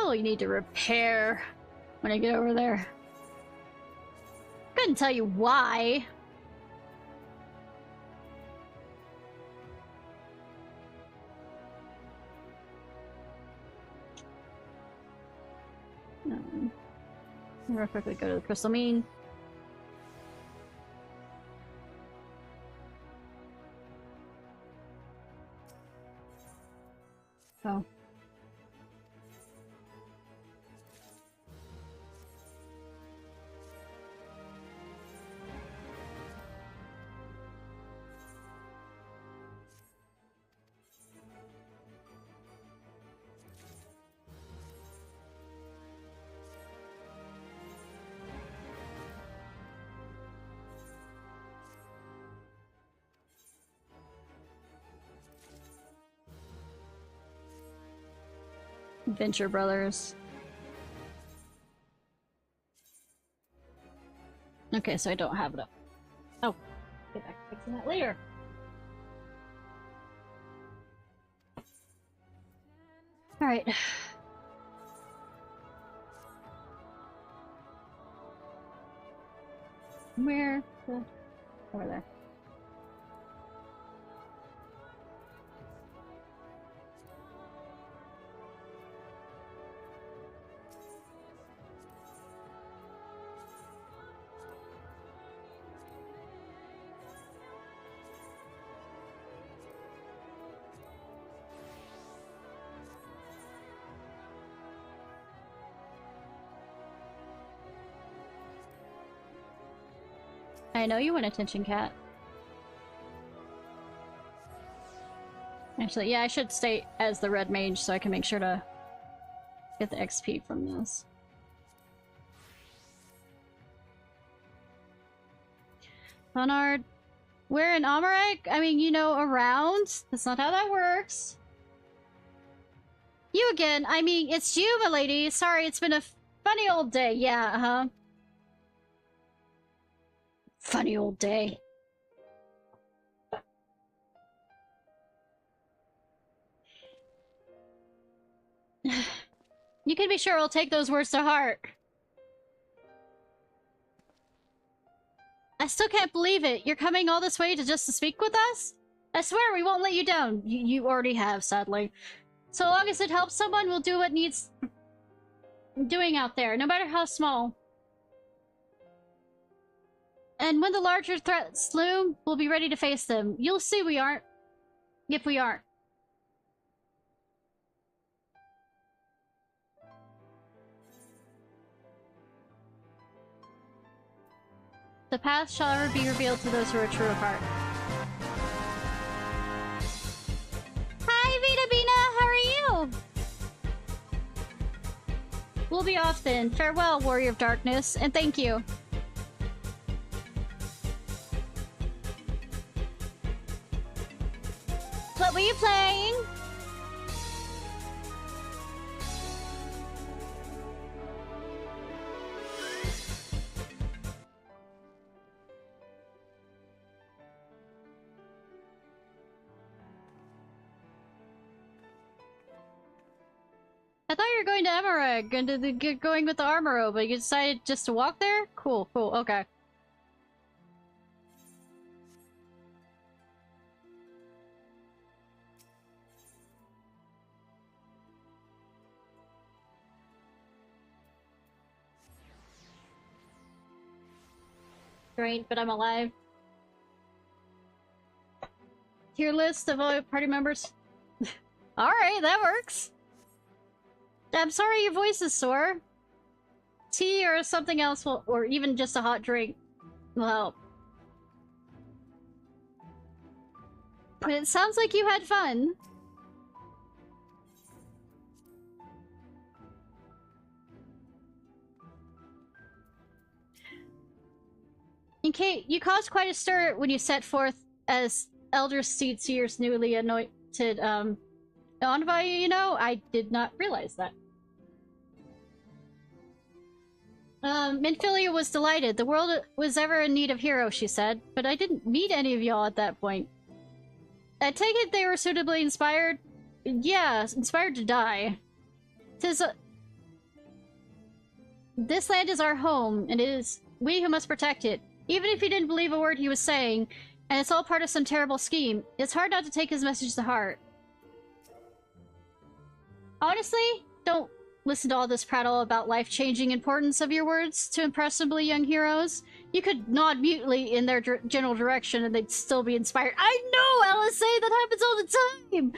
really need to repair when I get over there. Couldn't tell you why. Real quickly go to the crystal mean. Oh. Adventure Brothers. Okay, so I don't have it up. Oh, get back to fixing that later. All right. Where? Over there. I know you want attention, cat. Actually, yeah, I should stay as the red mage so I can make sure to get the XP from this. Leonard, where in Amarek? I mean, you know, around. That's not how that works. You again. I mean, it's you, milady. Sorry, it's been a funny old day. Yeah, huh? Funny old day. You can be sure I'll take those words to heart. I still can't believe it. You're coming all this way just to speak with us? I swear we won't let you down. You already have, sadly. So long as it helps someone, we'll do what needs doing out there, no matter how small. And when the larger threats loom, we'll be ready to face them. You'll see we aren't. If we aren't. The path shall ever be revealed to those who are true of heart. Hi, Vita Bina! How are you? We'll be off then. Farewell, Warrior of Darkness, and thank you. What were you playing? I thought you were going to Emereg and going with the Armoro, but you decided just to walk there? Cool, cool, okay. Great, but I'm alive. Tier list of all party members. Alright, that works. I'm sorry your voice is sore. Tea or something else will, or even just a hot drink will help. But it sounds like you had fun. In case you caused quite a stir when you set forth as Elder Seedseer's newly anointed envoy, you know? I did not realize that. Minfilia was delighted. The world was ever in need of heroes, she said. But I didn't meet any of y'all at that point. I take it they were suitably inspired? Yeah, inspired to die. This land is our home, and it is we who must protect it. Even if you didn't believe a word he was saying, and it's all part of some terrible scheme, it's hard not to take his message to heart. Honestly, don't listen to all this prattle about life-changing importance of your words to impressively young heroes. You could nod mutely in their general direction and they'd still be inspired. I know, LSA, that happens all the time!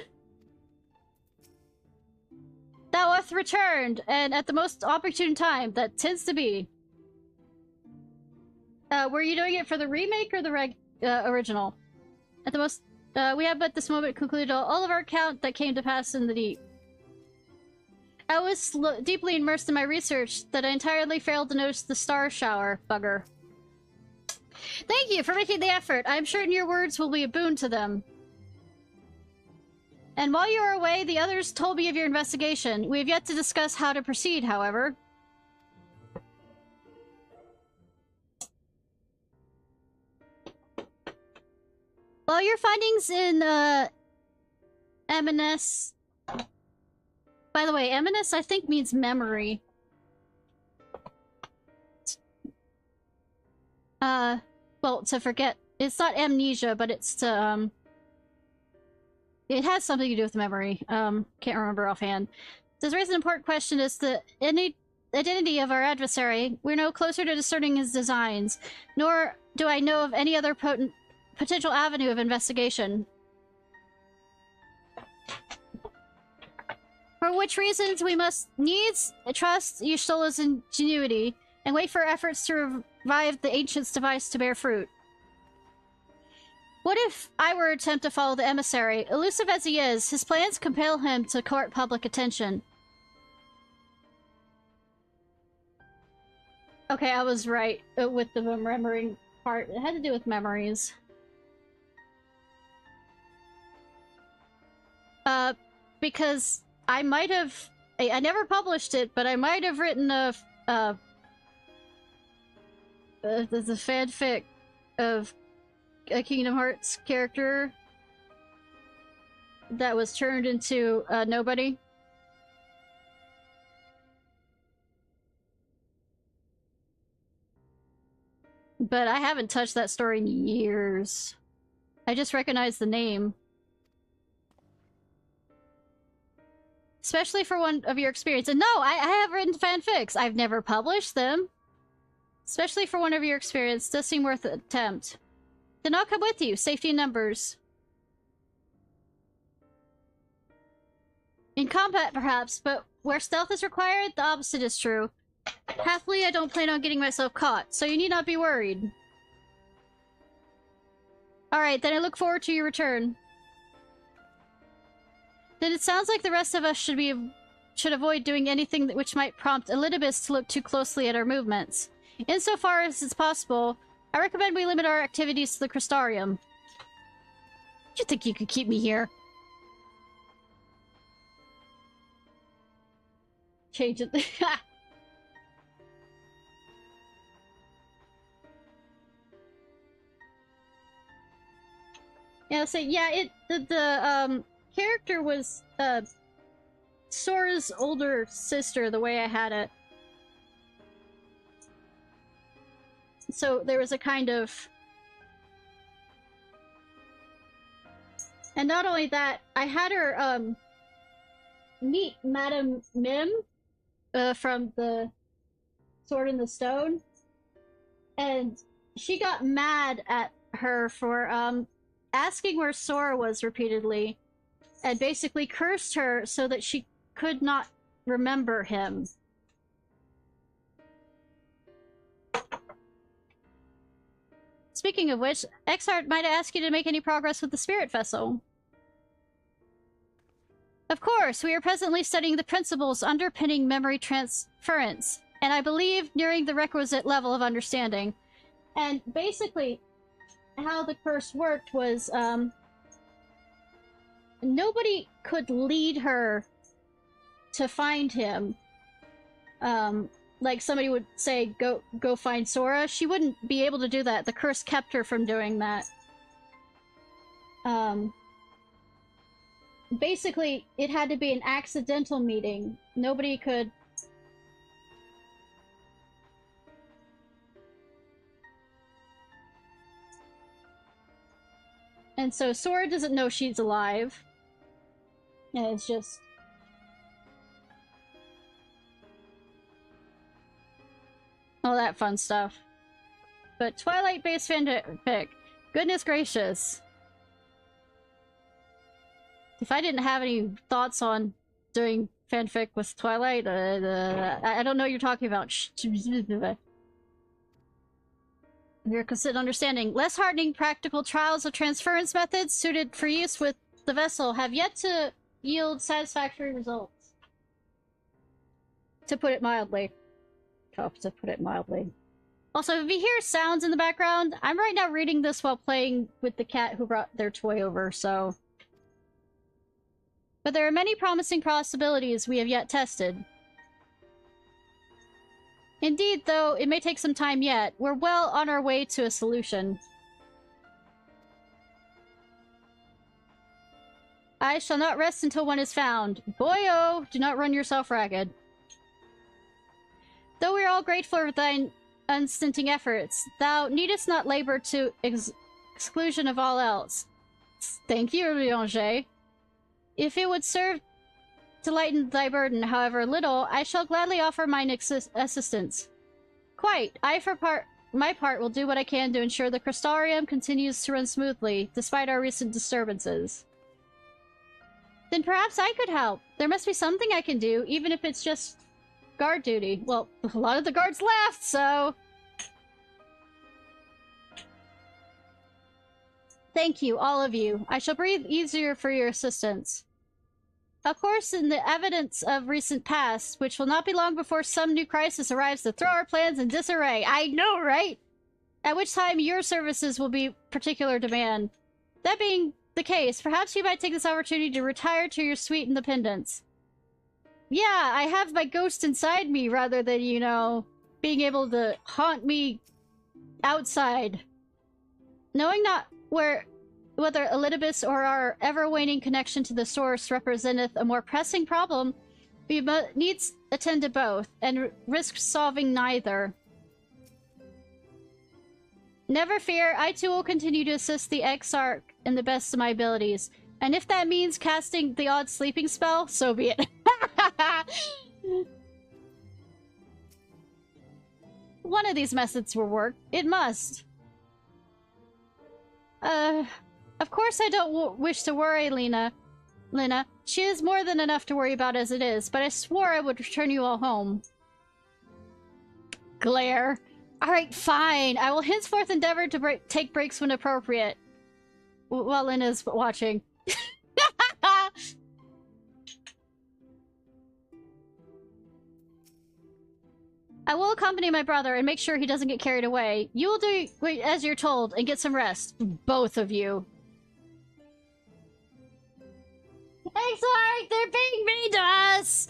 Thou hath returned, and at the most opportune time, that tends to be. Were you doing it for the remake or the original? At the most, we have at this moment concluded all of our account that came to pass in the deep. I was deeply immersed in my research that I entirely failed to notice the star shower, bugger. Thank you for making the effort. I'm certain your words will be a boon to them. And while you were away, the others told me of your investigation. We have yet to discuss how to proceed, however. Well, your findings in, MNS... By the way, MNS, I think, means memory. Well, to forget. It's not amnesia, but it's to, it has something to do with memory. Can't remember offhand. This raises an important question as to any identity of our adversary. We're no closer to discerning his designs, nor do I know of any other potential avenue of investigation. For which reasons we must needs trust Y'shtola's ingenuity and wait for efforts to revive the ancient's device to bear fruit. What if I were to attempt to follow the emissary? Elusive as he is, his plans compel him to court public attention. Okay, I was right with the remembering part. It had to do with memories. Because I might have... I never published it, but I might have written the fanfic of a Kingdom Hearts character that was turned into nobody. But I haven't touched that story in years. I just recognize the name. Especially for one of your experience. And no, I have written fanfics. I've never published them. Especially for one of your experience. Does seem worth an attempt. Then I'll come with you. Safety in numbers. In combat, perhaps, but where stealth is required, the opposite is true. Happily, I don't plan on getting myself caught, so you need not be worried. Alright, then I look forward to your return. Then it sounds like the rest of us should avoid doing anything which might prompt Elidibus to look too closely at our movements. Insofar as it's possible, I recommend we limit our activities to the Crystarium. You think you could keep me here? Change it. Yeah, so yeah, the character was Sora's older sister, the way I had it. So there was a kind of... And not only that, I had her meet Madame Mim from the Sword in the Stone. And she got mad at her for asking where Sora was repeatedly, and basically cursed her so that she could not remember him. Speaking of which, Exart might ask you to make any progress with the Spirit Vessel. Of course, we are presently studying the principles underpinning memory transference, and I believe nearing the requisite level of understanding. And basically, how the curse worked was, nobody could lead her to find him. Like somebody would say, go find Sora. She wouldn't be able to do that. The curse kept her from doing that. Basically, it had to be an accidental meeting. Nobody could... And so Sora doesn't know she's alive. And it's just... all that fun stuff. But Twilight-based fanfic. Goodness gracious. If I didn't have any thoughts on doing fanfic with Twilight, I don't know what you're talking about. You're considered understanding. Less hardening practical trials of transference methods suited for use with the vessel have yet to yield satisfactory results. To put it mildly. Tough, to put it mildly. Also, if you hear sounds in the background, I'm right now reading this while playing with the cat who brought their toy over, so... But there are many promising possibilities we have yet tested. Indeed, though, it may take some time yet. We're well on our way to a solution. I shall not rest until one is found. Boyo, do not run yourself ragged. Though we are all grateful for thine unstinting efforts, thou needest not labor to exclusion of all else. Thank you, Leonger. If it would serve to lighten thy burden, however little, I shall gladly offer mine assistance. Quite. I, for my part, will do what I can to ensure the Crystarium continues to run smoothly, despite our recent disturbances. Then perhaps I could help. There must be something I can do, even if it's just guard duty. Well, a lot of the guards left, so... Thank you, all of you. I shall breathe easier for your assistance. Of course, in the evidence of recent past, which will not be long before some new crisis arrives to throw our plans in disarray. I know, right? At which time your services will be particular demand. That being the case, perhaps you might take this opportunity to retire to your sweet independence. Yeah, I have my ghost inside me rather than, you know, being able to haunt me outside. Knowing not whether Elidibus or our ever-waning connection to the source representeth a more pressing problem, we needs attend to both, and risk solving neither. Never fear, I too will continue to assist the Exarch in the best of my abilities. And if that means casting the odd sleeping spell, so be it. One of these methods will work. It must. Of course I don't wish to worry Lena. She is more than enough to worry about as it is, but I swore I would return you all home. Glare. Alright, fine. I will henceforth endeavor to take breaks when appropriate. While Lena's watching. I will accompany my brother and make sure he doesn't get carried away. You will do as you're told and get some rest. Both of you. Exarch, they're being mean to us!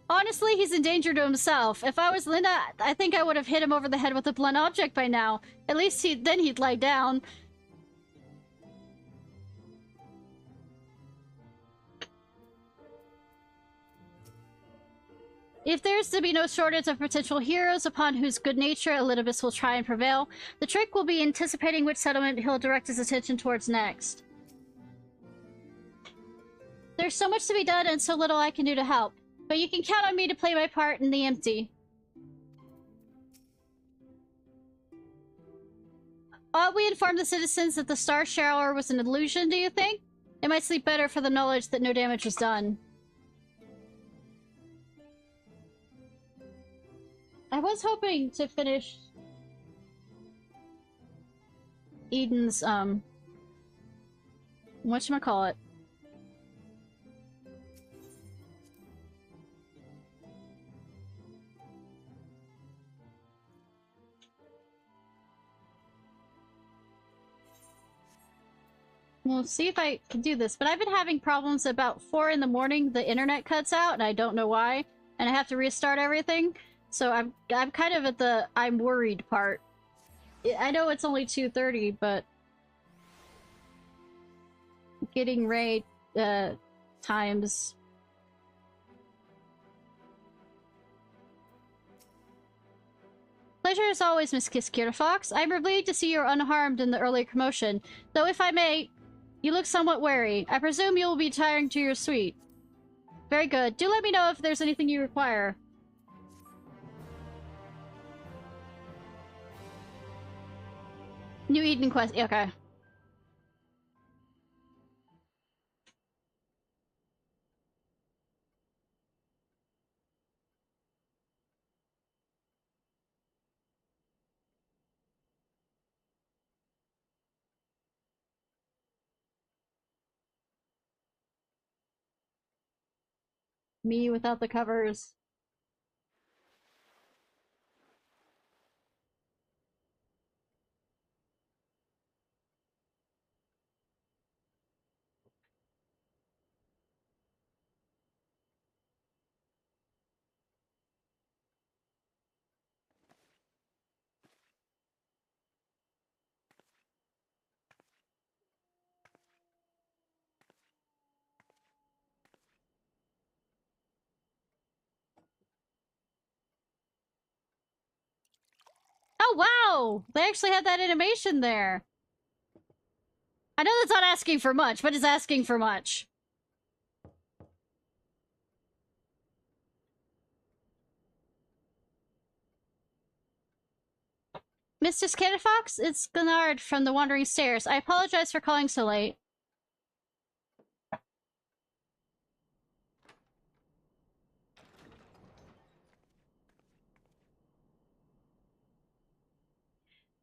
Honestly, he's in danger to himself. If I was Linda, I think I would have hit him over the head with a blunt object by now. At least then he'd lie down. If there's to be no shortage of potential heroes upon whose good nature Elidibus will try and prevail, the trick will be anticipating which settlement he'll direct his attention towards next. There's so much to be done and so little I can do to help, but you can count on me to play my part in the empty. Ought we inform the citizens that the star shower was an illusion, do you think? They might sleep better for the knowledge that no damage was done. I was hoping to finish Eden's, whatchamacallit? We'll see if I can do this, but I've been having problems about 4 in the morning. The internet cuts out, and I don't know why, and I have to restart everything. So I'm kind of at the I'm worried part. I know it's only 2:30, but getting raid times. Pleasure Pleasure as always, Miss Ciarfox. I'm relieved to see you're unharmed in the early commotion. Though if I may, you look somewhat wary. I presume you will be retiring to your suite. Very good. Do let me know if there's anything you require. New Eden quest. Okay. Me without the covers. Oh, wow! They actually had that animation there. I know that's not asking for much, but it's asking for much. Mr. Ciarfox, it's Gennard from the Wandering Stairs. I apologize for calling so late.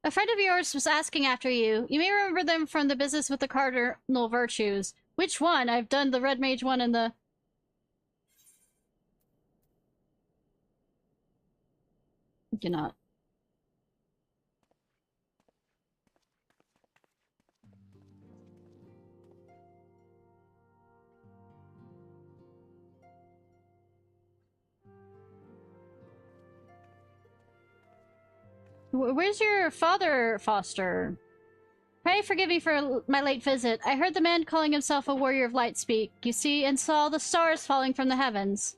A friend of yours was asking after you. You may remember them from the business with the cardinal virtues. Which one? I've done the red mage one and the... You cannot. Where's your father, Foster? Pray forgive me for my late visit. I heard the man calling himself a warrior of light speak, you see, and saw the stars falling from the heavens.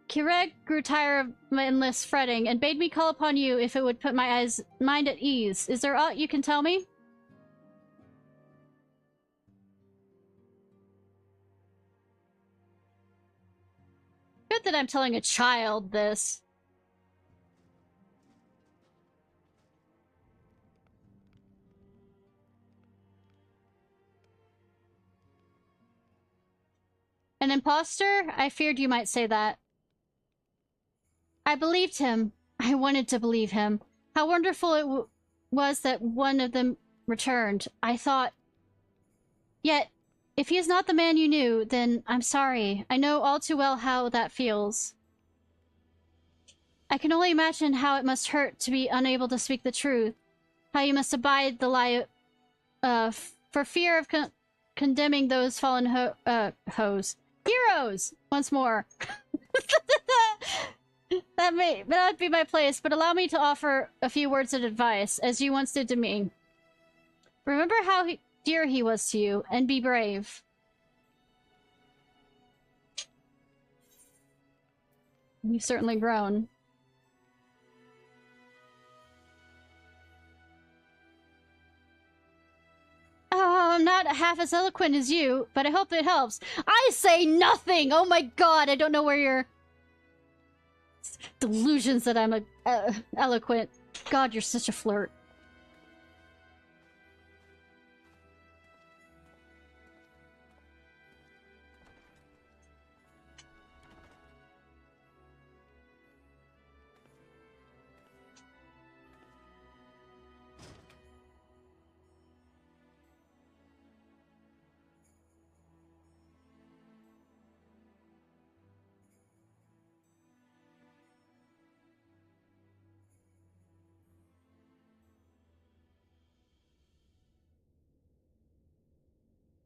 Kireg grew tired of my endless fretting and bade me call upon you if it would put my mind at ease. Is there aught you can tell me? Good that I'm telling a child this. An imposter? I feared you might say that. I believed him. I wanted to believe him. How wonderful it was that one of them returned. I thought... Yet, if he is not the man you knew, then I'm sorry. I know all too well how that feels. I can only imagine how it must hurt to be unable to speak the truth. How you must abide the lie for fear of condemning those fallen hoes. Heroes! Once more. That may not be my place, but allow me to offer a few words of advice, as you once did to me. Remember how dear he was to you, and be brave. You've certainly grown. Oh, I'm not half as eloquent as you, but I hope it helps. I say nothing! Oh my god, I don't know where your delusions that I'm eloquent. God, you're such a flirt.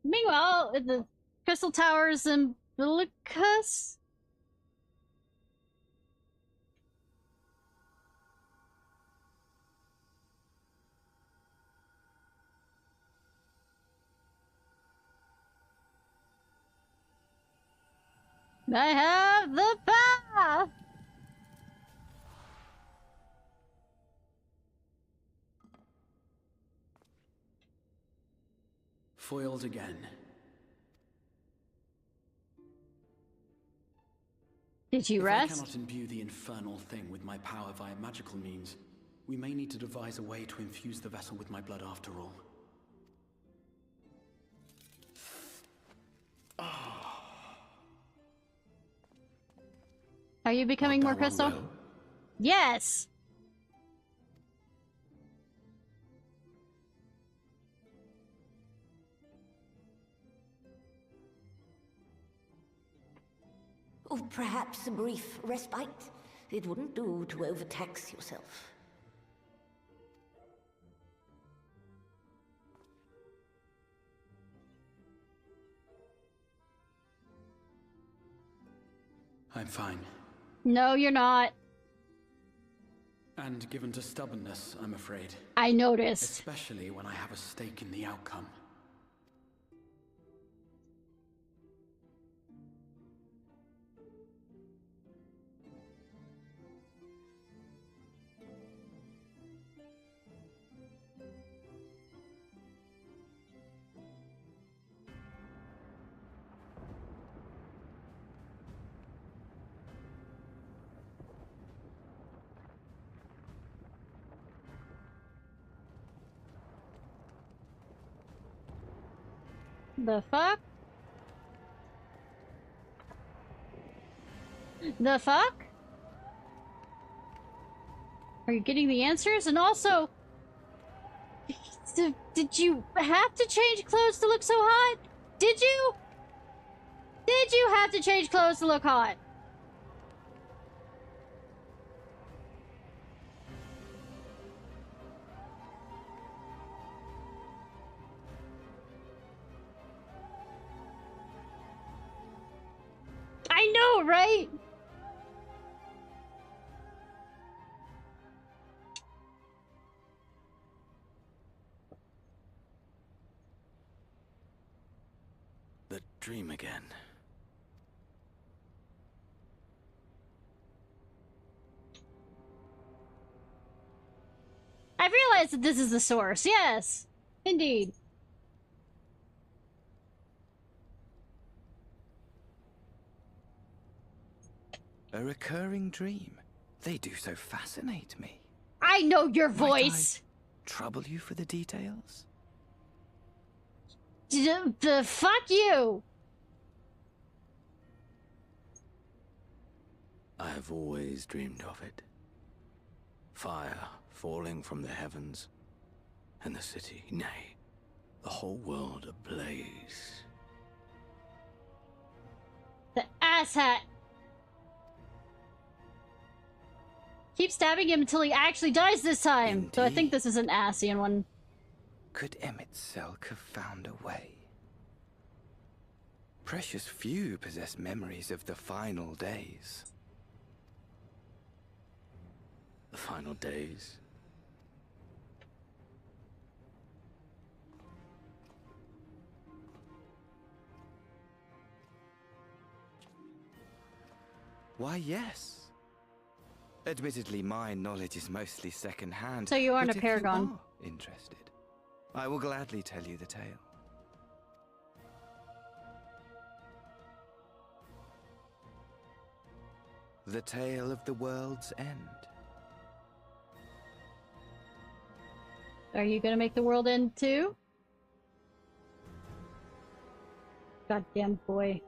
Meanwhile, in the Crystal Towers in Bellicus? I have the path! Foiled again. Did you rest? If I cannot imbue the infernal thing with my power via magical means, we may need to devise a way to infuse the vessel with my blood after all. Are you becoming more crystal? Well? Yes! Oh, perhaps a brief respite. It wouldn't do to overtax yourself. I'm fine. No, you're not. And given to stubbornness, I'm afraid. I noticed. Especially when I have a stake in the outcome. The fuck? The fuck? Are you getting the answers? And also, did you have to change clothes to look so hot? Did you? Did you have to change clothes to look hot? I know, right? The dream again. I've realized that this is the source. Yes, indeed. A recurring dream. They do so fascinate me. I know your Might voice. I trouble you for the details? The fuck you. I have always dreamed of it. Fire falling from the heavens, and the city, nay, the whole world ablaze. The asshat. Keep stabbing him until he actually dies this time. Indeed. So I think this is an Asian one. Could Emmett Selk have found a way? Precious few possess memories of the final days. The final days. Why, yes. Admittedly, my knowledge is mostly second-hand. So you aren't but a if you paragon. are interested, I will gladly tell you the tale. The tale of the world's end. Are you gonna make the world end too? Goddamn boy.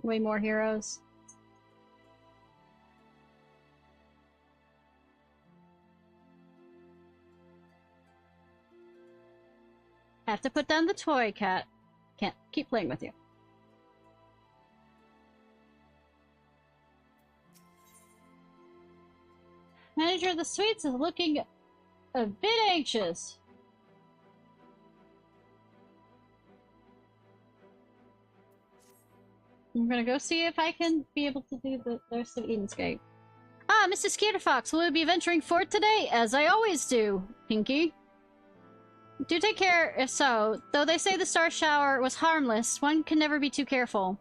Way more heroes. Have to put down the toy, cat. Can't keep playing with you. Manager of the suites is looking a bit anxious. I'm gonna go see if I can be able to do the rest of Eden's Gate. Ah, Mr. Ciarfox, will we be venturing forth today? As I always do, Pinky. Do take care if so. Though they say the star shower was harmless, one can never be too careful.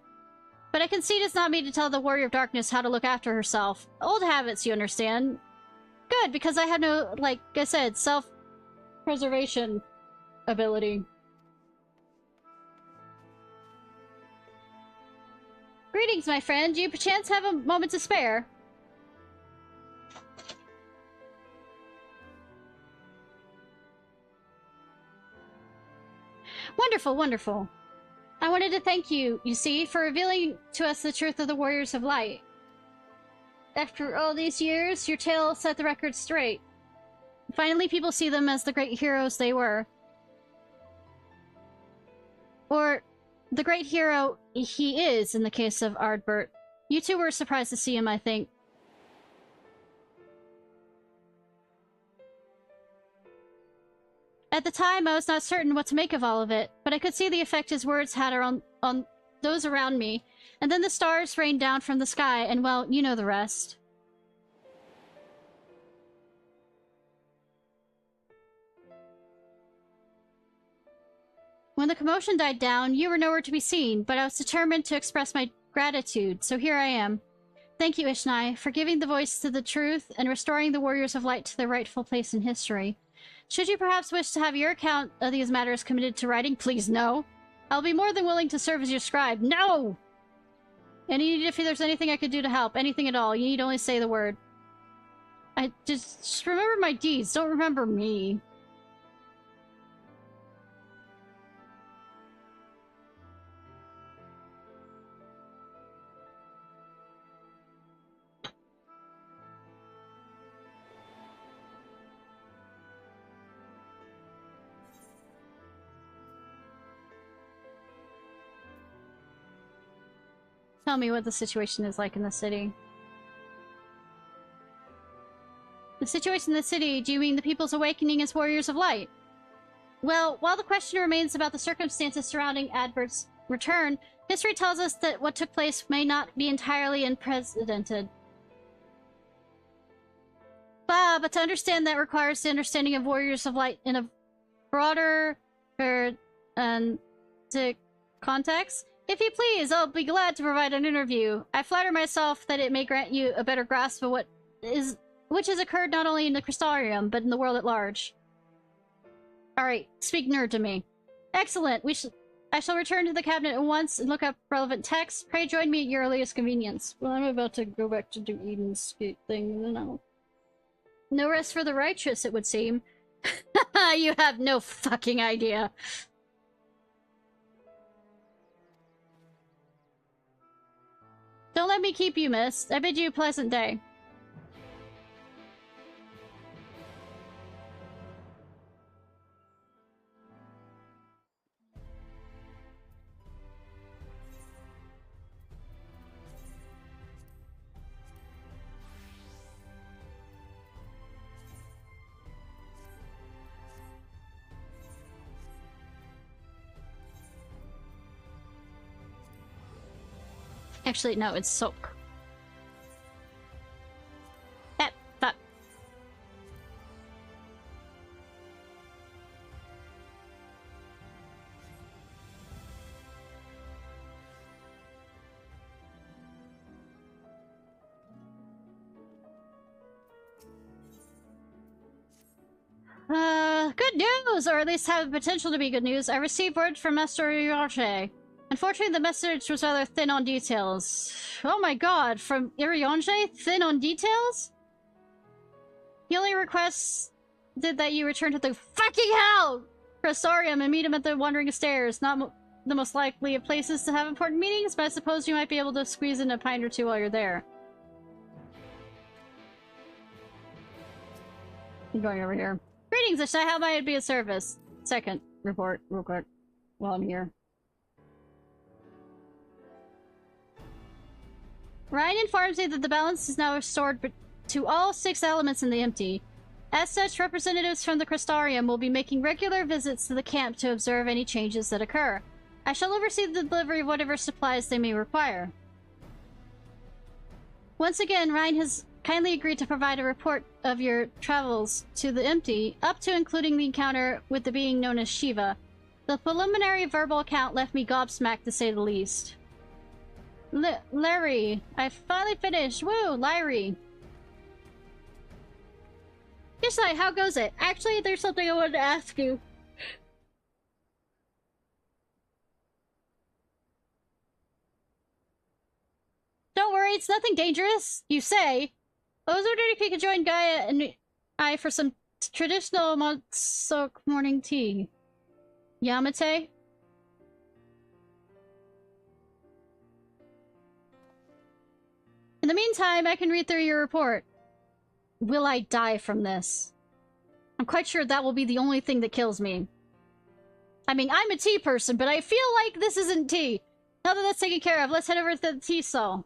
But I concede it's not me to tell the Warrior of Darkness how to look after herself. Old habits, you understand. Good, because I have no, like I said, preservation ability. Greetings, my friend. Do you perchance have a moment to spare? Wonderful, wonderful. I wanted to thank you, you see, for revealing to us the truth of the Warriors of Light. After all these years, your tale set the record straight. Finally, people see them as the great heroes they were. Or the great hero he is in the case of Ardbert. You two were surprised to see him, I think. At the time, I was not certain what to make of all of it, but I could see the effect his words had on those around me. And then the stars rained down from the sky, and well, you know the rest. When the commotion died down, you were nowhere to be seen, but I was determined to express my gratitude, so here I am. Thank you, Ishnai, for giving the voice to the truth and restoring the Warriors of Light to their rightful place in history. Should you perhaps wish to have your account of these matters committed to writing, please no. I'll be more than willing to serve as your scribe. No! And if there's anything I could do to help, anything at all, you need only say the word. I just remember my deeds, don't remember me. Tell me what the situation is like in the city. The situation in the city, do you mean the people's awakening as warriors of light? Well, while the question remains about the circumstances surrounding Adbert's return, history tells us that what took place may not be entirely unprecedented. But to understand that requires the understanding of warriors of light in a broader context. If you please, I'll be glad to provide an interview. I flatter myself that it may grant you a better grasp of which has occurred not only in the Crystarium, but in the world at large. Alright, speak nerd to me. Excellent, I shall return to the cabinet at once and look up relevant texts. Pray join me at your earliest convenience. Well, I'm about to go back to do Eden's thing, no. No rest for the righteous, it would seem. You have no fucking idea. Don't let me keep you, miss. I bid you a pleasant day. Actually, no, it's soak. That. Good news! Or at least have the potential to be good news. I received word from Master Iriange. Unfortunately, the message was rather thin on details. Oh my god, from Iriange? Thin on details? He only requested that you return to the fucking hell! Crystarium and meet him at the Wandering Stairs. Not the most likely of places to have important meetings, but I suppose you might be able to squeeze in a pint or two while you're there. I'm going over here. Greetings, Ishnai. How might I be of service? Second report, real quick, while I'm here. Ryan informs me that the balance is now restored to all 6 elements in the empty. As such, representatives from the Crystarium will be making regular visits to the camp to observe any changes that occur. I shall oversee the delivery of whatever supplies they may require. Once again, Ryan has kindly agreed to provide a report of your travels to the empty, up to including the encounter with the being known as Shiva. The preliminary verbal account left me gobsmacked, to say the least. Larry, I finally finished. Woo, Larry. Ishnai, how goes it? Actually, there's something I wanted to ask you. Don't worry, it's nothing dangerous, you say. I was wondering if you could join Gaia and I for some traditional Montsook morning tea. Yamate? In the meantime, I can read through your report. Will I die from this? I'm quite sure that will be the only thing that kills me. I mean, I'm a tea person, but I feel like this isn't tea. Now that that's taken care of, let's head over to the tea stall.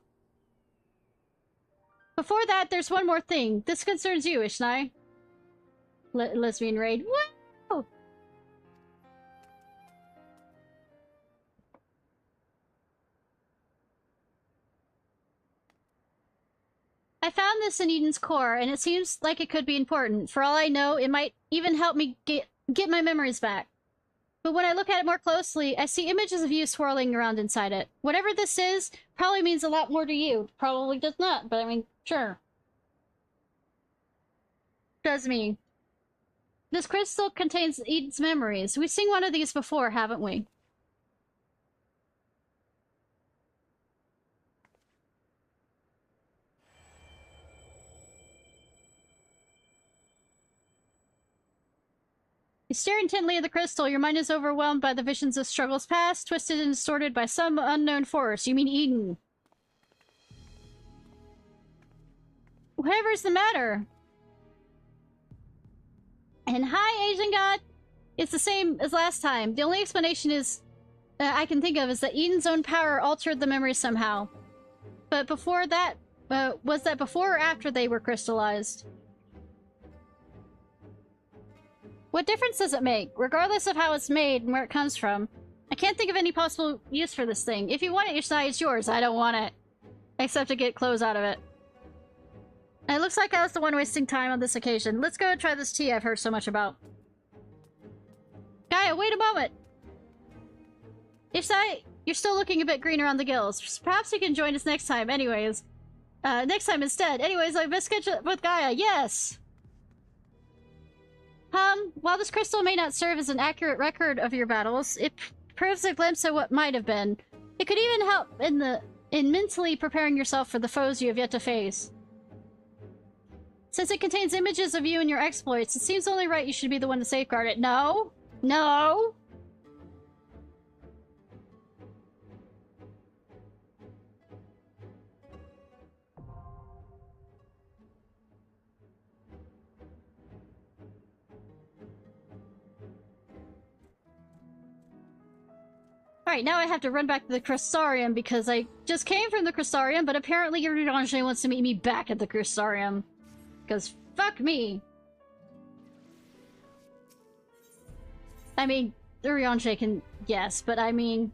Before that, there's one more thing. This concerns you, Ishnai. Lesbian raid. Woo! I found this in Eden's core, and it seems like it could be important. For all I know, it might even help me get my memories back. But when I look at it more closely, I see images of you swirling around inside it. Whatever this is, probably means a lot more to you. Probably does not, but I mean, sure. Does me. This crystal contains Eden's memories. We've seen one of these before, haven't we? You stare intently at the crystal. Your mind is overwhelmed by the visions of struggles past, twisted and distorted by some unknown force. You mean Eden. Whatever's the matter. And hi, Asian God. It's the same as last time. The only explanation is I can think of is that Eden's own power altered the memory somehow. But before that, was that before or after they were crystallized? What difference does it make, regardless of how it's made and where it comes from? I can't think of any possible use for this thing. If you want it, Ishnai, it's yours. I don't want it. Except to get clothes out of it. And it looks like I was the one wasting time on this occasion. Let's go and try this tea I've heard so much about. Gaia, wait a moment! Ishnai, you're still looking a bit green around the gills. Perhaps you can join us next time, anyways. Next time instead. Anyways, I must catch up with Gaia. Yes! While this crystal may not serve as an accurate record of your battles, it proves a glimpse of what might have been. It could even help in mentally preparing yourself for the foes you have yet to face. Since it contains images of you and your exploits, it seems only right you should be the one to safeguard it. No! No! Alright, now I have to run back to the Crystarium because I just came from the Crystarium, but apparently Uriange wants to meet me back at the Crystarium. Because fuck me. I mean, Uriange can, yes, but I mean...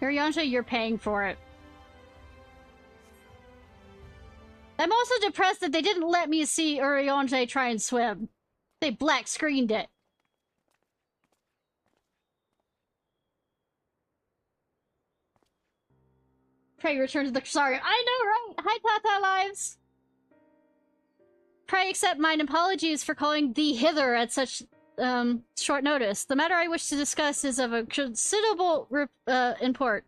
Uriange, you're paying for it. I'm also depressed that they didn't let me see Uriange try and swim. They black screened it. Pray return to the Crystarium. I know, right? Hi, Tata Lives. Pray accept mine apologies for calling thee hither at such short notice. The matter I wish to discuss is of a considerable import.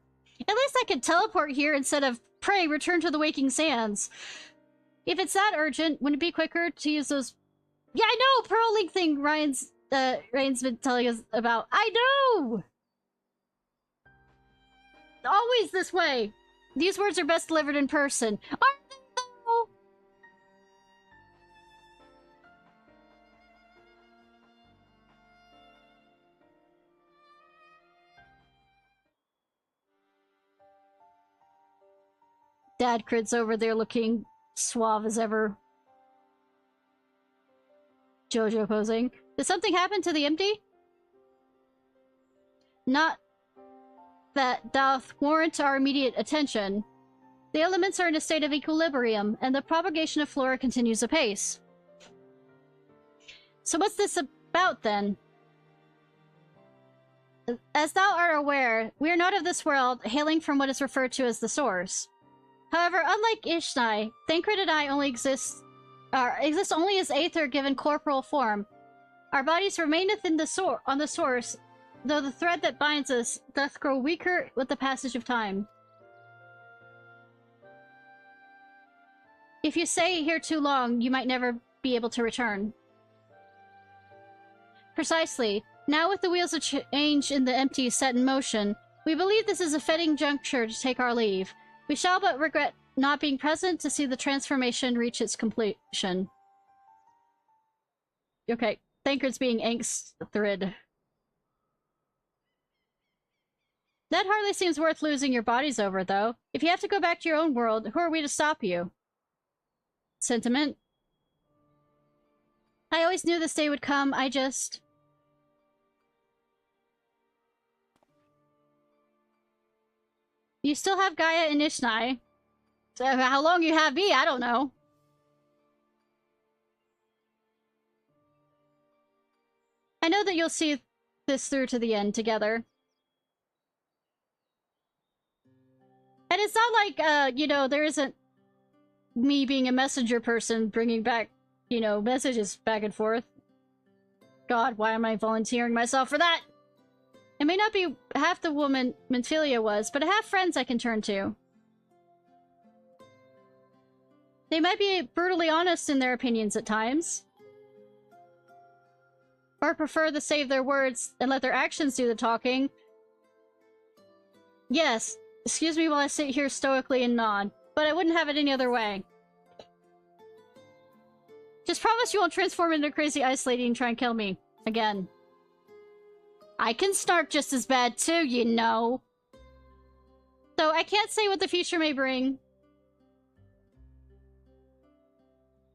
At least I could teleport here instead of, pray, return to the waking sands. If it's that urgent, wouldn't it be quicker to use those... Yeah, I know! Pearl Link thing Ryan's been telling us about. I know! Always this way. These words are best delivered in person. Aren't they, though? Dad Crit's over there looking suave as ever. Jojo posing. Did something happen to the empty? Not that doth warrant our immediate attention. The elements are in a state of equilibrium, and the propagation of flora continues apace. So what's this about, then? As thou art aware, we are not of this world, hailing from what is referred to as the Source. However, unlike Ishnai, Thancred and I only exist only as aether given corporal form. Our bodies remaineth in the on the Source, though the thread that binds us doth grow weaker with the passage of time. If you stay here too long, you might never be able to return. Precisely. Now with the wheels of change in the empty set in motion, we believe this is a fitting juncture to take our leave. We shall but regret not being present to see the transformation reach its completion. Okay, Thancred's being angst-thrid. That hardly seems worth losing your bodies over, though. If you have to go back to your own world, who are we to stop you? Sentiment. I always knew this day would come, You still have Gaia and Ishnai. So how long you have me, I don't know. I know that you'll see this through to the end together. And it's not like, you know, there isn't me being a messenger person bringing back, you know, messages back and forth. God, why am I volunteering myself for that? It may not be half the woman Menthilia was, but I have friends I can turn to. They might be brutally honest in their opinions at times. Or prefer to save their words and let their actions do the talking. Yes, excuse me while I sit here stoically and nod, but I wouldn't have it any other way. Just promise you won't transform into a crazy ice lady and try and kill me. Again. I can snark just as bad too, you know. So I can't say what the future may bring.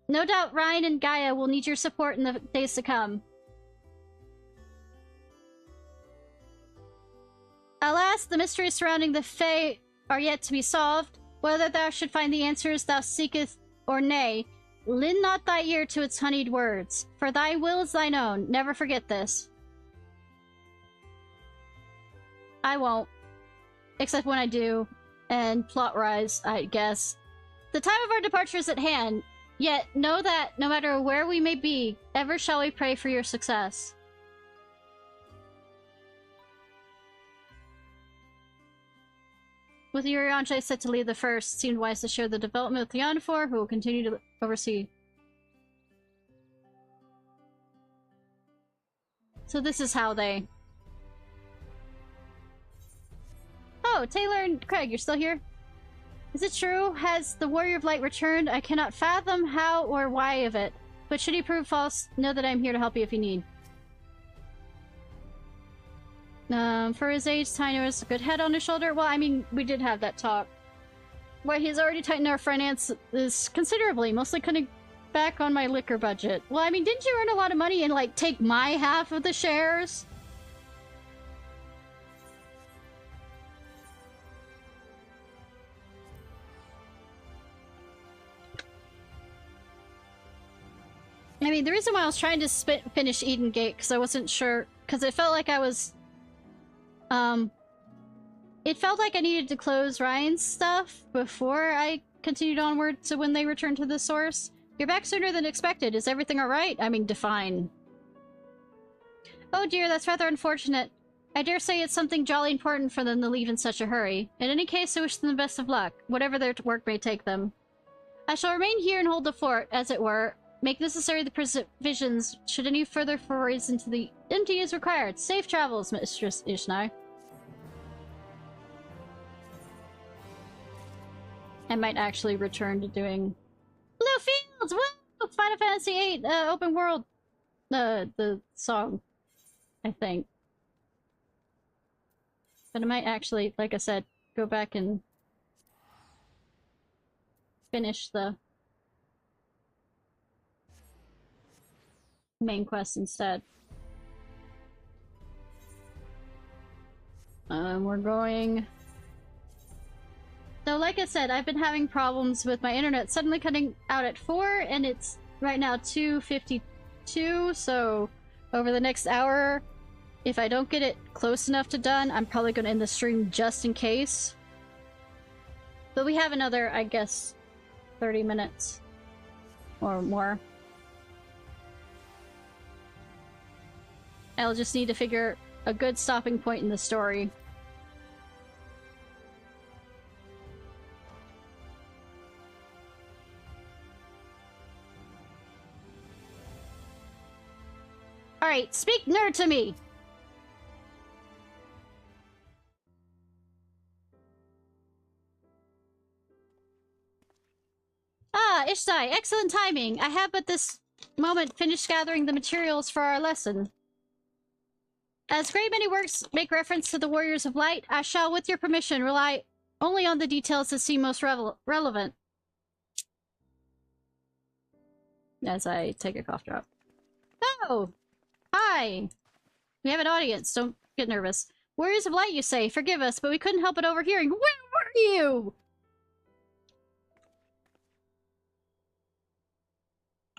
No doubt Ryan and Gaia will need your support in the days to come. Alas, the mysteries surrounding the Fae are yet to be solved. Whether thou should find the answers thou seekest or nay, lend not thy ear to its honeyed words, for thy will is thine own. Never forget this. I won't. Except when I do. And plot-wise, I guess. The time of our departure is at hand, yet know that, no matter where we may be, ever shall we pray for your success. With Urianger set to lead the first, it seemed wise to share the development with Yonfor, who will continue to oversee. So this is how they... Oh, Taylor and Craig, you're still here? Is it true? Has the Warrior of Light returned? I cannot fathom how or why of it. But should he prove false, know that I'm here to help you if you need. For his age, Tiny has a good head on his shoulder. Well, I mean, we did have that talk. Why, he's already tightened our finances considerably, mostly cutting back on my liquor budget. Well, I mean, didn't you earn a lot of money and, like, take my half of the shares? I mean, the reason why I was trying to finish Eden Gate, because I wasn't sure, because it felt like I was, it felt like I needed to close Ryan's stuff before I continued onward to when they returned to the source. You're back sooner than expected. Is everything alright? I mean, define. Oh dear, that's rather unfortunate. I dare say it's something jolly important for them to leave in such a hurry. In any case, I wish them the best of luck, whatever their work may take them. I shall remain here and hold the fort, as it were. Make necessary the provisions should any further forays into the empty is required. Safe travels, Mistress Ishnai. I might actually return to doing Blue Fields! Woo! Final Fantasy VIII open world. The song, I think. But I might actually, like I said, go back and finish the main quest instead. We're going So like I said, I've been having problems with my internet suddenly cutting out at 4, and it's right now 2:52, so over the next hour, if I don't get it close enough to done, I'm probably going to end the stream just in case. But we have another, I guess, 30 minutes or more. I'll just need to figure a good stopping point in the story. Alright, speak nerd to me! Ah, Ishnai, excellent timing! I have at this moment finished gathering the materials for our lesson. As great many works make reference to the Warriors of Light, I shall, with your permission, rely only on the details that seem most relevant. As I take a cough drop. Oh! Hi! We have an audience, don't get nervous. Warriors of Light, you say? Forgive us, but we couldn't help but overhearing. Where were you?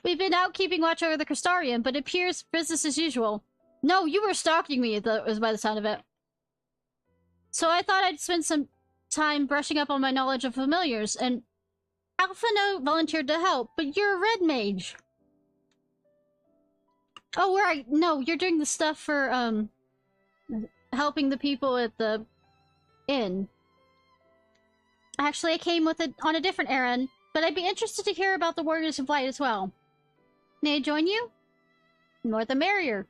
We've been out keeping watch over the Crystarium, but it appears business as usual. No, you were stalking me, was by the sound of it. So I thought I'd spend some time brushing up on my knowledge of familiars, and Alphino volunteered to help, but you're a red mage. Oh, right. No, you're doing the stuff for, helping the people at the inn. Actually, I came with it on a different errand, but I'd be interested to hear about the Warriors of Light as well. May I join you? The more the merrier.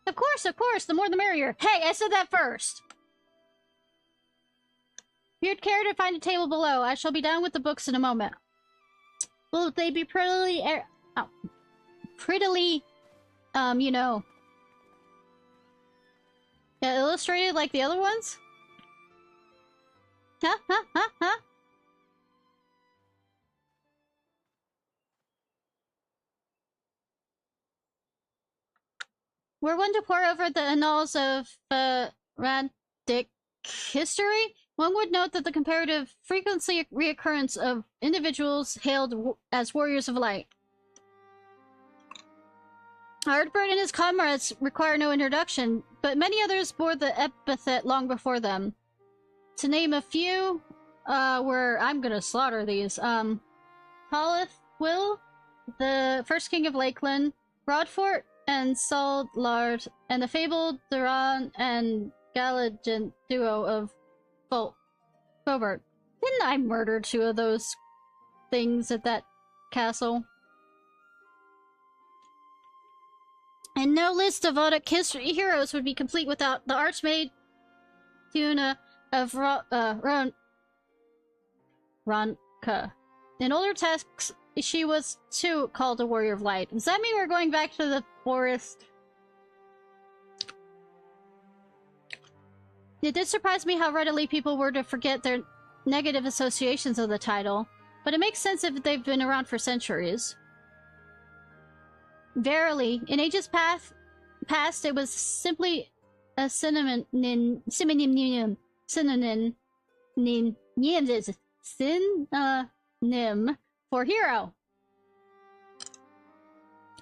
Of course, the more the merrier. Hey, I said that first! If you'd care to find a table below, I shall be down with the books in a moment. Will they be prettily, you know, illustrated like the other ones? Huh, huh, huh, huh? Were one to pore over the annals of Randic history, one would note that the comparative frequency reoccurrence of individuals hailed as Warriors of Light. Ardbert and his comrades require no introduction, but many others bore the epithet long before them. To name a few, I'm gonna slaughter these. Paulith Will, the first king of Lakeland, Broadfort and Saldlard, and the fabled Duran and Galligant duo of Fobert. Didn't I murder 2 of those things at that castle? And no list of Vodic history heroes would be complete without the Archmaid Tuna of Ronka. In older texts, she was too called a Warrior of Light. Does that mean we're going back to the forest? It did surprise me how readily people were to forget their negative associations of the title, but it makes sense if they've been around for centuries. Verily, in ages past, it was simply a synonym for hero.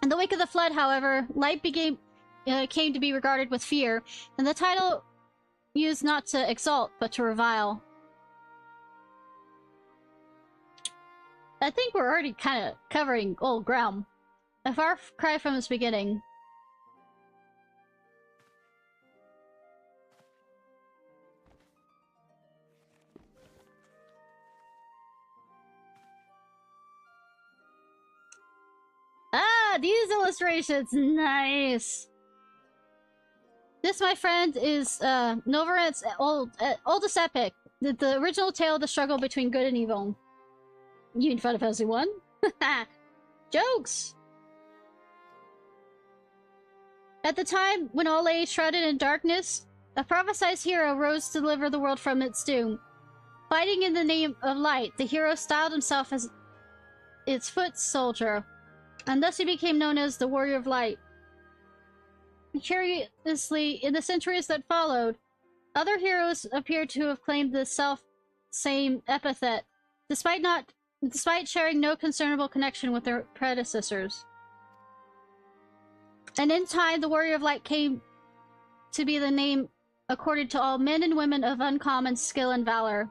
In the wake of the flood, however, light came to be regarded with fear, and the title used not to exalt, but to revile. I think we're already kind of covering old ground. A far cry from its beginning. Ah, these illustrations! Nice! This, my friend, is Novarant's oldest epic. The original tale of the struggle between good and evil. You in front of everyone? Jokes! At the time when all lay shrouded in darkness, a prophesized hero rose to deliver the world from its doom. Fighting in the name of light, the hero styled himself as its foot soldier, and thus he became known as the Warrior of Light. curiously, in the centuries that followed, other heroes appear to have claimed the same epithet, despite sharing no discernible connection with their predecessors. And in time, the Warrior of Light came to be the name accorded to all men and women of uncommon skill and valor.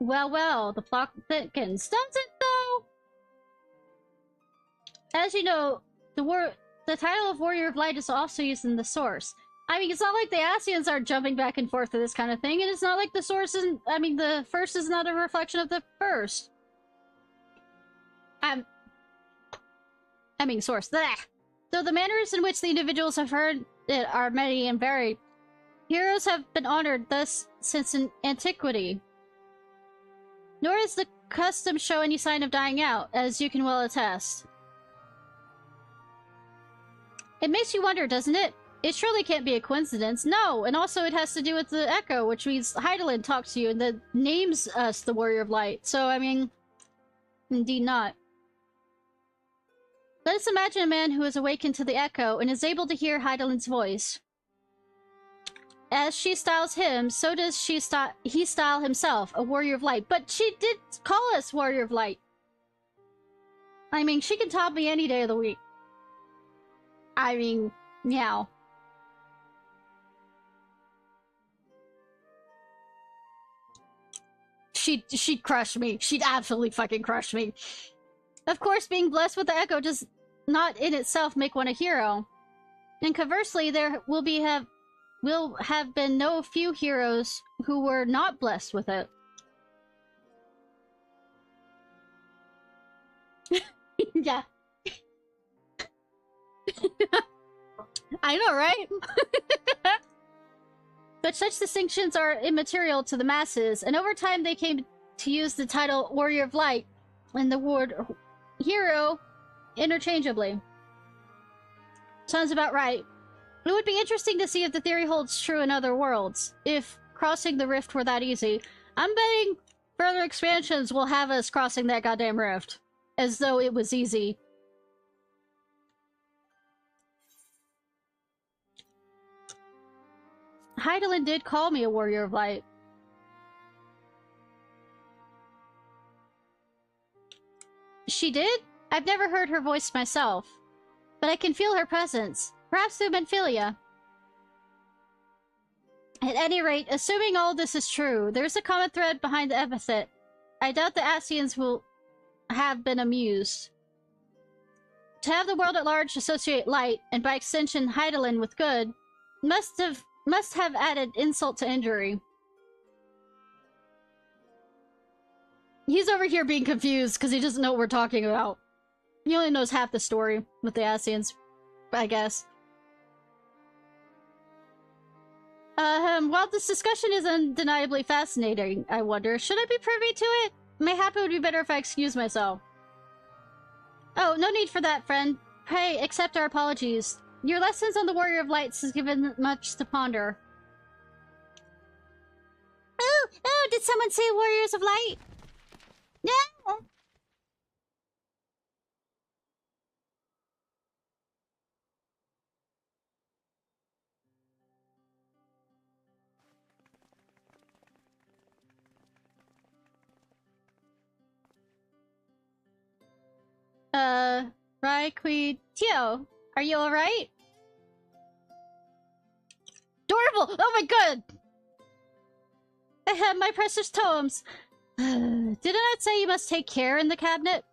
Well, well, the plot thickens, does it though? As you know, the title of Warrior of Light is also used in the source. I mean, it's not like the Asians are jumping back and forth to this kind of thing, and it's not like the source isn't. I mean, the first is not a reflection of the first. Source. Blah. Though the manners in which the individuals have heard it are many and varied, heroes have been honored thus since antiquity. Nor does the custom show any sign of dying out, as you can well attest. It makes you wonder, doesn't it? It surely can't be a coincidence. No, and also it has to do with the Echo, which means Hydaelyn talks to you and that names us the Warrior of Light. So, I mean, indeed not. Let us imagine a man who is awakened to the Echo and is able to hear Hydaelyn's voice. As she styles him, so does he style himself, a Warrior of Light. But she did call us Warrior of Light. I mean, she can top me any day of the week. I mean, meow. She'd crush me. She'd absolutely fucking crush me. Of course, being blessed with the Echo does not in itself make one a hero. And conversely, there will have been no few heroes who were not blessed with it. Yeah. I know, right? But such distinctions are immaterial to the masses, and over time they came to use the title Warrior of Light and the word hero interchangeably. Sounds about right. It would be interesting to see if the theory holds true in other worlds, if crossing the rift were that easy. I'm betting further expansions will have us crossing that goddamn rift, as though it was easy. Hydaelyn did call me a Warrior of Light. She did? I've never heard her voice myself, but I can feel her presence. Perhaps through Menphilia. At any rate, assuming all this is true, there's a common thread behind the epithet. I doubt the Asians will have been amused. To have the world at large associate light, and by extension Hydaelyn, with good, must have added insult to injury. He's over here being confused because he doesn't know what we're talking about. He only knows half the story with the Asians, I guess. While this discussion is undeniably fascinating, I wonder, should I be privy to it? Mayhap it would be better if I excuse myself. Oh, no need for that, friend. Pray, accept our apologies. Your lessons on the Warrior of Lights has given much to ponder. Oh, did someone say Warriors of Light? Yeah. Tio, are you alright? Adorable! Oh my god! I have my precious tomes. Didn't I say you must take care in the cabinet?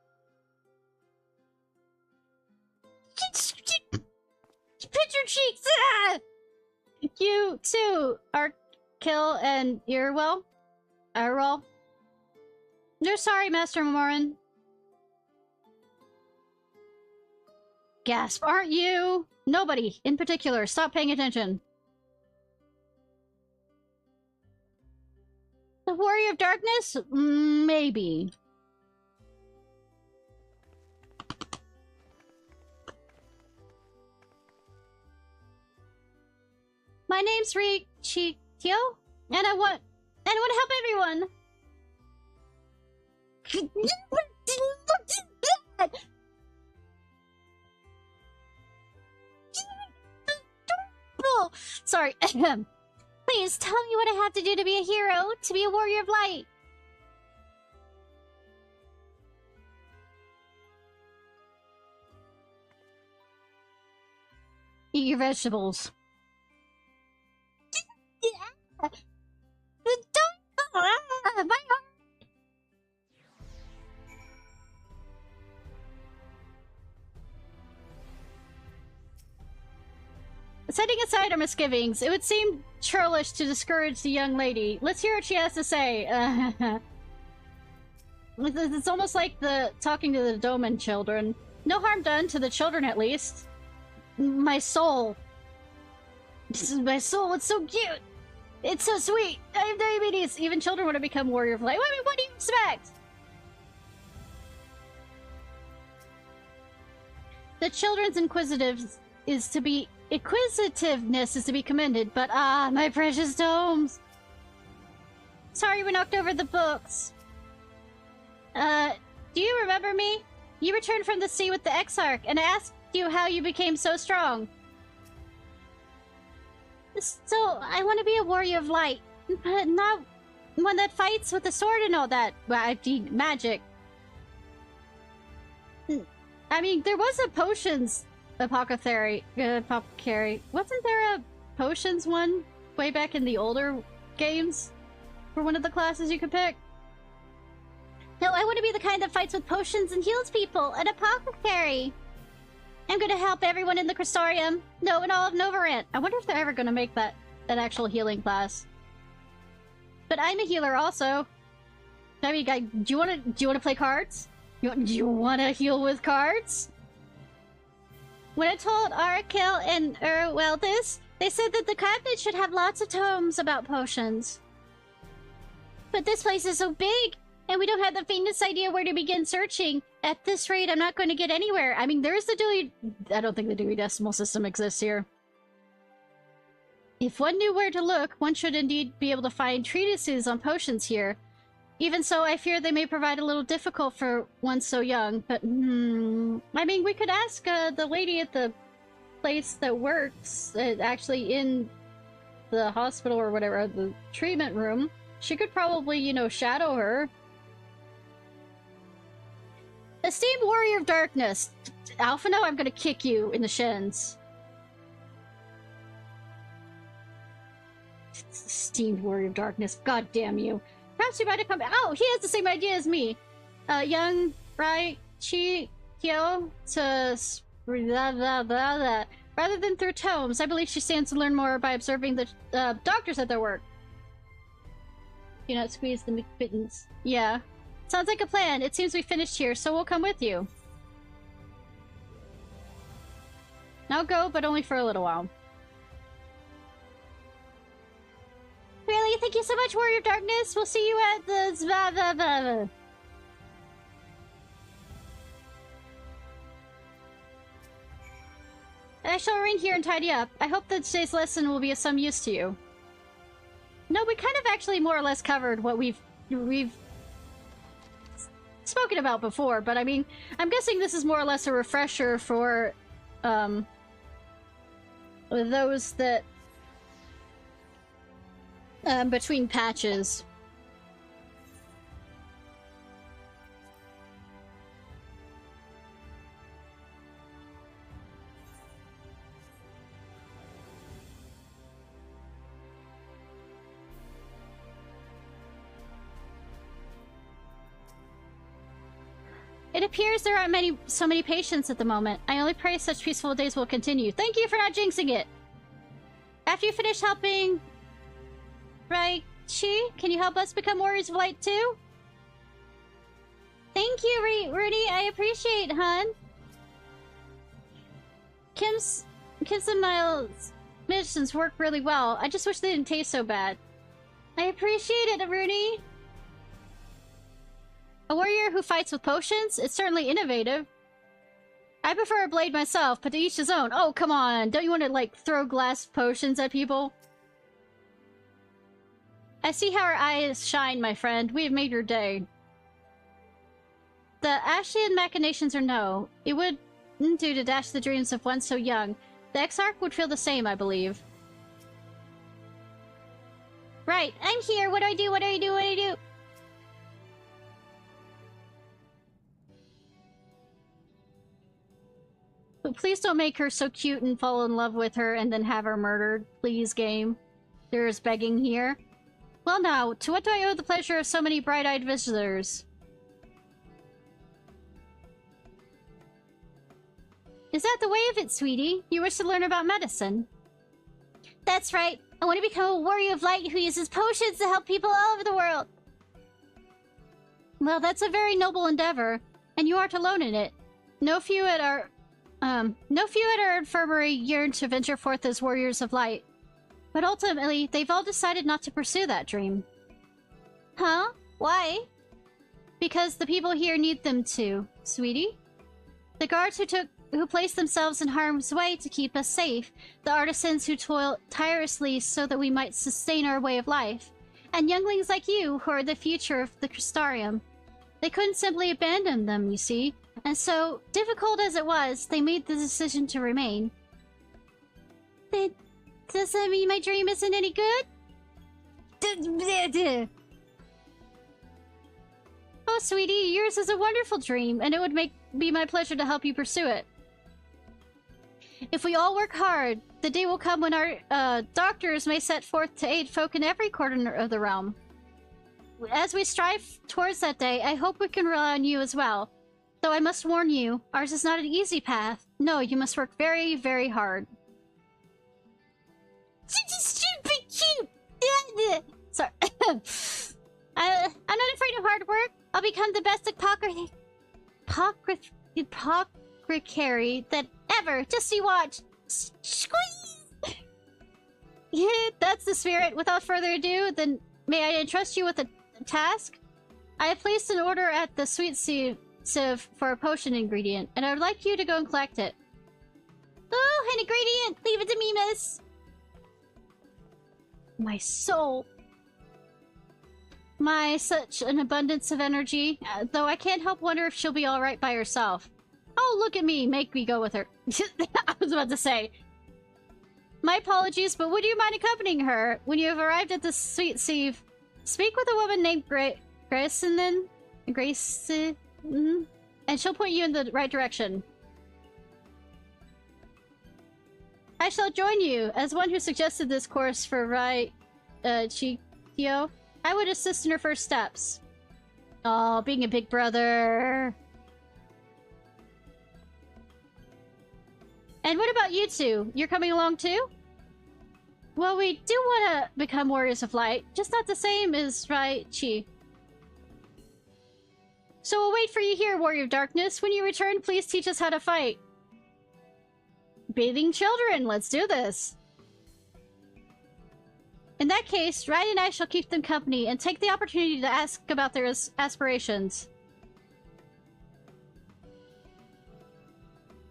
Pinch your cheeks! Ah! You too, Arkil and Irwell. You're sorry, Master Morin. Gasp, aren't you? Nobody, in particular. Stop paying attention. The Warrior of Darkness? Maybe. My name's Riichitio, and I want to help everyone. Sorry. Please tell me what I have to do to be a hero, to be a warrior of light. Eat your vegetables. My heart. Setting aside our misgivings, it would seem churlish to discourage the young lady. Let's hear what she has to say. It's almost like talking to the Doman children. No harm done to the children, at least. My soul. My soul, it's so cute. It's so sweet. I have diabetes. Even children want to become warrior of light. I mean, what do you expect? The children's inquisitiveness is to be commended, but my precious tomes. Sorry we knocked over the books. Do you remember me? You returned from the sea with the Exarch, and I asked you how you became so strong. So, I want to be a warrior of light, but not one that fights with a sword and all that. Well, I need magic. I mean, there was a potions apothecary. Wasn't there a potions one way back in the older games for one of the classes you could pick? No, I want to be the kind that fights with potions and heals people, an apothecary. I'm gonna help everyone in the Crystarium. No, in all of Novarant. I wonder if they're ever gonna make that actual healing class. But I'm a healer also. I mean, guy, do you wanna play cards? Do you wanna heal with cards? When I told Arakil and this, they said that the cabinet should have lots of tomes about potions. But this place is so big, and we don't have the faintest idea where to begin searching. At this rate, I'm not going to get anywhere. I mean, there's the Dewey... I don't think the Dewey Decimal System exists here. If one knew where to look, one should indeed be able to find treatises on potions here. Even so, I fear they may provide a little difficult for one so young, but I mean, we could ask the lady at the place that works, actually in the hospital or whatever, the treatment room. She could probably, you know, shadow her. Esteemed Warrior of Darkness, Alphino, I'm gonna kick you in the shins. Esteemed Warrior of Darkness, god damn you. Perhaps you might have come back. Oh, he has the same idea as me. Young, right? Chi, Kyo, to blah, blah, blah, blah. Rather than through tomes, I believe she stands to learn more by observing the doctors at their work. Do not squeeze the McBittens. Yeah. Sounds like a plan. It seems we finished here, so we'll come with you. Now go, but only for a little while. Really? Thank you so much, Warrior of Darkness. We'll see you at the... I shall remain here and tidy up. I hope that today's lesson will be of some use to you. No, we kind of actually more or less covered what we've spoken about before, but I mean, I'm guessing this is more or less a refresher for those that between patches. It appears there aren't so many patients at the moment. I only pray such peaceful days will continue. Thank you for not jinxing it. After you finish helping, right, Chi, can you help us become warriors of light too? Thank you, Rudy. I appreciate, hun. Kim's and Miles' missions work really well. I just wish they didn't taste so bad. I appreciate it, Rudy. A warrior who fights with potions? It's certainly innovative. I prefer a blade myself, but to each his own. Oh, come on. Don't you want to, like, throw glass potions at people? I see how our eyes shine, my friend. We have made your day. the Ashian machinations or no, it wouldn't do to dash the dreams of one so young. The Exarch would feel the same, I believe. Right, I'm here. What do I do? What do I do? What do I do? But please don't make her so cute and fall in love with her and then have her murdered. Please, game. There's begging here. Well now, to what do I owe the pleasure of so many bright-eyed visitors? Is that the way of it, sweetie? You wish to learn about medicine? That's right. I want to become a warrior of light who uses potions to help people all over the world. Well, that's a very noble endeavor, and you aren't alone in it. No few at our infirmary yearn to venture forth as warriors of light. But ultimately, they've all decided not to pursue that dream. Huh? Why? Because the people here need them to, sweetie. The guards who placed themselves in harm's way to keep us safe, the artisans who toil tirelessly so that we might sustain our way of life, and younglings like you who are the future of the Crystarium. They couldn't simply abandon them, you see, and so, difficult as it was, they made the decision to remain. Does that mean my dream isn't any good? Oh, sweetie, yours is a wonderful dream, and it would be my pleasure to help you pursue it. If we all work hard, the day will come when our doctors may set forth to aid folk in every corner of the realm. As we strive towards that day, I hope we can rely on you as well. Though I must warn you, ours is not an easy path. No, you must work very, very hard. Stupid cute! Sorry. I'm not afraid of hard work. I'll become the best apothecary that ever. Just you watch. Squeeze! Yeah, that's the spirit. Without further ado, then may I entrust you with a task? I have placed an order at the sweet sieve for a potion ingredient, and I would like you to go and collect it. Oh, an ingredient! Leave it to me, miss! My soul. My, such an abundance of energy. Though I can't help wonder if she'll be alright by herself. Oh, look at me. Make me go with her. I was about to say. My apologies, but would you mind accompanying her? When you have arrived at the sweet sieve, speak with a woman named Grace, and she'll point you in the right direction. I shall join you. As one who suggested this course for Chikyo, I would assist in her first steps. Oh, being a big brother. And what about you two? You're coming along too? Well, we do want to become warriors of light, just not the same as Chi. So we'll wait for you here, warrior of darkness. When you return, please teach us how to fight. Bathing children, let's do this. In that case, Ryan and I shall keep them company and take the opportunity to ask about their aspirations.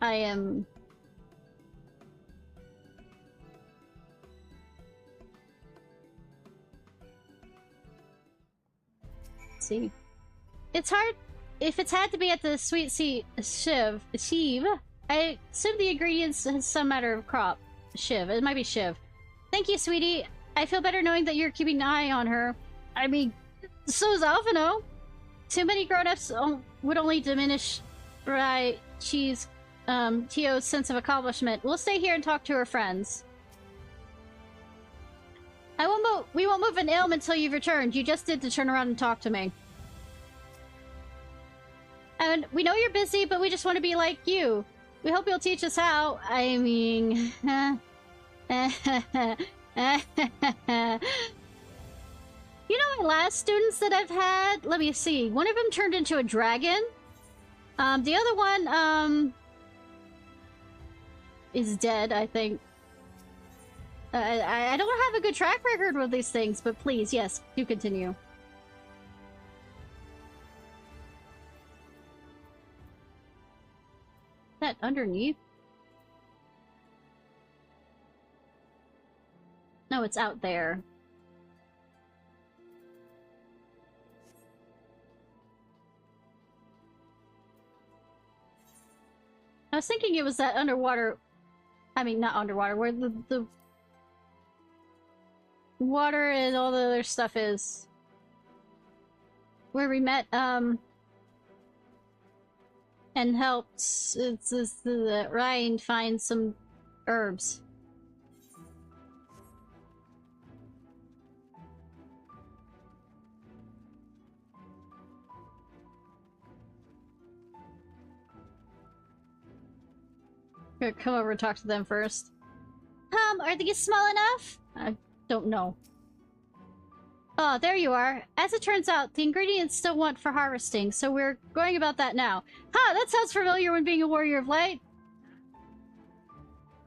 I am... Let's see. It's hard... If it's had to be at the sweet sieve, I assume the ingredients has some matter of crop. Shiv. It might be Shiv. Thank you, sweetie. I feel better knowing that you're keeping an eye on her. I mean, so is Alphino. Too many grown-ups would only diminish Tio's sense of accomplishment. We'll stay here and talk to her friends. We won't move an ilm until you've returned. You just did to turn around and talk to me. And we know you're busy, but we just want to be like you. We hope you'll teach us how. I mean... You know my last students that I've had? Let me see. One of them turned into a dragon. The other one, is dead, I think. I don't have a good track record with these things, but please, yes, do continue. That underneath? No, it's out there. I was thinking it was that underwater... I mean, not underwater, where the water and all the other stuff is. Where we met, and helped Ryan find some herbs. Come over and talk to them first. Are these small enough? I don't know. Oh, there you are. As it turns out, the ingredients still want for harvesting, so we're going about that now. That sounds familiar when being a warrior of light.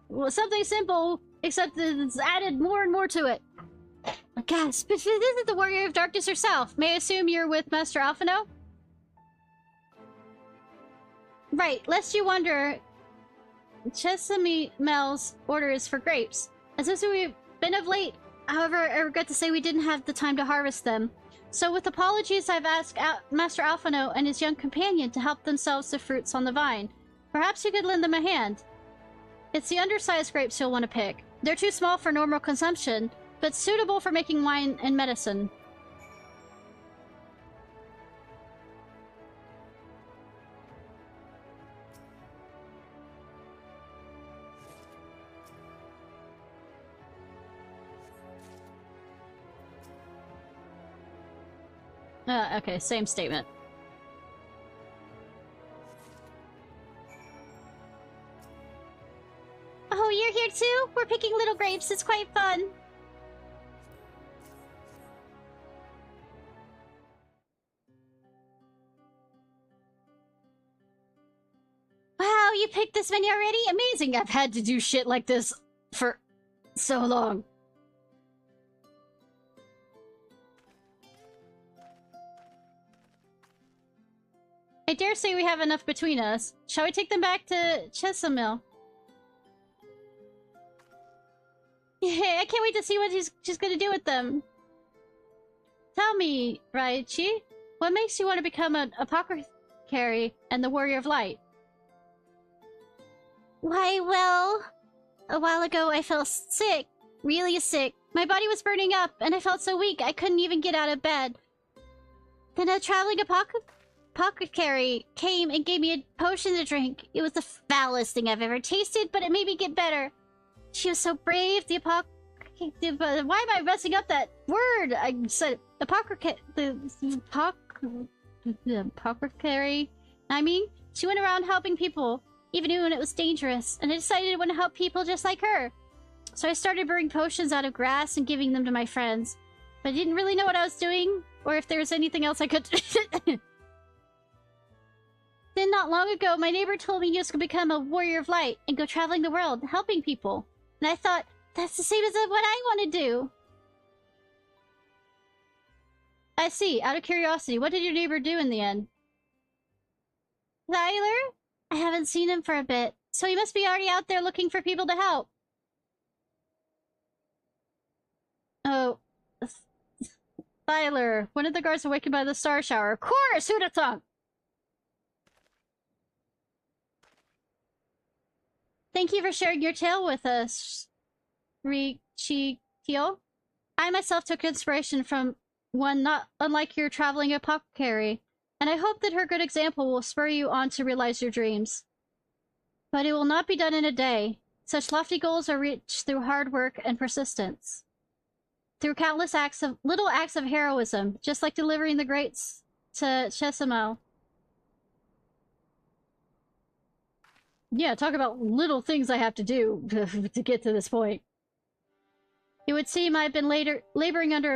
Well, something simple, except that it's added more and more to it. Gasp, if this is the warrior of darkness herself, may I assume you're with Master Alphino? Right, lest you wonder... Chesamel's order is for grapes. As we've been of late, however, I regret to say we didn't have the time to harvest them. So with apologies, I've asked Master Alphino and his young companion to help themselves to fruits on the vine. Perhaps you could lend them a hand. It's the undersized grapes you'll want to pick. They're too small for normal consumption, but suitable for making wine and medicine. Okay, same statement. Oh, you're here too? We're picking little grapes. It's quite fun. Wow, you picked this many already? Amazing. I've had to do shit like this for so long. I dare say we have enough between us. Shall we take them back to Chesamil? Yeah, I can't wait to see what she's gonna do with them. Tell me, Raichi, what makes you want to become an apothecary and the warrior of light? Why, well, a while ago I felt sick. Really sick. My body was burning up, and I felt so weak I couldn't even get out of bed. Then a traveling apothecary came and gave me a potion to drink. It was the foulest thing I've ever tasted, but it made me get better. She was so brave. Why am I messing up that word? I said apothecary. I mean, she went around helping people, even when it was dangerous, and I decided I want to help people just like her. So I started brewing potions out of grass and giving them to my friends. But I didn't really know what I was doing, or if there was anything else I could... Then not long ago, my neighbor told me he was going to become a warrior of light and go traveling the world, helping people. And I thought, that's the same as what I want to do. I see. Out of curiosity, what did your neighbor do in the end? Tyler? I haven't seen him for a bit, so he must be already out there looking for people to help. Oh. Tyler, one of the guards awakened by the star shower. Of course! Who'd have thought? Thank you for sharing your tale with us, Richikyo. I myself took inspiration from one not unlike your traveling apothecary, and I hope that her good example will spur you on to realize your dreams. But it will not be done in a day. Such lofty goals are reached through hard work and persistence. Through countless little acts of heroism, just like delivering the grapes to Chesamo. Yeah, talk about little things I have to do to get to this point. It would seem I've been laboring under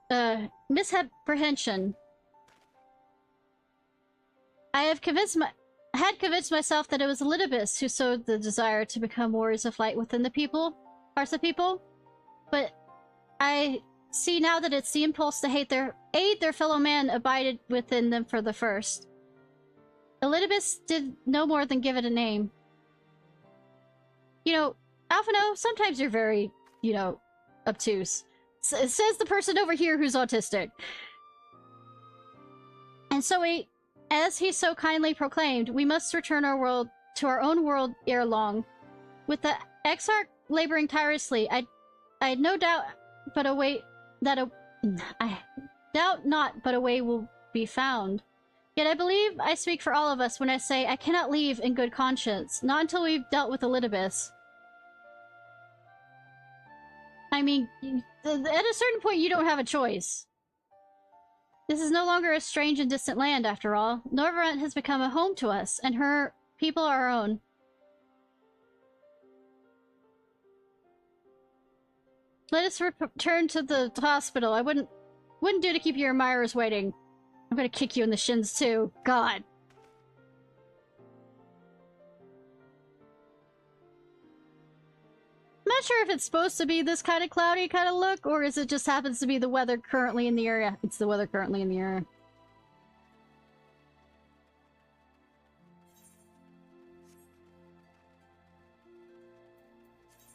a misapprehension. I had convinced myself that it was Elidibus who sowed the desire to become warriors of light within the hearts of people, but I see now that it's the impulse to aid their fellow man abided within them for the first. Elidibus did no more than give it a name. You know, Alphino, sometimes you're very, obtuse. Says the person over here who's autistic. And so as he so kindly proclaimed, we must return our world to our own world ere long. With the Exarch laboring tirelessly, I had no doubt but a way that I doubt not but a way will be found. Yet I believe I speak for all of us when I say I cannot leave in good conscience, not until we've dealt with Elidibus. I mean, at a certain point you don't have a choice. This is no longer a strange and distant land, after all. Norvrent has become a home to us, and her people are our own. Let us return to the hospital. I wouldn't do to keep your admirers waiting. I'm gonna kick you in the shins too. God. I'm not sure if it's supposed to be this kind of cloudy kind of look, or is it just happens to be the weather currently in the area. It's the weather currently in the area.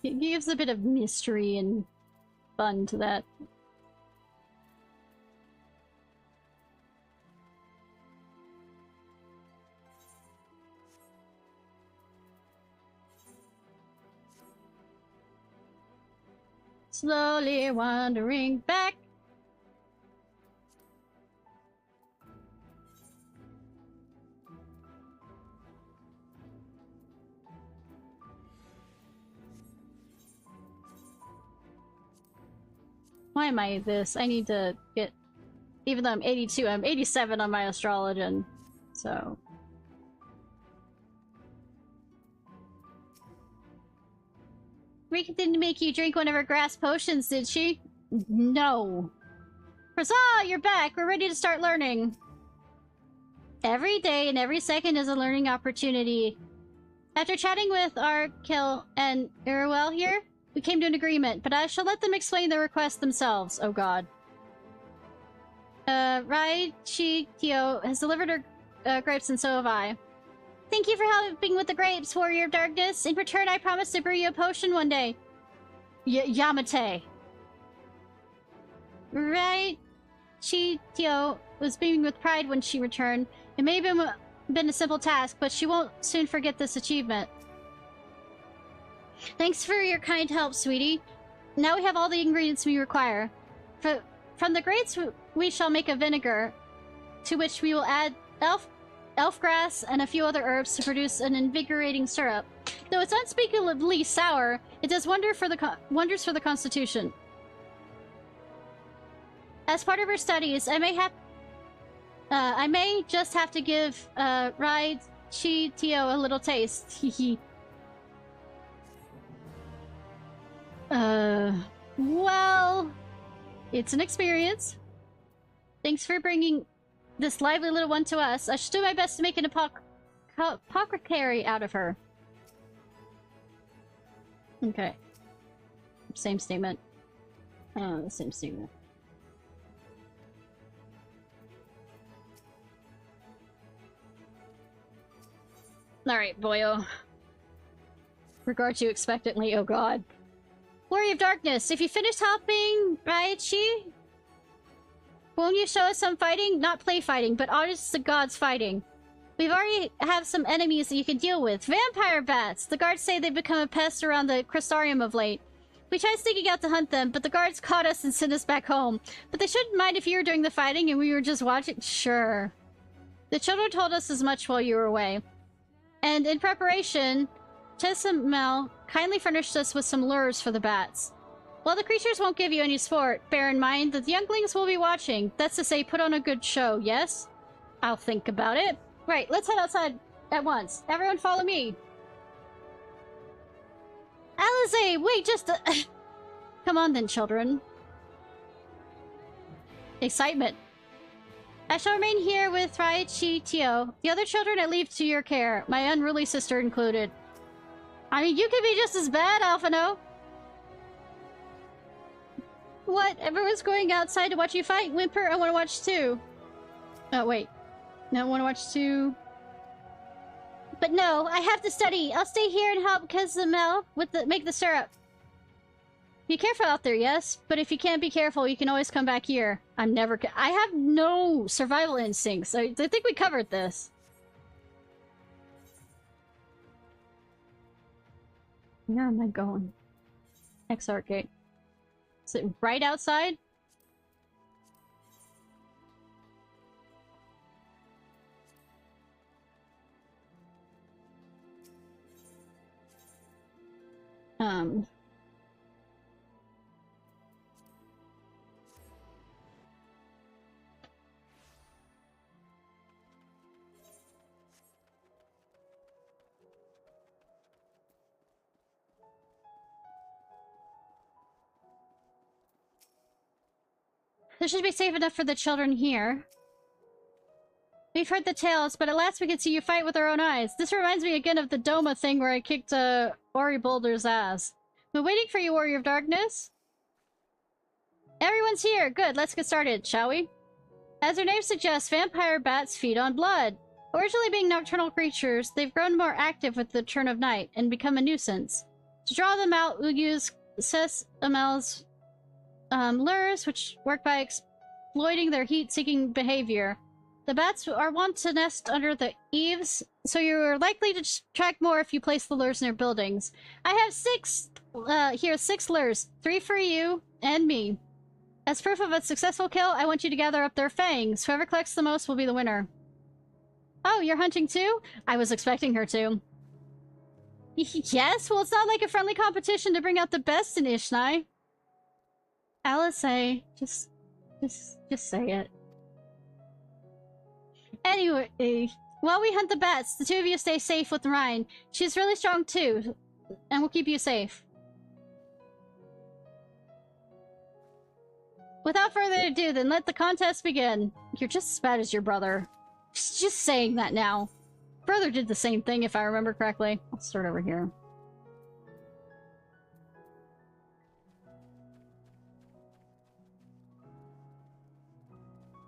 It gives a bit of mystery and fun to that. Slowly wandering back. Why am I this? I need to get... Even though I'm 82, I'm 87 on my astrologian. So... Rika didn't make you drink one of her grass potions, did she? No. Huzzah! You're back! We're ready to start learning! Every day and every second is a learning opportunity. After chatting with Arkil and Iruel here, we came to an agreement, but I shall let them explain their request themselves. Oh god. Raichi Tio has delivered her grapes, and so have I. Thank you for helping with the grapes, Warrior of Darkness. In return, I promise to brew you a potion one day. Yamate. Raichi Tio was beaming with pride when she returned. It may have been a simple task, but she won't soon forget this achievement. Thanks for your kind help, sweetie. Now we have all the ingredients we require. From the grapes, we shall make a vinegar, to which we will add elf grass and a few other herbs to produce an invigorating syrup. Though it's unspeakably sour, it does wonders for the constitution. As part of her studies, I may just have to give Raichi Tio a little taste. Hehe. Well, it's an experience. Thanks for bringing this lively little one to us. I should do my best to make an apothecary out of her. Okay. Same statement. Same statement. Alright, boyo. Regard you expectantly, oh god. Warrior of Darkness, if you finish helping Raichi, won't you show us some fighting? Not play fighting, but honest to God's fighting. We've already have some enemies that you can deal with. Vampire bats! The guards say they've become a pest around the Crystarium of late. We tried sneaking out to hunt them, but the guards caught us and sent us back home. But they shouldn't mind if you were doing the fighting and we were just watching. Sure. The children told us as much while you were away. And in preparation, Chesamel kindly furnished us with some lures for the bats. While the creatures won't give you any sport, bear in mind that the younglings will be watching. That's to say, put on a good show, yes? I'll think about it. Right, let's head outside at once. Everyone follow me. Alize, wait just a... Come on then, children. Excitement. I shall remain here with Raichi Tio. The other children I leave to your care, my unruly sister included. I mean, you could be just as bad, Alphino. What? Everyone's going outside to watch you fight? Whimper, I want to watch too. Oh, wait. No, I want to watch too. But no, I have to study. I'll stay here and help Chesamel with make the syrup. Be careful out there, yes? But if you can't be careful, you can always come back here. I have no survival instincts. I think we covered this. Where am I going? XR gate. Is it right outside? This should be safe enough for the children here. We've heard the tales, but at last we can see you fight with our own eyes. This reminds me again of the Doma thing where I kicked Ori Boulder's ass. We're waiting for you, Warrior of Darkness. Everyone's here! Good, let's get started, shall we? As their name suggests, vampire bats feed on blood. Originally being nocturnal creatures, they've grown more active with the turn of night and become a nuisance. To draw them out, we'll use Sesamel's lures, which work by exploiting their heat-seeking behavior. The bats are wont to nest under the eaves, so you're likely to track more if you place the lures near buildings. I have six lures, 3 for you and me. As proof of a successful kill, I want you to gather up their fangs. Whoever collects the most will be the winner. Oh, you're hunting too? I was expecting her to. Yes? Well, it's not like a friendly competition to bring out the best in Ishnai. Alice, just say it. Anyway, while we hunt the bats, the two of you stay safe with Ryan. She's really strong too, and we'll keep you safe. Without further ado, then let the contest begin. You're just as bad as your brother. Just saying that now. Brother did the same thing, if I remember correctly. I'll start over here.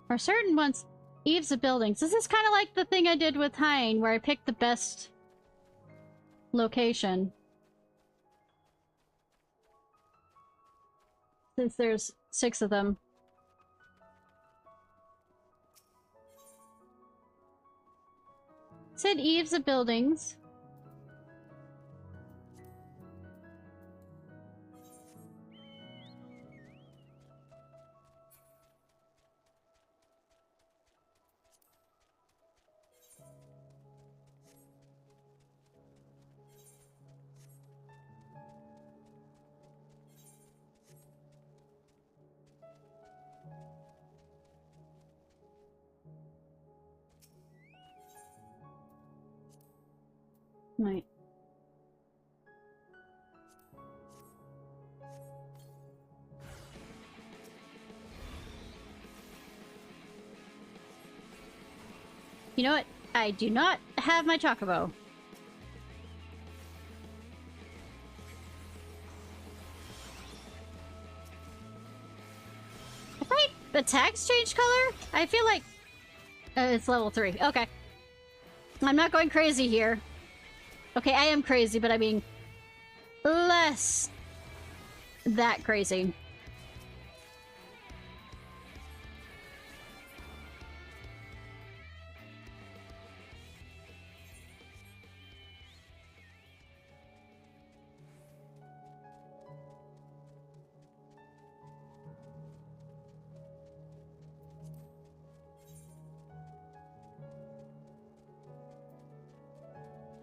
For certain ones, eaves of buildings. This is kind of like the thing I did with Hein, where I picked the best location. Since there's 6 of them. It said eaves of buildings. Right. You know what? I do not have my chocobo. If my attacks change color, I feel like... it's level 3. Okay. I'm not going crazy here. Okay, I am crazy, but I mean... less... that crazy.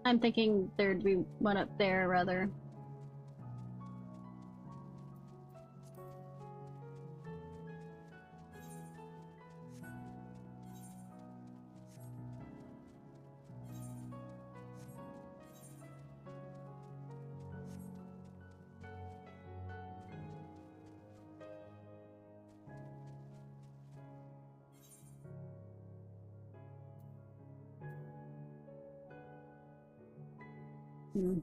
I'm thinking there'd be one up there, rather. Hmm.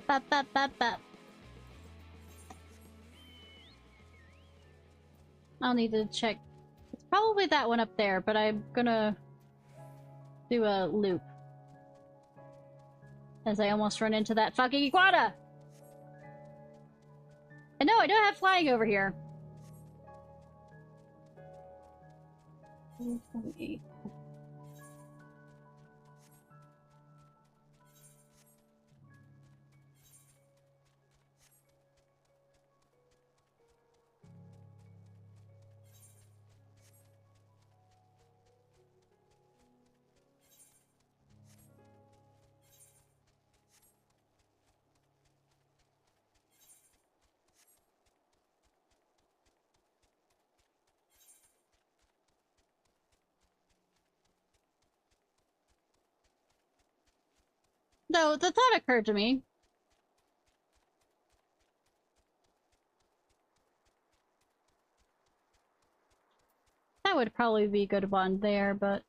Bap, bap, bap, bap. I'll need to check. It's probably that one up there, but I'm gonna do a loop. As I almost run into that fucking iguana! And no, I don't have flying over here. Though, the thought occurred to me. That would probably be a good one there, but...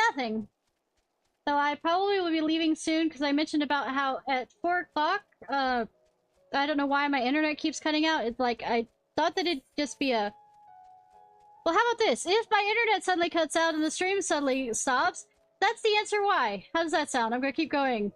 Nothing. So I probably will be leaving soon, because I mentioned about how at 4 o'clock, I don't know why my internet keeps cutting out. It's like, I thought that it'd just be a... Well, how about this? If my internet suddenly cuts out and the stream suddenly stops, that's the answer why. How does that sound? I'm gonna keep going.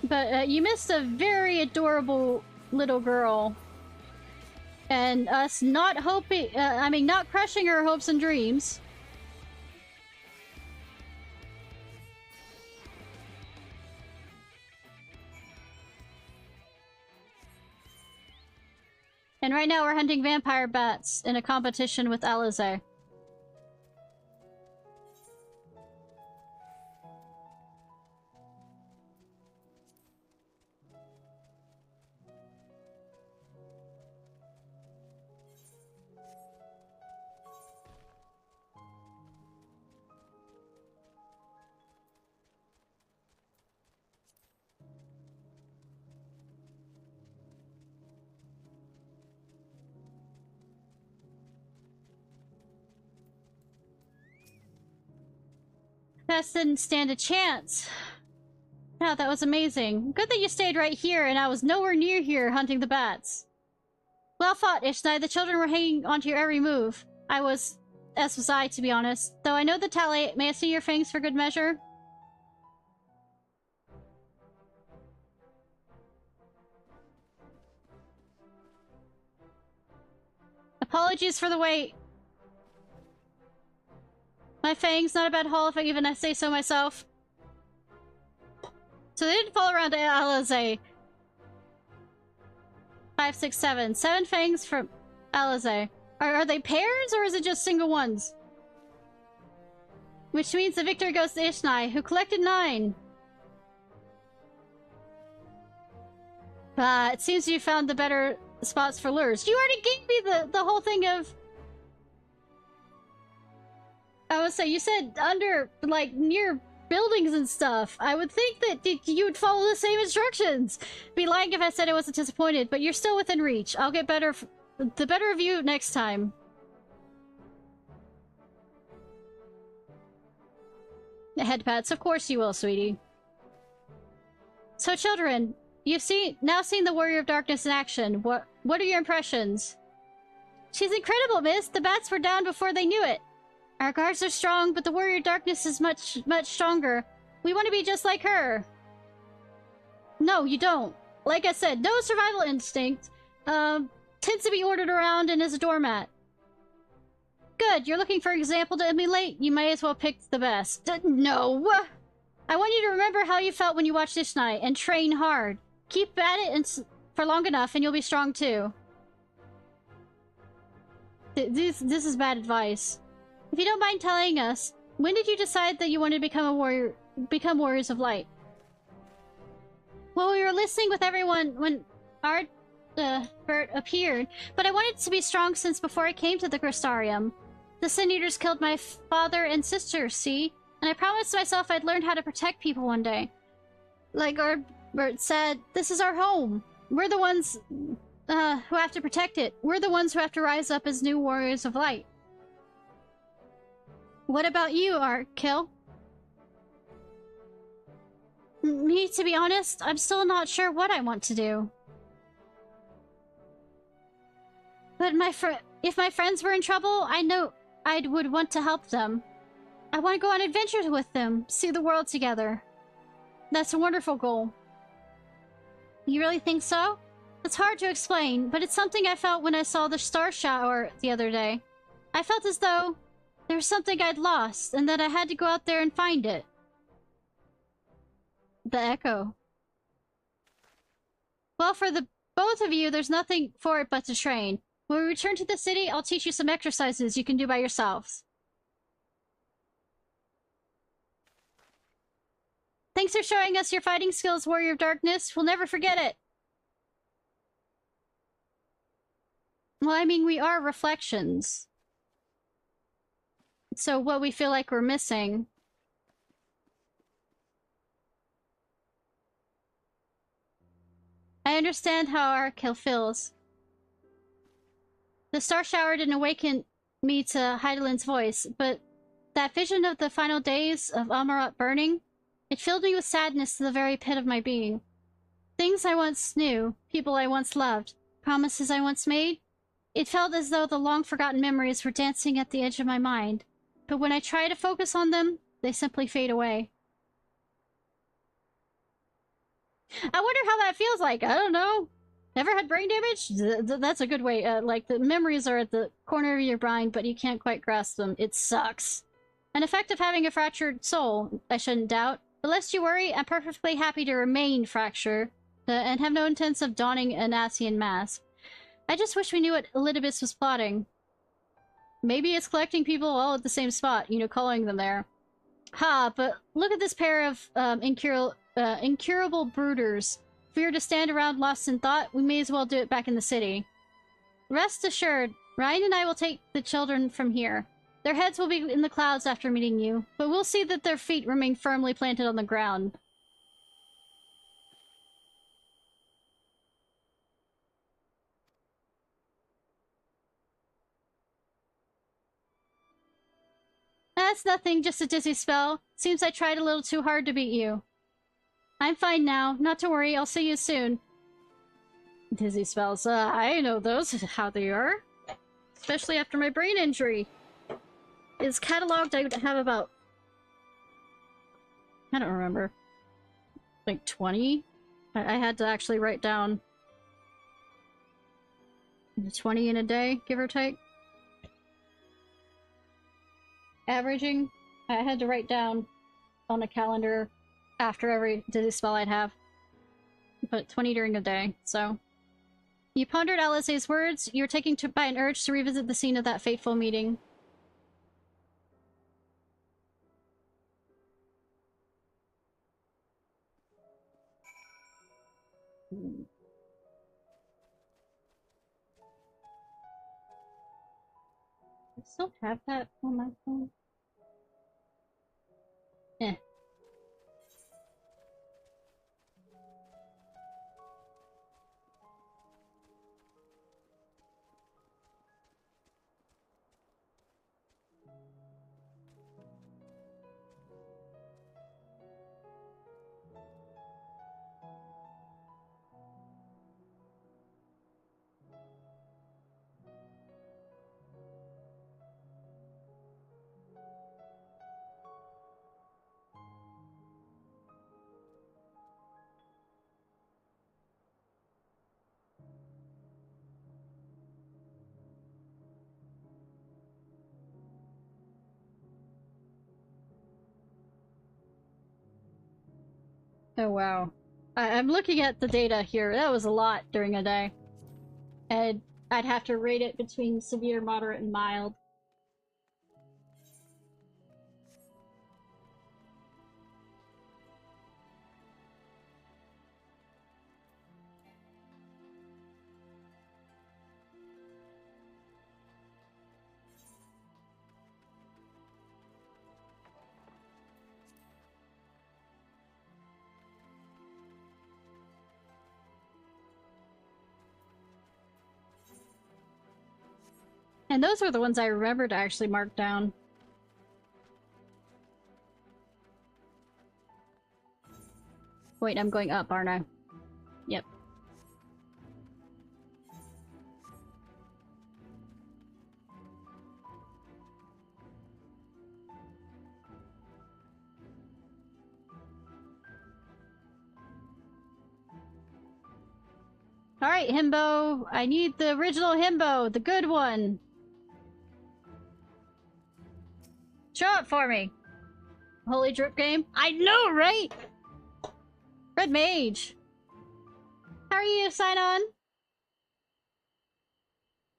But you missed a very adorable little girl. And us not hoping, not crushing her hopes and dreams. And right now we're hunting vampire bats in a competition with Alizé. Bats didn't stand a chance. Wow, that was amazing. Good that you stayed right here and I was nowhere near here hunting the bats. Well fought, Ishnai. The children were hanging onto your every move. As was I, to be honest. Though I know the tally, may I see your fangs for good measure? Apologies for the wait. My fangs, not a bad haul if I say so myself. So they didn't fall around to Alizé. 5, 6, 7. 7 fangs from Alizé. Are they pairs or is it just single ones? Which means the victor goes to Ishnai, who collected 9. It seems you found the better spots for lures. You already gave me the whole thing of... I would say, you said under, like, near buildings and stuff. I would think that you would follow the same instructions. Be lying if I said I wasn't disappointed, but you're still within reach. I'll get the better of you next time. Head pats, of course you will, sweetie. So, children, you've now seen the Warrior of Darkness in action. What are your impressions? She's incredible, miss. The bats were down before they knew it. Our guards are strong, but the Warrior of Darkness is much, much stronger. We want to be just like her. No, you don't. Like I said, no survival instinct. Tends to be ordered around and is a doormat. Good, you're looking for an example to emulate? You may as well pick the best. No! I want you to remember how you felt when you watched Ishnai, and train hard. Keep at it for long enough, and you'll be strong too. This is bad advice. If you don't mind telling us, when did you decide that you wanted to become Warriors of Light? Well, we were listening with everyone when our Bert appeared, but I wanted to be strong since before I came to the Crystarium. The Sin Eaters killed my father and sister, see? And I promised myself I'd learn how to protect people one day. Like our Bert said, this is our home. We're the ones who have to protect it. We're the ones who have to rise up as new warriors of light. What about you, Arkkill? Me, to be honest, I'm still not sure what I want to do. But if my friends were in trouble, I know I would want to help them. I want to go on adventures with them, see the world together. That's a wonderful goal. You really think so? It's hard to explain, but it's something I felt when I saw the star shower the other day. I felt as though there was something I'd lost, and that I had to go out there and find it. The echo. Well, for the both of you, there's nothing for it but to train. When we return to the city, I'll teach you some exercises you can do by yourselves. Thanks for showing us your fighting skills, Warrior of Darkness. We'll never forget it. Well, I mean, we are reflections. So what we feel like we're missing... I understand how Arkkill feels. The star shower didn't awaken me to Heidelin's voice, but that vision of the final days of Amarat burning, it filled me with sadness to the very pit of my being. Things I once knew, people I once loved, promises I once made, it felt as though the long-forgotten memories were dancing at the edge of my mind, but when I try to focus on them, they simply fade away. I wonder how that feels like. I don't know. Ever had brain damage? That's a good way. Like, the memories are at the corner of your mind, but you can't quite grasp them. It sucks. An effect of having a fractured soul, I shouldn't doubt. But lest you worry, I'm perfectly happy to remain fractured, and have no intent of donning an Asian mask. I just wish we knew what Elidibus was plotting. Maybe it's collecting people all at the same spot, you know, calling them there. Ha, but look at this pair of incurable brooders. If we were to stand around lost in thought, we may as well do it back in the city. Rest assured, Ryan and I will take the children from here. Their heads will be in the clouds after meeting you, but we'll see that their feet remain firmly planted on the ground. That's nothing, just a dizzy spell. Seems I tried a little too hard to beat you. I'm fine now. Not to worry, I'll see you soon. Dizzy spells. I know those, how they are. Especially after my brain injury. It's cataloged, I have about... I don't remember. Like 20? I had to actually write down... 20 in a day, give or take. Averaging, I had to write down on a calendar after every dizzy spell I'd have. But 20 during the day, so... You pondered Alice's words, you're taken by an urge to revisit the scene of that fateful meeting. I still have that on my phone. Eh. Oh wow. I'm looking at the data here. That was a lot during a day. And I'd have to rate it between severe, moderate, and mild. And those were the ones I remembered to actually mark down. Wait, I'm going up, aren't I? Yep. Alright, himbo. I need the original himbo, the good one. Show up for me. Holy drip game. I know, right? Red mage. How are you, sign on?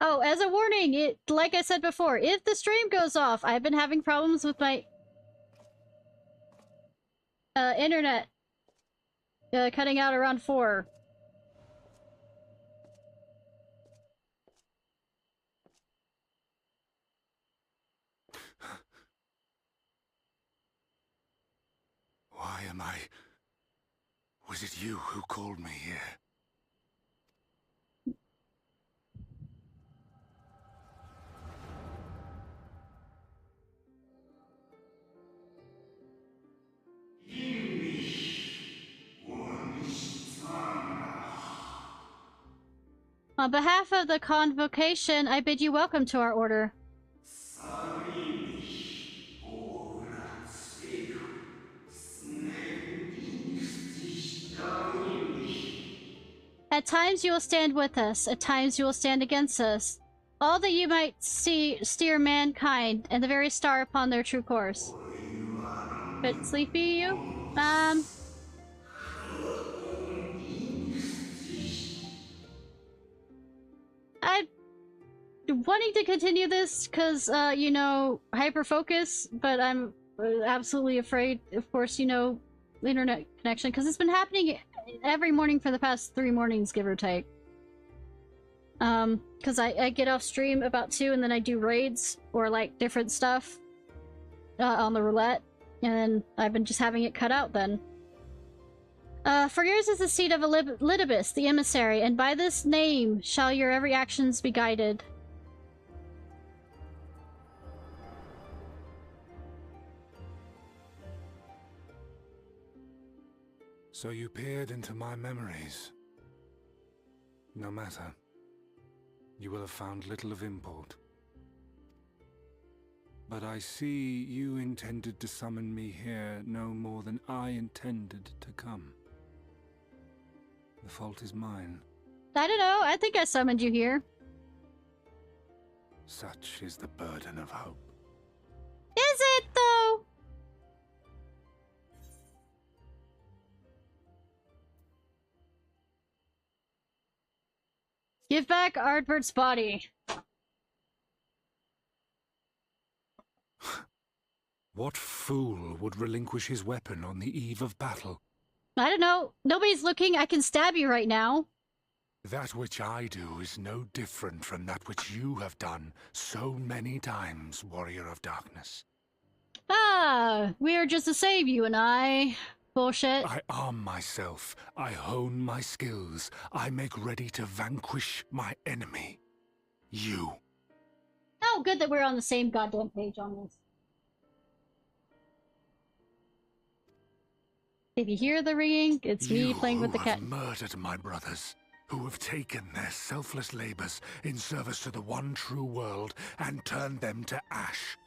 Oh, as a warning, like I said before, if the stream goes off, I've been having problems with my internet cutting out around 4. Why am I... Was it you who called me here? On behalf of the convocation, I bid you welcome to our order. At times you will stand with us, at times you will stand against us. All that you might steer mankind and the very star upon their true course. Bit sleepy, you? I'm wanting to continue this because, you know, hyper-focus, but I'm absolutely afraid, of course, you know, internet connection, because it's been happening every morning for the past 3 mornings, give or take. Because I get off stream about 2 and then I do raids or, like, different stuff on the roulette, and then I've been just having it cut out then. For yours is the seat of Elidibus, the emissary, and by this name shall your every actions be guided. So you peered into my memories. No matter. You will have found little of import. But I see you intended to summon me here no more than I intended to come. The fault is mine. I don't know, I think I summoned you here. Such is the burden of hope. Is it, though? Give back Ardbert's body. What fool would relinquish his weapon on the eve of battle? I don't know. Nobody's looking. I can stab you right now. That which I do is no different from that which you have done so many times, Warrior of Darkness. Ah, we are just the same, you and I. Bullshit. I arm myself, I hone my skills, I make ready to vanquish my enemy. You. Oh, good that we're on the same goddamn page on this. If you hear the ringing, it's me playing with the cat. You who have murdered my brothers, who have taken their selfless labors in service to the one true world and turned them to ash.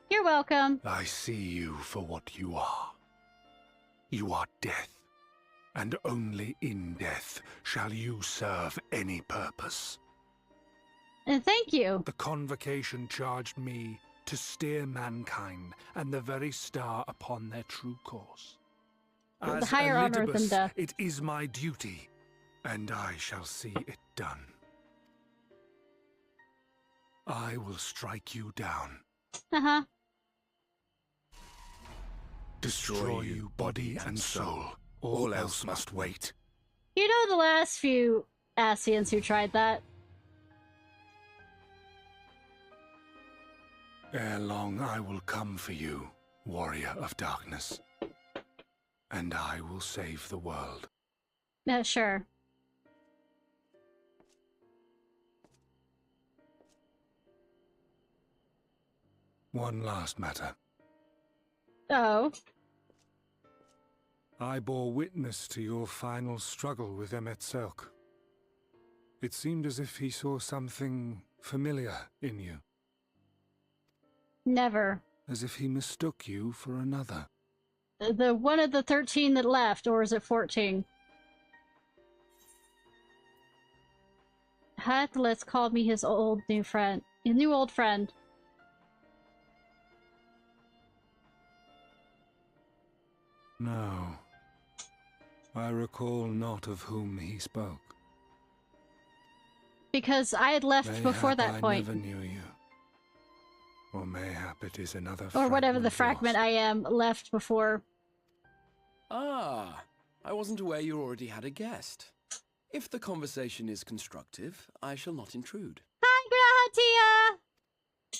You're welcome. I see you for what you are. You are death, and only in death shall you serve any purpose. And thank you. The convocation charged me to steer mankind and the very star upon their true course. The As higher honor than Elidibus, death. it is my duty, and I shall see it done. I will strike you down. Uh-huh. Destroy you body and soul. All else must wait. You know the last few Asians who tried that. Ere long I will come for you, Warrior of Darkness. And I will save the world. Sure. One last matter. Oh. I bore witness to your final struggle with Emetselk. It seemed as if he saw something familiar in you. Never. As if he mistook you for another. The one of the 13 that left, or is it 14? Atlas called me his new friend. His new old friend. No. I recall not of whom he spoke. Because I had left before that point. I never knew you. Or mayhap it is another or whatever the fragment lost. I am left before. Ah, I wasn't aware you already had a guest. If the conversation is constructive, I shall not intrude. Hi, Grahatia!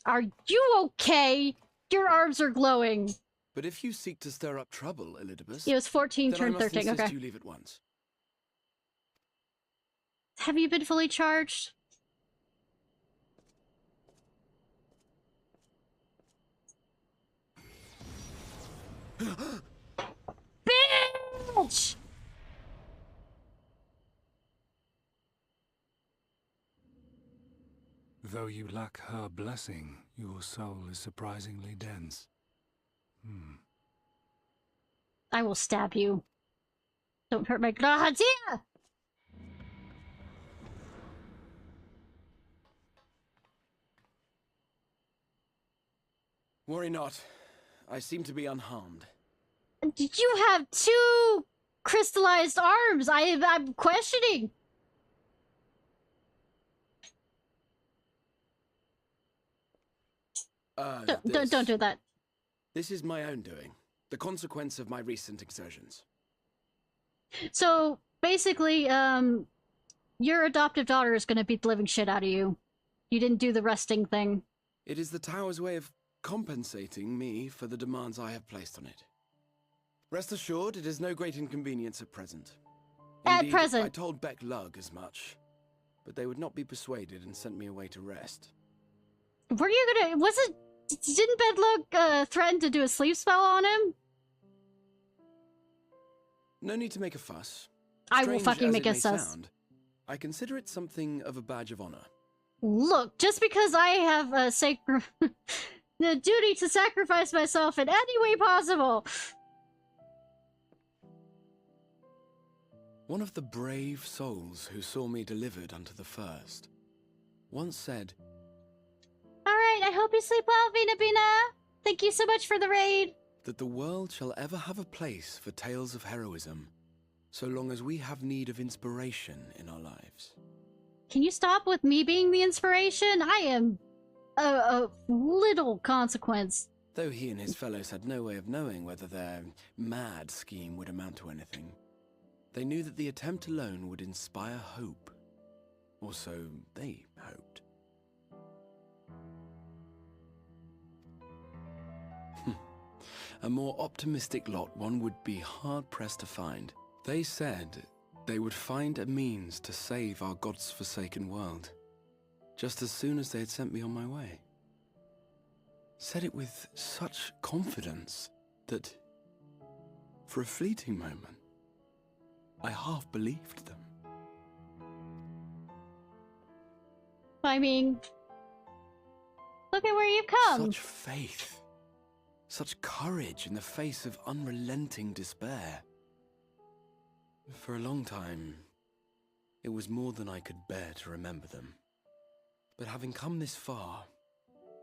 Are you okay? Your arms are glowing. But if you seek to stir up trouble, Elidibus, It was 14, then I turned must 13, insist okay. you leave at once. Have you been fully charged? Bitch! Though you lack her blessing, your soul is surprisingly dense. I will stab you. Don't hurt my Grahatia! Worry not. I seem to be unharmed. Did you have 2 crystallized arms? I'm questioning. Don't do that. This is my own doing. The consequence of my recent exertions. So, basically, your adoptive daughter is gonna beat the living shit out of you. You didn't do the resting thing. It is the tower's way of compensating me for the demands I have placed on it. Rest assured, it is no great inconvenience at present. Indeed, I told Beck Lug as much, but they would not be persuaded and sent me away to rest. Were you gonna... Didn't Bedlug threaten to do a sleep spell on him? No need to make a fuss. I will fucking make a Strange as it may sus. sound, I consider it something of a badge of honor. Look, just because I have the duty to sacrifice myself in any way possible. One of the brave souls who saw me delivered unto the first once said, Alright, I hope you sleep well, Vina Bina. Thank you so much for the raid. that the world shall ever have a place for tales of heroism, so long as we have need of inspiration in our lives. Can you stop with me being the inspiration? I am a little consequence. Though he and his fellows had no way of knowing whether their mad scheme would amount to anything, they knew that the attempt alone would inspire hope. Or so they hoped. A more optimistic lot one would be hard-pressed to find. They said they would find a means to save our God's forsaken world, just as soon as they had sent me on my way. Said it with such confidence that, for a fleeting moment, I half believed them. I mean, look at where you've come. Such faith. Such courage in the face of unrelenting despair. For a long time, it was more than I could bear to remember them. But having come this far,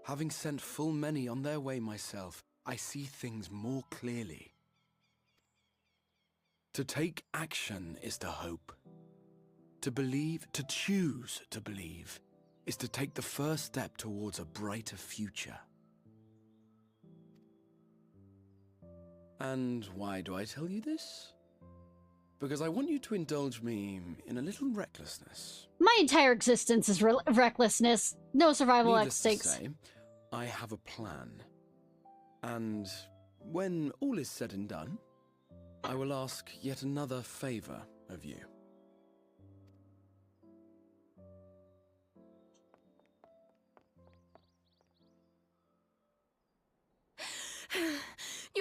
having sent full many on their way myself, I see things more clearly. To take action is to hope. To believe, to choose to believe, is to take the first step towards a brighter future. And why do I tell you this? Because I want you to indulge me in a little recklessness. My entire existence is recklessness. No survival Needless to instincts. say, I have a plan. And when all is said and done, I will ask yet another favor of you.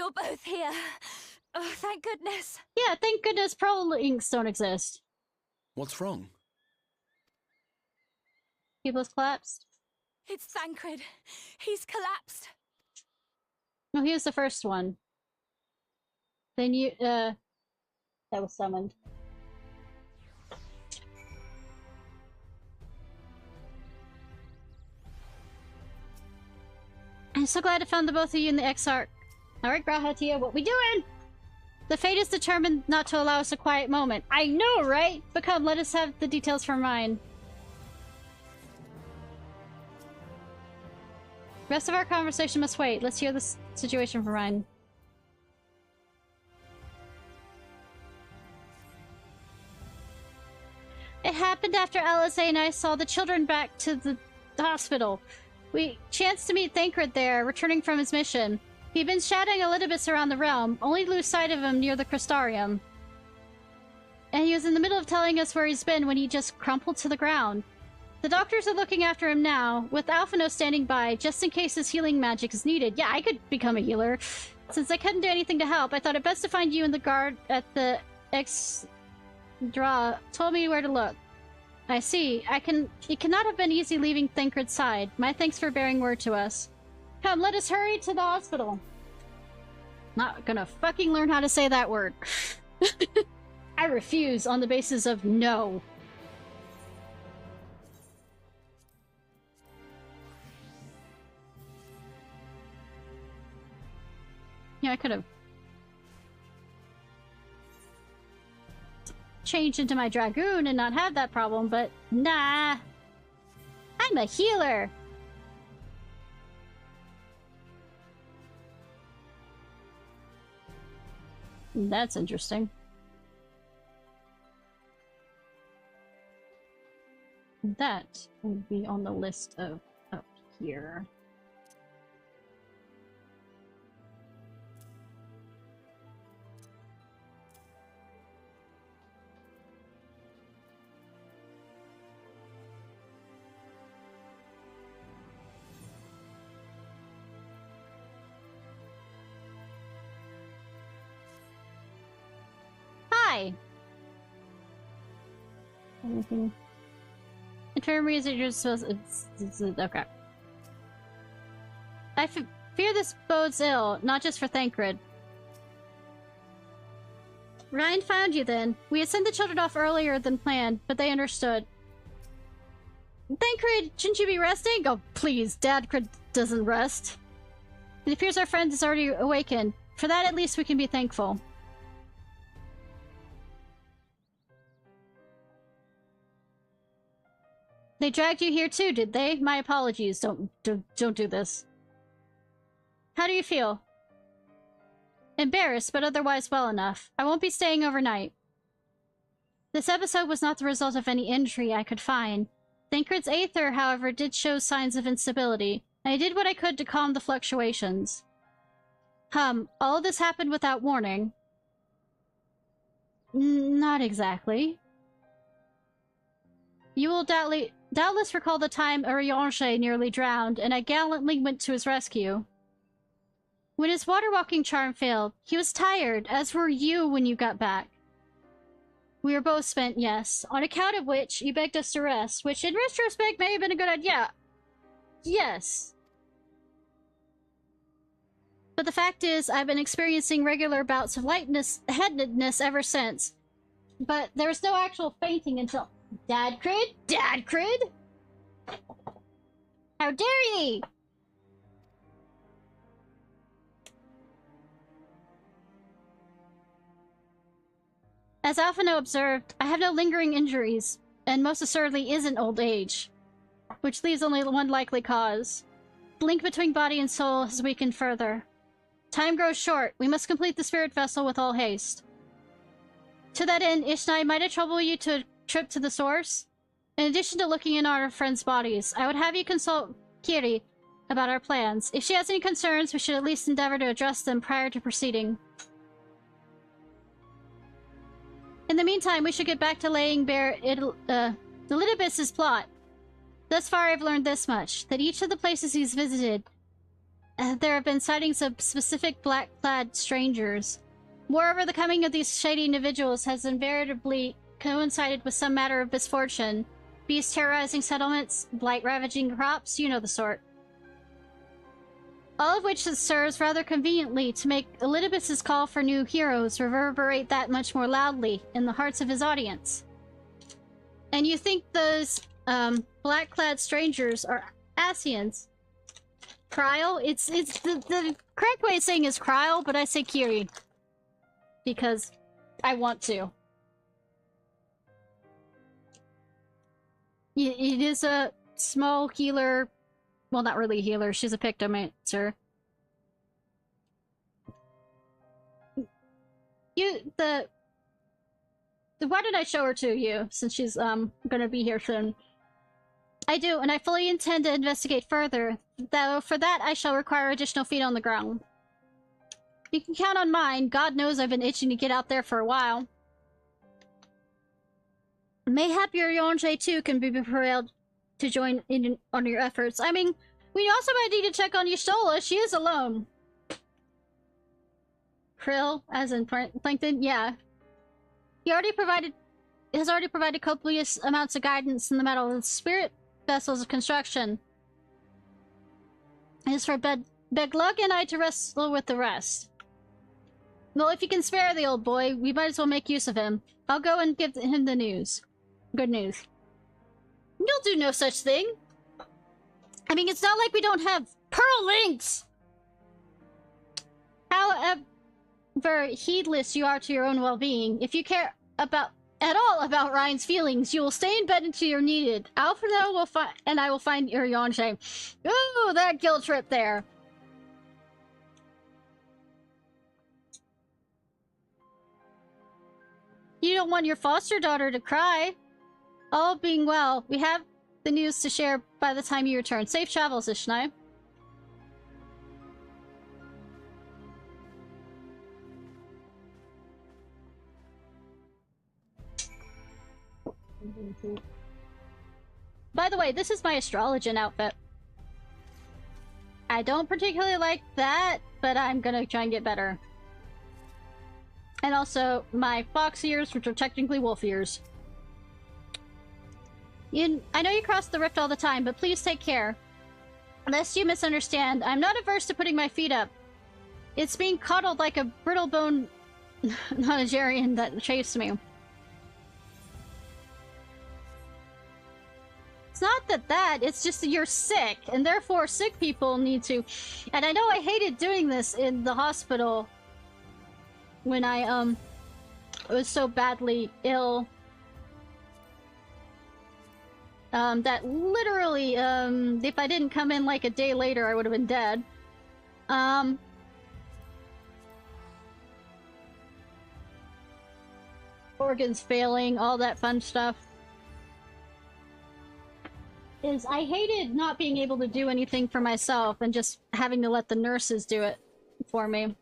you're both here. Oh, thank goodness. Yeah, thank goodness pearl inks don't exist. What's wrong? People's collapsed. It's Thancred. He's collapsed. No, he was the first one. Then you, that was summoned. I'm so glad I found the both of you in the X-Arc. Alright, Grahatia, what we doing? The fate is determined not to allow us a quiet moment. I know, right? But come, let us have the details for mine. Rest of our conversation must wait. Let's hear the situation for mine. It happened after Alice and I saw the children back to the hospital. We chanced to meet Thancred there, returning from his mission. He'd been shouting Elidibus around the realm, only to lose sight of him near the Crystarium. And he was in the middle of telling us where he's been when he just crumpled to the ground. The doctors are looking after him now, with Alphino standing by, just in case his healing magic is needed. Yeah, I could become a healer. Since I couldn't do anything to help, I thought it best to find you and the guard at the Draw told me where to look. I see. It cannot have been easy leaving Thancred's side. My thanks for bearing word to us. Come, let us hurry to the hospital. Not gonna fucking learn how to say that word. I refuse on the basis of no. Yeah, I could have changed into my Dragoon and not have that problem, but nah. I'm a healer. That's interesting. That would be on the list of up here. Hi! Anything? Infirmary is it's okay. I fear this bodes ill, not just for Thancred. Ryan found you then. We had sent the children off earlier than planned, but they understood. Thancred, shouldn't you be resting? Oh, please, Dadcred doesn't rest. It appears our friend is already awakened. For that, at least we can be thankful. They dragged you here too, did they? My apologies. Don't do this. How do you feel? Embarrassed, but otherwise well enough. I won't be staying overnight. This episode was not the result of any injury I could find. Thancred's Aether, however, did show signs of instability, and I did what I could to calm the fluctuations. All of this happened without warning. Not exactly. You will doubtless recall the time Ariange nearly drowned, and I gallantly went to his rescue. When his water-walking charm failed, he was tired, as were you when you got back. We were both spent, yes, on account of which you begged us to rest, which in retrospect may have been a good idea. Yes. But the fact is, I've been experiencing regular bouts of lightheadedness ever since. But there was no actual fainting until... Dadcred? Dadcred? How dare ye! As Alphino observed, I have no lingering injuries, and most assuredly isn't old age. Which leaves only one likely cause. The link between body and soul has weakened further. Time grows short. We must complete the spirit vessel with all haste. To that end, Ishnai, might I trouble you to a trip to the source? In addition to looking in our friends' bodies, I would have you consult Kiri about our plans. If she has any concerns, we should at least endeavor to address them prior to proceeding. In the meantime, we should get back to laying bare Elidibus' plot. Thus far, I've learned this much, that each of the places he's visited there have been sightings of specific black-clad strangers. Moreover, the coming of these shady individuals has invariably coincided with some matter of misfortune. Beasts terrorizing settlements, blight ravaging crops, you know the sort. All of which serves rather conveniently to make Elidibus's call for new heroes reverberate that much more loudly in the hearts of his audience. And you think those, black-clad strangers are Asians? Cryle? It's the correct way of saying is Cryle, but I say Kiri. Because I want to. It is a small healer. Well, not really a healer. She's a pictomancer. Why did I show her to you, since she's, gonna be here soon? I do, and I fully intend to investigate further, though for that I shall require additional feet on the ground. You can count on mine. God knows I've been itching to get out there for a while. Mayhap your Yonjay too can be prevailed to join in on your efforts. I mean, we also might need to check on Y'shtola. She is alone. Krill, as in Plankton, yeah. He has already provided copious amounts of guidance in the matter of spirit vessels of construction. It is for Beglug and I to wrestle with the rest. Well, if you can spare the old boy, we might as well make use of him. I'll go and give him the news. Good news. You'll do no such thing. I mean, it's not like we don't have pearl links! However heedless you are to your own well-being, if you care at all about Ryan's feelings, you will stay in bed until you're needed. Alfredo will find, and I will find your Yonjay. Ooh, that guilt trip there. You don't want your foster daughter to cry. All being well, we have the news to share by the time you return. Safe travels, Ishnai. By the way, this is my astrologian outfit. I don't particularly like that, but I'm gonna try and get better. And also, my fox ears, which are technically wolf ears. I know you cross the rift all the time, but please take care. Lest you misunderstand, I'm not averse to putting my feet up. It's being coddled like a brittle-boned Nigerian that chased me. It's not that, it's just that you're sick, and therefore sick people need to... And I know I hated doing this in the hospital when I, was so badly ill. That literally, if I didn't come in like a day later, I would have been dead. Organs failing, all that fun stuff. I hated not being able to do anything for myself and just having to let the nurses do it for me.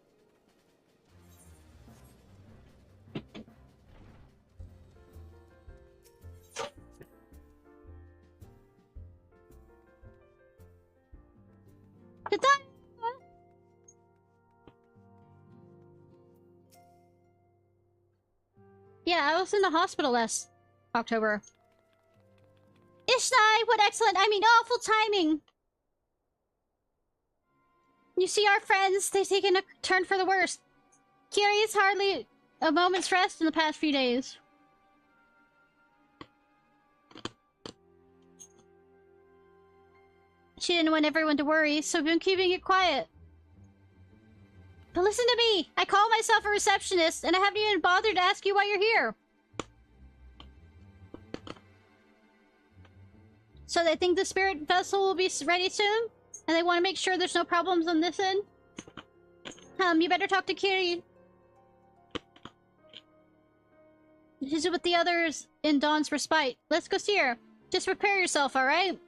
Yeah, I was in the hospital last October. Ishnai, what excellent, I mean awful timing! You see our friends, they've taken a turn for the worst. Kiri's hardly a moment's rest in the past few days. She didn't want everyone to worry, so I've been keeping it quiet. But listen to me! I call myself a receptionist, and I haven't even bothered to ask you why you're here. So they think the spirit vessel will be ready soon? And they want to make sure there's no problems on this end? You better talk to Kiri. She's with the others in Dawn's respite. Let's go see her. Just prepare yourself, alright?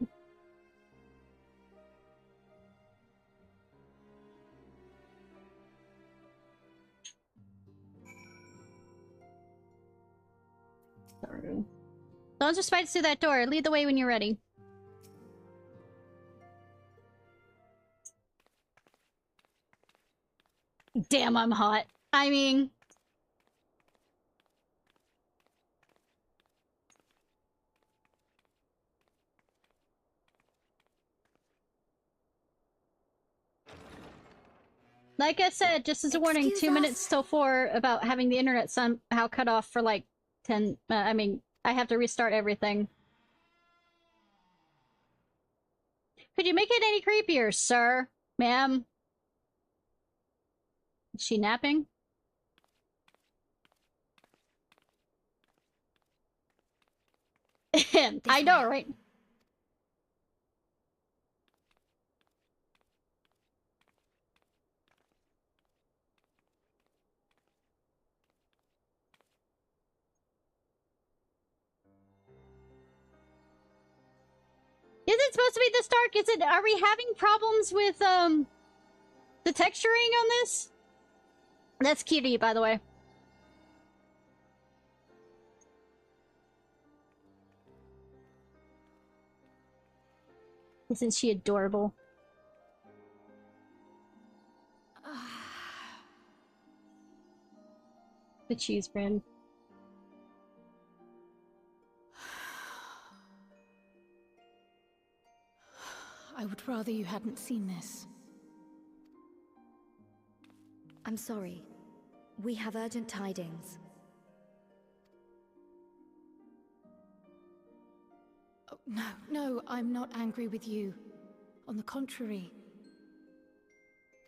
Dawn's respite's through that door. Lead the way when you're ready. Damn, I'm hot. I mean... Like I said, just as a warning, Excuse 2 minutes us? till 4 about having the internet somehow cut off for like 10... I mean, I have to restart everything. Could you make it any creepier, sir? Ma'am? Is she napping? I know, right? Is it supposed to be this dark? Is it? Are we having problems with the texturing on this? That's cutie, by the way. Isn't she adorable? The cheese brand. I would rather you hadn't seen this. I'm sorry. We have urgent tidings. Oh, no, I'm not angry with you. On the contrary.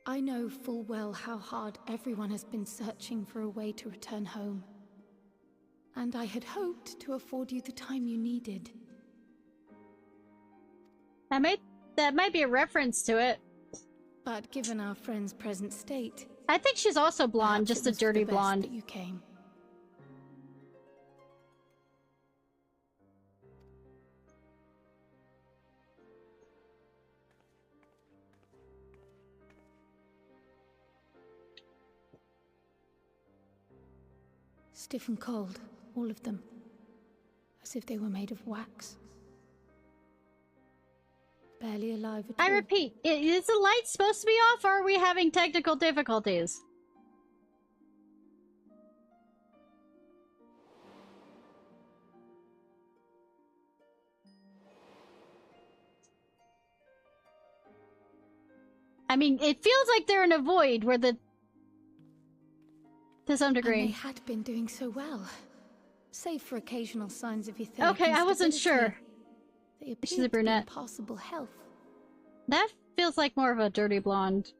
I know full well how hard everyone has been searching for a way to return home. And I had hoped to afford you the time you needed. That might be a reference to it. But given our friend's present state... I think she's also blonde, perhaps just it a was dirty for the best blonde. that you came. Stiff and cold, all of them. As if they were made of wax. Barely alive at all. I repeat, is the light supposed to be off, or are we having technical difficulties? I mean, it feels like they're in a void where the... To some degree. And they had been doing so well. Save for occasional signs of etheric Okay, I wasn't instability. sure. They appeared She's a to be in brunette. passable health. That feels like more of a dirty blonde.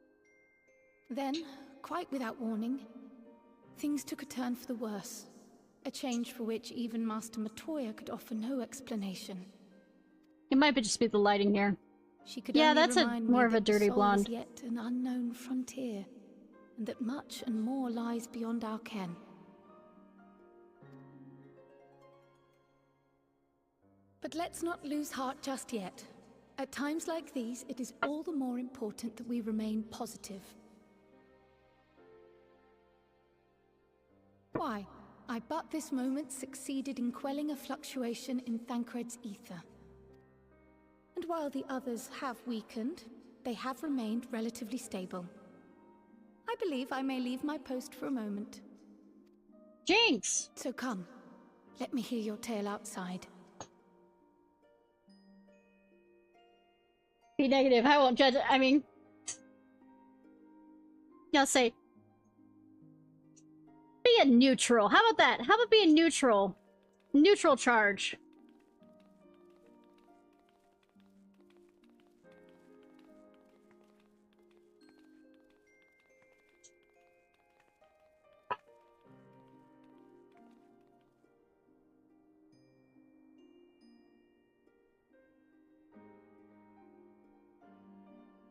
Then, quite without warning, things took a turn for the worse. A change for which even Master Matoya could offer no explanation. It might just be the lighting here. She could Yeah, only that's remind me more of a that the dirty soul blonde. is yet an unknown frontier, and that much and more lies beyond our ken. But let's not lose heart just yet. At times like these, it is all the more important that we remain positive. Why? I but this moment succeeded in quelling a fluctuation in Thancred's ether. And while the others have weakened, they have remained relatively stable. I believe I may leave my post for a moment. Jinx! So come, let me hear your tale outside. Be negative, I won't judge it. I mean... I'll say... Be a neutral. How about that? How about be a neutral? Neutral charge.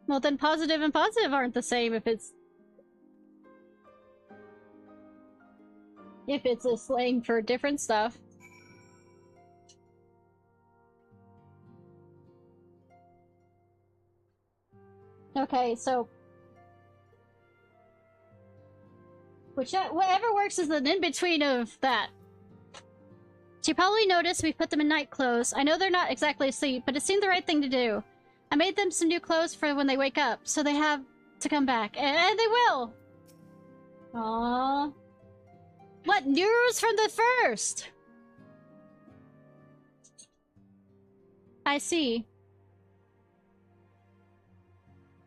Well, then positive and positive aren't the same if it's... If it's a slang for different stuff. Okay, so... Whatever works is an in-between of that. She probably noticed we put them in night clothes. I know they're not exactly asleep, but it seemed the right thing to do. I made them some new clothes for when they wake up, so they have to come back. And they will! Aww. What news from the first? I see.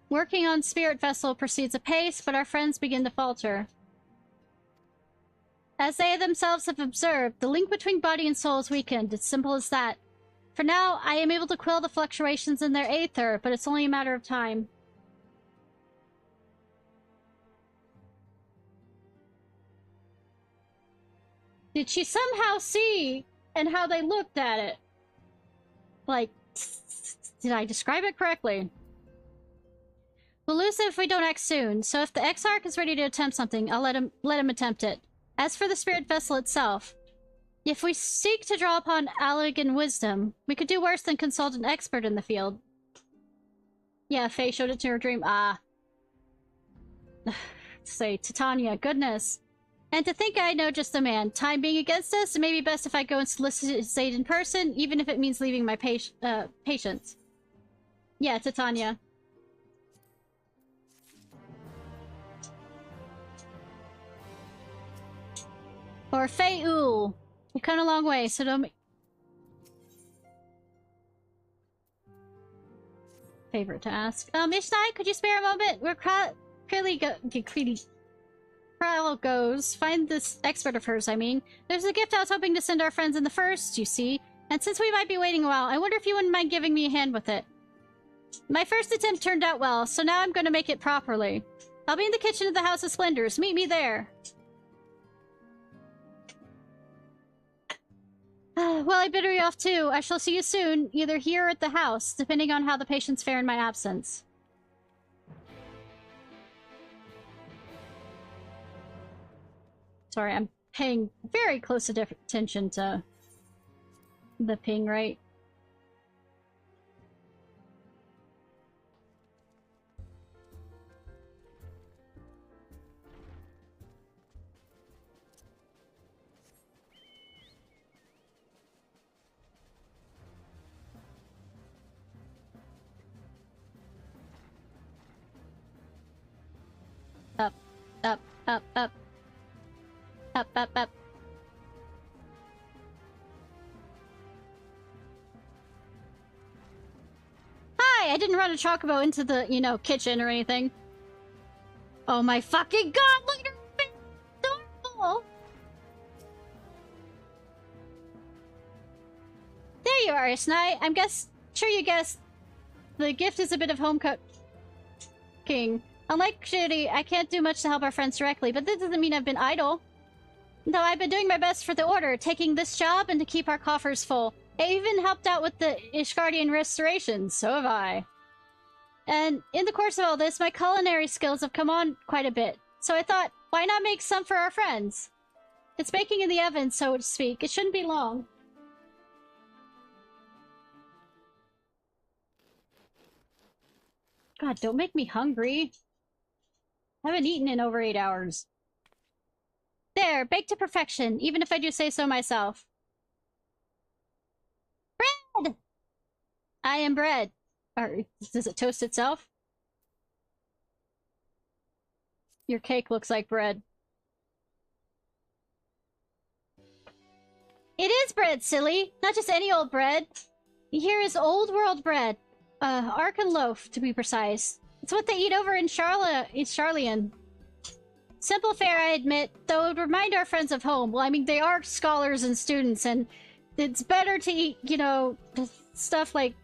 Working on Spirit Vessel proceeds apace, but our friends begin to falter. As they themselves have observed, the link between body and soul is weakened. It's simple as that. For now, I am able to quell the fluctuations in their aether, but it's only a matter of time. Did she somehow see and how they looked at it? Like, did I describe it correctly? We'll lose it if we don't act soon, so if the Exarch is ready to attempt something, I'll let him attempt it. As for the Spirit Vessel itself, if we seek to draw upon Allegan wisdom, we could do worse than consult an expert in the field. Yeah, Faye showed it to her dream. Ah. Say, Titania, goodness. And to think I know just the man. Time being against us, it may be best if I go and solicit his aid in person, even if it means leaving my patients. Yeah, Titania. Or Faye-ul. We've come a long way, so don't make... Favorite to ask. Ishnai, could you spare a moment? We're clearly Prowl goes. Find this expert of hers, I mean. There's a gift I was hoping to send our friends in the first, you see. And since we might be waiting a while, I wonder if you wouldn't mind giving me a hand with it. My first attempt turned out well, so now I'm going to make it properly. I'll be in the kitchen of the House of Splendors. Meet me there. Well, I better be off too. I shall see you soon, either here or at the house, depending on how the patients fare in my absence. Sorry, I'm paying very close attention to the ping rate. Up, up, up, up. Up, up, up. Hi! I didn't run a chocobo into the, you know, kitchen or anything. Oh my fucking god! Look at her face! Adorable! There you are, Ishnai. Sure you guessed. The gift is a bit of home cooking. Unlike Judy, I can't do much to help our friends directly, but this doesn't mean I've been idle. Though I've been doing my best for the Order, taking this job and to keep our coffers full. I even helped out with the Ishgardian restoration, so have I. And in the course of all this, my culinary skills have come on quite a bit. So I thought, why not make some for our friends? It's baking in the oven, so to speak. It shouldn't be long. God, don't make me hungry. I haven't eaten in over 8 hours. There, baked to perfection, even if I do say so myself. Bread! I am bread. Or, does it toast itself? Your cake looks like bread. It is bread, silly! Not just any old bread. Here is old world bread. Arkan loaf, to be precise. It's what they eat over in Charlian. Simple fare, I admit, though it would remind our friends of home. Well, I mean, they are scholars and students, and it's better to eat, you know, stuff like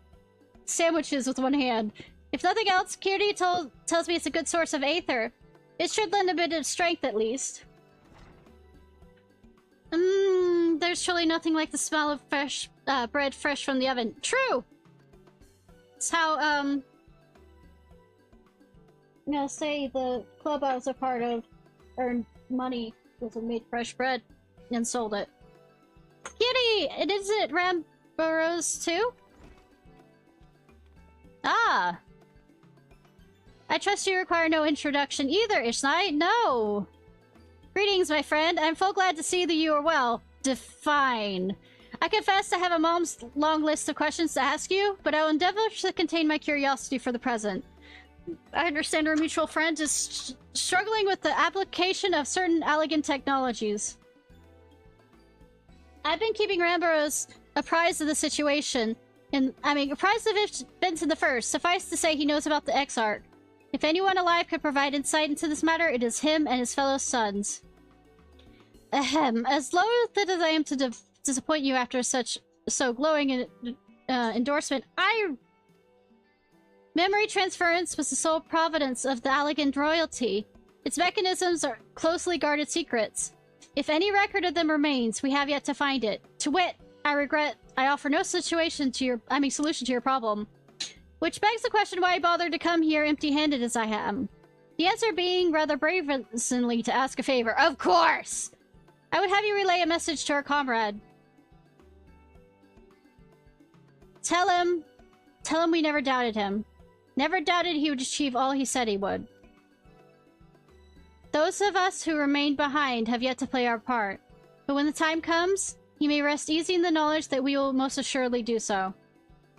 sandwiches with one hand. If nothing else, Kirti tells me it's a good source of aether. It should lend a bit of strength, at least. There's surely nothing like the smell of fresh bread fresh from the oven. True! It's how, I'm gonna say the club I was a part of earned money because it made fresh bread and sold it. Kitty! And is it Ramboros too? Ah! I trust you require no introduction either, Ishnai. No! Greetings, my friend. I'm full glad to see that you are well. Define. I confess I have a mom's long list of questions to ask you, but I will endeavor to contain my curiosity for the present. I understand our mutual friend is struggling with the application of certain elegant technologies. I've been keeping Ramboros apprised of the situation, apprised of events in the first. Suffice to say, he knows about the Exarch. If anyone alive could provide insight into this matter, it is him and his fellow sons. Ahem. As loath as I am to disappoint you after so glowing an endorsement, memory transference was the sole providence of the Allegan royalty. Its mechanisms are closely guarded secrets. If any record of them remains, we have yet to find it. To wit, I regret I offer no solution to your problem. Which begs the question why I bothered to come here empty-handed as I am. The answer being rather brazenly to ask a favor. Of course! I would have you relay a message to our comrade. Tell him we never doubted him. Never doubted he would achieve all he said he would. Those of us who remained behind have yet to play our part. But when the time comes, he may rest easy in the knowledge that we will most assuredly do so.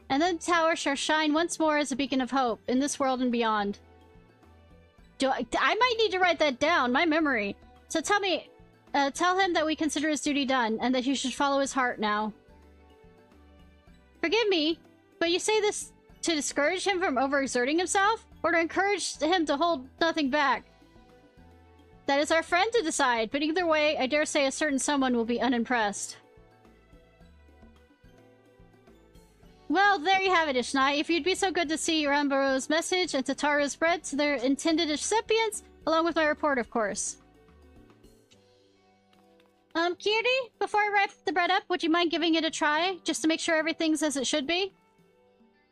And then the tower shall shine once more as a beacon of hope in this world and beyond. I might need to write that down, my memory. So tell him that we consider his duty done, and that he should follow his heart now. Forgive me, but you say this to discourage him from overexerting himself, or to encourage him to hold nothing back? That is our friend to decide, but either way, I dare say a certain someone will be unimpressed. Well, there you have it, Ishnai. If you'd be so good to see Rambo's message and Tataru's bread to their intended recipients, along with my report, of course. Cutie, before I wrap the bread up, would you mind giving it a try, just to make sure everything's as it should be?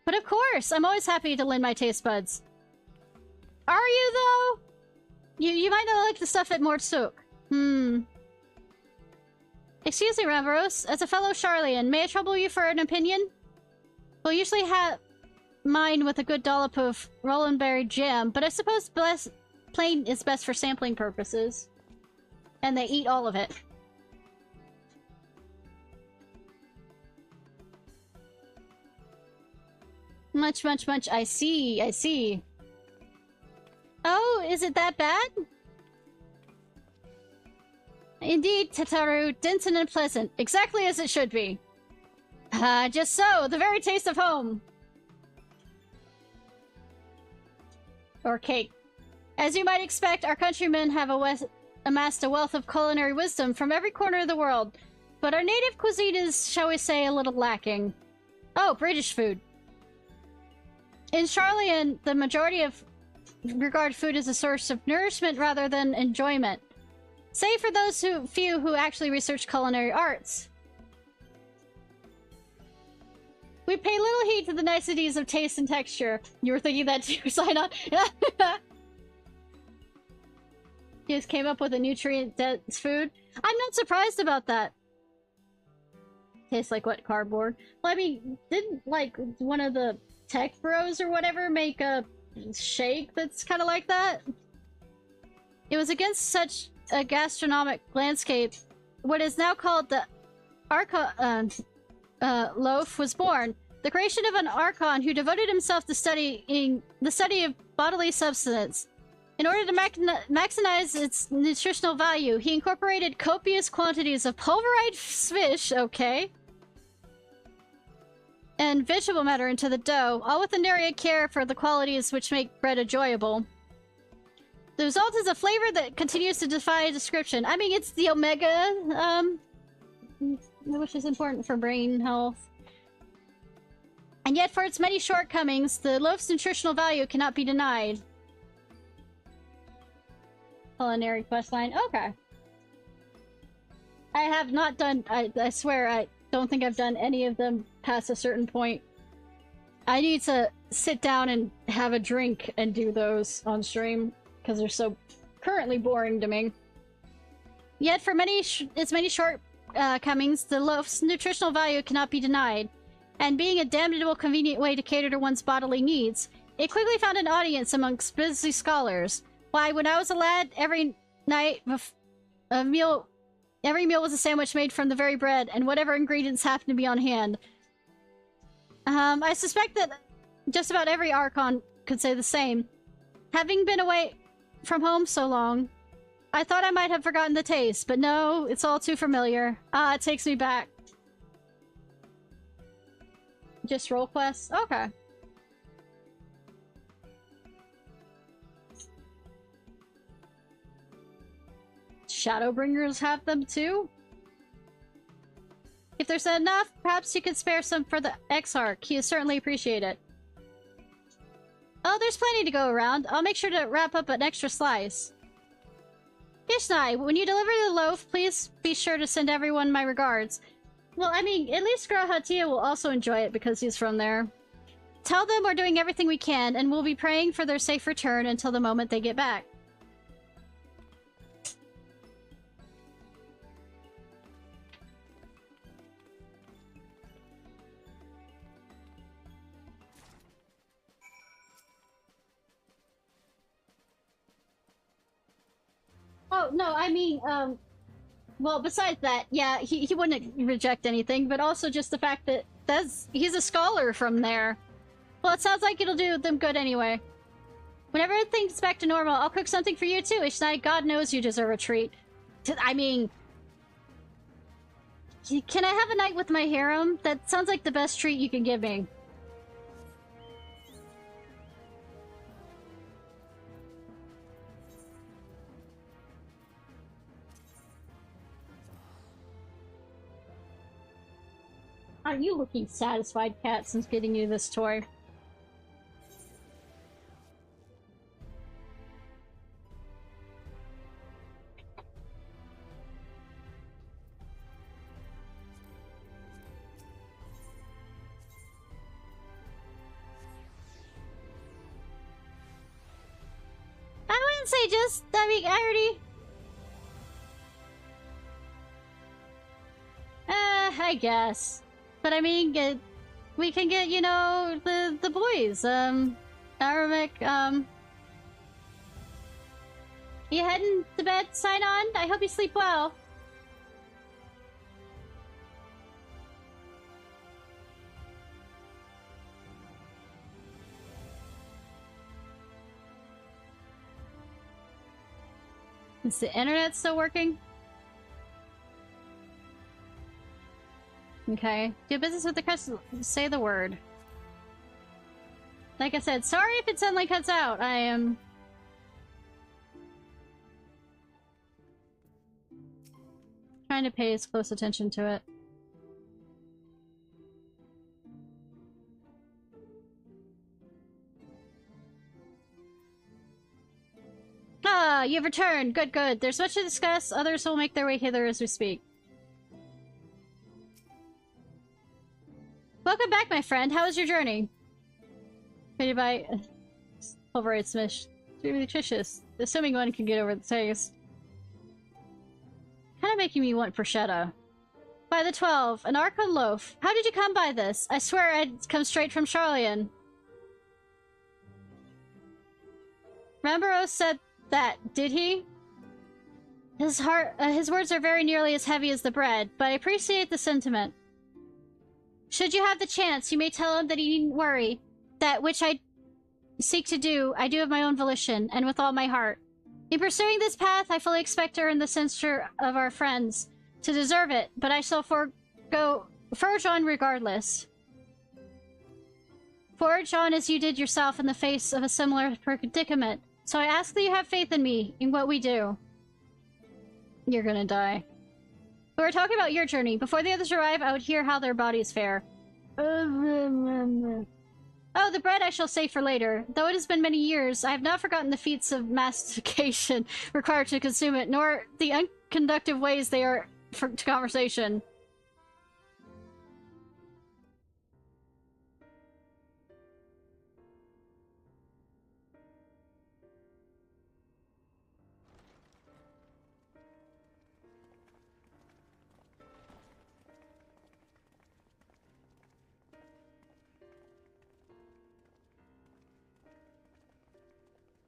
But of course, I'm always happy to lend my taste buds. Are you, though? You might not like the stuff at Mortsuk. Excuse me, Ramboros. As a fellow Charlian, may I trouble you for an opinion? We'll usually have mine with a good dollop of Rolandberry jam, but I suppose plain is best for sampling purposes. And they eat all of it. Much. I see. Oh, is it that bad? Indeed, Tataru, dense and unpleasant. Exactly as it should be. Just so. The very taste of home. Or cake. As you might expect, our countrymen have amassed a wealth of culinary wisdom from every corner of the world, but our native cuisine is, shall we say, a little lacking. Oh, British food. In Charlian, the majority of regard food as a source of nourishment rather than enjoyment. Save for those few who actually research culinary arts. We pay little heed to the niceties of taste and texture. You were thinking that too, sign on. You just came up with a nutrient-dense food. I'm not surprised about that. Tastes like wet cardboard. Well, I mean, didn't, like, one of the tech bros or whatever make a shake that's kind of like that? It was against such a gastronomic landscape, what is now called the loaf was born. The creation of an archon who devoted himself to studying the study of bodily substance. In order to maximize its nutritional value, he incorporated copious quantities of pulverized fish, okay, and vegetable matter into the dough, all with a nary care for the qualities which make bread enjoyable. The result is a flavor that continues to defy description. I mean, it's the omega, which is important for brain health. And yet, for its many shortcomings, the loaf's nutritional value cannot be denied. Culinary questline. Okay. I have not done... I swear, I don't think I've done any of them past a certain point. I need to sit down and have a drink and do those on stream, because they're so currently boring to me. Yet, for its many shortcomings, the loaf's nutritional value cannot be denied. And being a damnable convenient way to cater to one's bodily needs, it quickly found an audience amongst busy scholars. Why, when I was a lad, every night, every meal was a sandwich made from the very bread, and whatever ingredients happened to be on hand. I suspect that just about every Archon could say the same. Having been away from home so long. I thought I might have forgotten the taste, but no, it's all too familiar. Ah, it takes me back. Just role quests? Okay. Shadowbringers have them too? If there's enough, perhaps you could spare some for the Exarch. He would certainly appreciate it. Oh, there's plenty to go around. I'll make sure to wrap up an extra slice. Ishnai, when you deliver the loaf, please be sure to send everyone my regards. Well, I mean, at least Grahatia will also enjoy it because he's from there. Tell them we're doing everything we can, and we'll be praying for their safe return until the moment they get back. Oh, no, I mean, well, besides that, yeah, he wouldn't reject anything, but also just the fact that he's a scholar from there. Well, it sounds like it'll do them good anyway. Whenever everything's back to normal, I'll cook something for you too, Ishnai. God knows you deserve a treat. I mean... Can I have a night with my harem? That sounds like the best treat you can give me. Are you looking satisfied, Cat, since getting you this toy? I wouldn't say just, I mean, I already... I guess. But I mean, we can get, you know, the boys, Aramek, you heading to bed, sign on? I hope you sleep well. Is the internet still working? Okay. Do business with the customer. Say the word. Like I said, sorry if it suddenly cuts out. I am... trying to pay as close attention to it. Ah, you've returned. Good, good. There's much to discuss. Others will make their way hither as we speak. Welcome back, my friend. How was your journey? Created by Pulverite Smish. Really nutritious. Assuming one can get over the taste. Kind of making me want bruschetta. By the 12, an Archon loaf. How did you come by this? I swear I'd come straight from Charlian. Rambaros said that, did he? His words are very nearly as heavy as the bread, but I appreciate the sentiment. Should you have the chance, you may tell him that he needn't worry. That which I seek to do, I do of my own volition, and with all my heart. In pursuing this path, I fully expect to earn the censure of our friends. To deserve it, but I shall forge on regardless. Forge on as you did yourself in the face of a similar predicament. So I ask that you have faith in me, in what we do. You're gonna die. We were talking about your journey. Before the others arrive, I would hear how their bodies fare. Oh, the bread I shall save for later. Though it has been many years, I have not forgotten the feats of mastication required to consume it, nor the unconductive ways they are to conversation.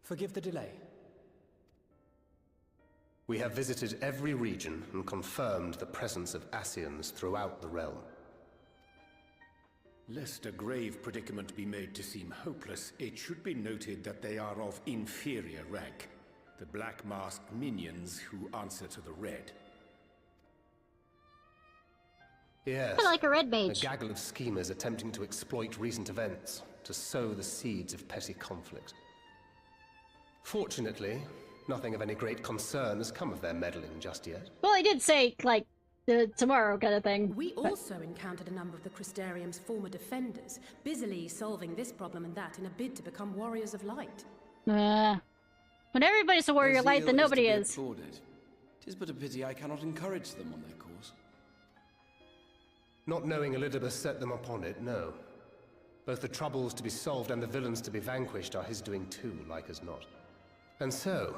Forgive the delay. We have visited every region and confirmed the presence of Ascians throughout the realm. Lest a grave predicament be made to seem hopeless, it should be noted that they are of inferior rank. The black-masked minions who answer to the red. Yes. I like a red A mage. gaggle of schemers attempting to exploit recent events to sow the seeds of petty conflict. Fortunately, nothing of any great concern has come of their meddling just yet. Well, I did say, like, the tomorrow kind of thing. We also encountered a number of the Crystarium's former defenders, busily solving this problem and that in a bid to become warriors of light. When everybody's a warrior of light, then nobody is. Tis but a pity I cannot encourage them on their course. Not knowing Elidibus set them upon it, no. Both the troubles to be solved and the villains to be vanquished are his doing too, like as not. And so,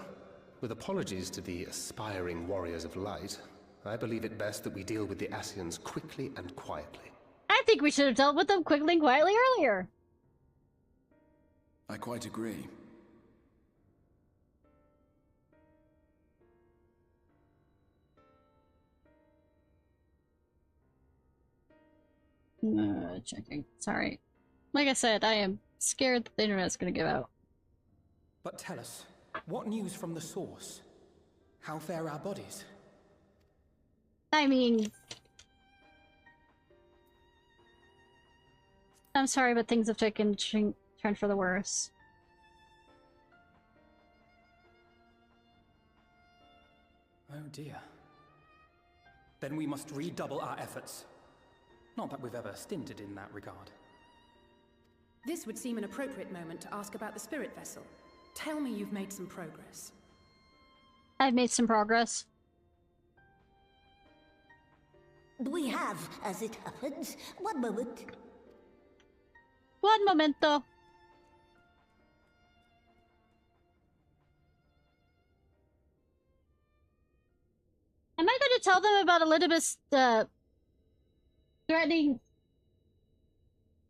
with apologies to the aspiring warriors of light, I believe it best that we deal with the Ascians quickly and quietly. I think we should have dealt with them quickly and quietly earlier. I quite agree. Checking. Sorry. Like I said, I am scared that the internet's gonna give out. But tell us, what news from the source? How fare our bodies? I mean... I'm sorry, but things have taken turn for the worse. Oh dear. Then we must redouble our efforts. Not that we've ever stinted in that regard. This would seem an appropriate moment to ask about the spirit vessel. Tell me you've made some progress. I've made some progress. We have, as it happens. One moment. One momento. Am I going to tell them about Elidibus, threatening...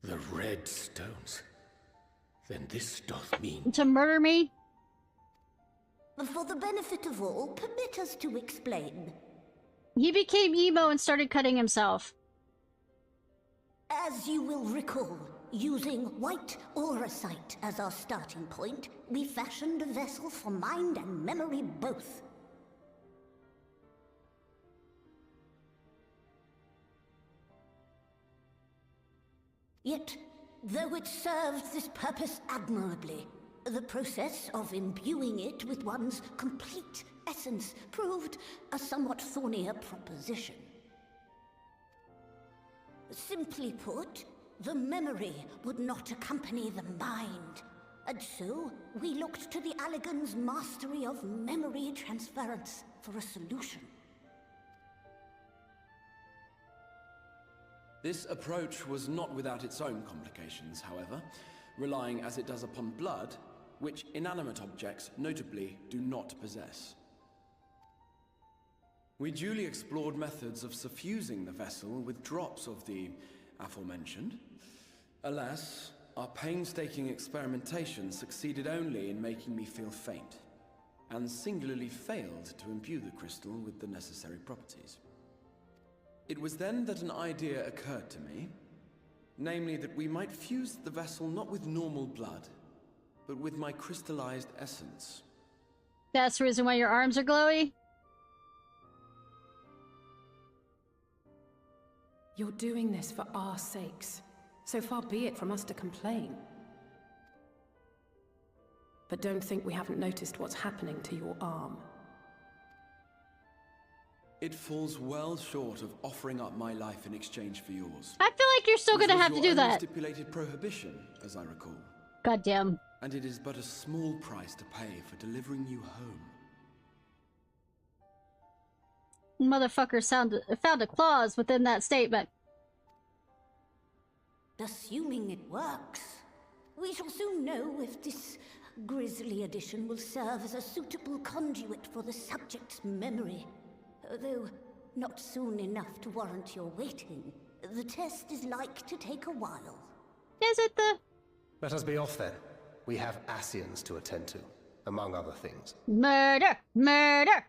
The red stones. Then this doth mean... to murder me? For the benefit of all, permit us to explain. He became emo and started cutting himself. As you will recall, using white auracite as our starting point, we fashioned a vessel for mind and memory both. Yet, though it served this purpose admirably, the process of imbuing it with one's complete essence proved a somewhat thornier proposition. Simply put, the memory would not accompany the mind, and so we looked to the Allegan's mastery of memory transference for a solution. This approach was not without its own complications, however, relying as it does upon blood, which inanimate objects, notably, do not possess. We duly explored methods of suffusing the vessel with drops of the aforementioned. Alas, our painstaking experimentation succeeded only in making me feel faint, and singularly failed to imbue the crystal with the necessary properties. It was then that an idea occurred to me, namely that we might fuse the vessel not with normal blood, but with my crystallized essence. That's the reason why your arms are glowy? You're doing this for our sakes. So far be it from us to complain. But don't think we haven't noticed what's happening to your arm. It falls well short of offering up my life in exchange for yours. I feel like you're still gonna have to do that. Stipulated prohibition, as I recall. Goddamn. And it is but a small price to pay for delivering you home. Motherfucker found a clause within that statement. Assuming it works, we shall soon know if this grisly addition will serve as a suitable conduit for the subject's memory. Though not soon enough to warrant your waiting. The test is like to take a while. Is it the... Let us be off then. We have Ascians to attend to, among other things. Murder! Murder!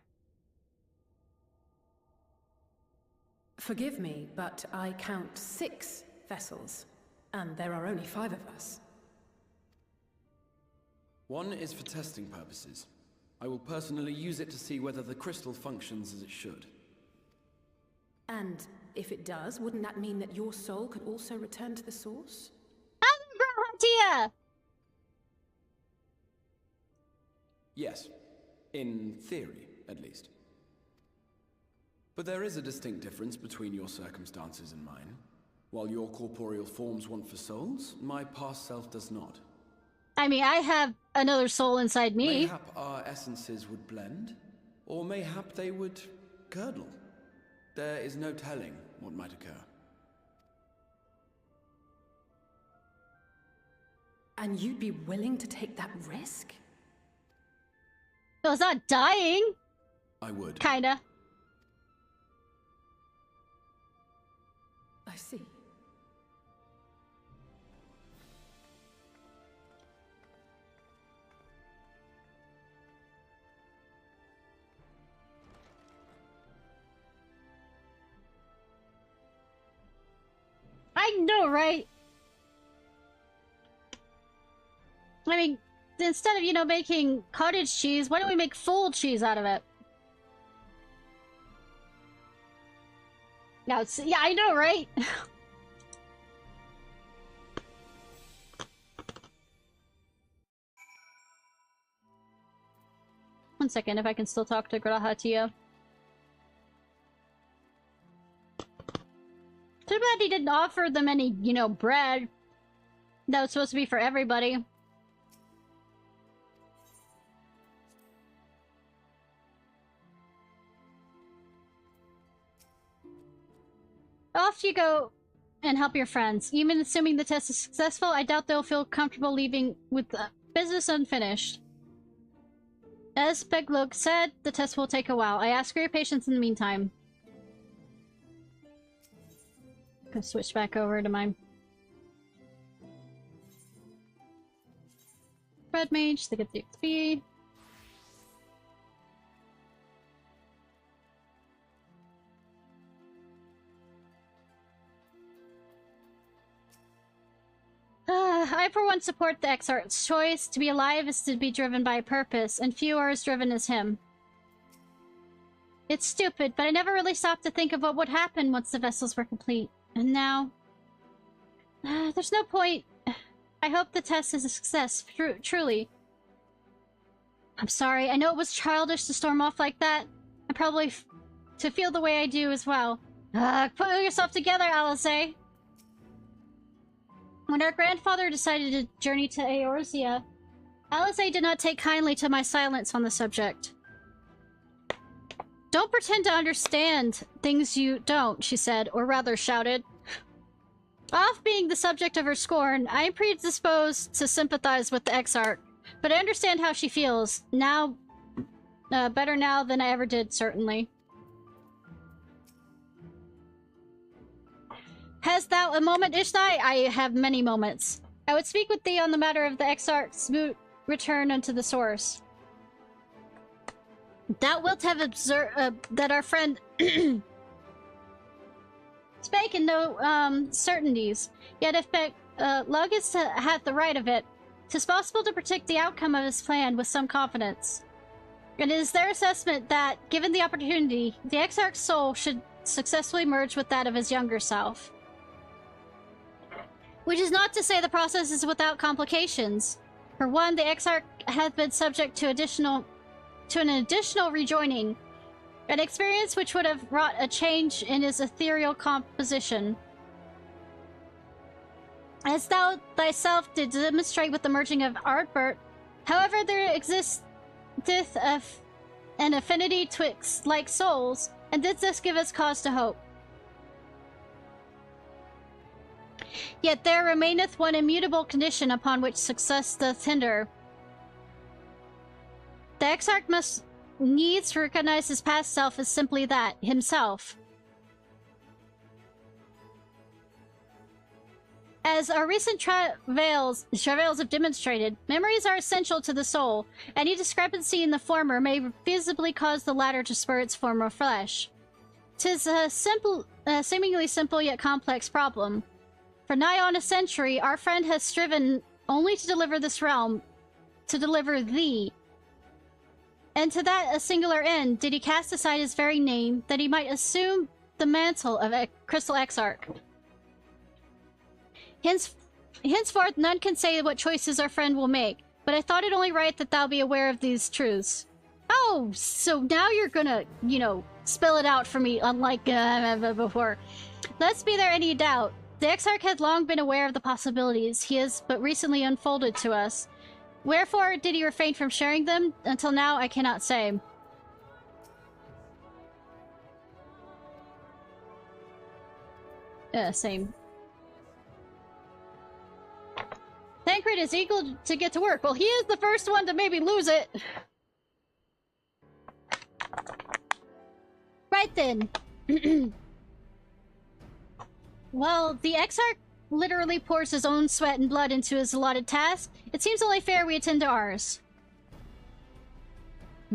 Forgive me, but I count 6 vessels, and there are only 5 of us. One is for testing purposes. I will personally use it to see whether the crystal functions as it should. And if it does, wouldn't that mean that your soul could also return to the source? idea! Yes. In theory, at least. But there is a distinct difference between your circumstances and mine. While your corporeal forms want for souls, my past self does not. I mean, I have another soul inside me. Mayhap our essences would blend, or mayhap they would curdle. There is no telling what might occur. And you'd be willing to take that risk? No, it's not dying. I would. Kinda. I see. I know, right? I mean, instead of, you know, making cottage cheese, why don't we make full cheese out of it? Now, it's, yeah, I know, right? One second, if I can still talk to Grahatia. Too bad he didn't offer them any, you know, bread. That was supposed to be for everybody. Off you go and help your friends. Even assuming the test is successful, I doubt they'll feel comfortable leaving with the business unfinished. As Beglog said, the test will take a while. I ask for your patience in the meantime. Gonna switch back over to my Red Mage to get the XP. I for one support the Exarch's choice. To be alive is to be driven by a purpose, and few are as driven as him. It's stupid, but I never really stopped to think of what would happen once the vessels were complete. And now... there's no point. I hope the test is a success, truly. I'm sorry, I know it was childish to storm off like that. And probably to feel the way I do as well. Put yourself together, Alice. When our grandfather decided to journey to Eorzea, Alice did not take kindly to my silence on the subject. Don't pretend to understand things you don't, she said, or rather shouted. Off being the subject of her scorn, I am predisposed to sympathize with the Exarch, but I understand how she feels. Now, better now than I ever did, certainly. Hast thou a moment, Ishnai? I have many moments. I would speak with thee on the matter of the Exarch's return unto the source. Thou wilt have observed that our friend spake in no certainties. Yet if Lugus hath the right of it, 'tis possible to predict the outcome of his plan with some confidence. And it is their assessment that, given the opportunity, the Exarch's soul should successfully merge with that of his younger self. Which is not to say the process is without complications. For one, the Exarch hath been subject to an additional rejoining, an experience which would have wrought a change in his ethereal composition. As thou thyself did demonstrate with the merging of Ardbert, however, there existeth an affinity twixt like souls, and did this give us cause to hope. Yet there remaineth one immutable condition upon which success doth hinder. The Exarch must needs recognize his past self as simply that, himself. As our recent travails have demonstrated, memories are essential to the soul. Any discrepancy in the former may feasibly cause the latter to spur its former flesh. 'Tis a seemingly simple yet complex problem. For nigh on a century, our friend has striven only to deliver this realm, to deliver thee. And to that a singular end did he cast aside his very name, that he might assume the mantle of a Crystal Exarch. Henceforth none can say what choices our friend will make, but I thought it only right that thou be aware of these truths. Oh, so now you're gonna, you know, spell it out for me, unlike before. Lest be there any doubt, the Exarch had long been aware of the possibilities he has but recently unfolded to us. Wherefore did he refrain from sharing them? Until now, I cannot say. Same. Tancred is eager to get to work. Well, he is the first one to maybe lose it. Right then. Well, the Exarch literally pours his own sweat and blood into his allotted task. It seems only fair we attend to ours.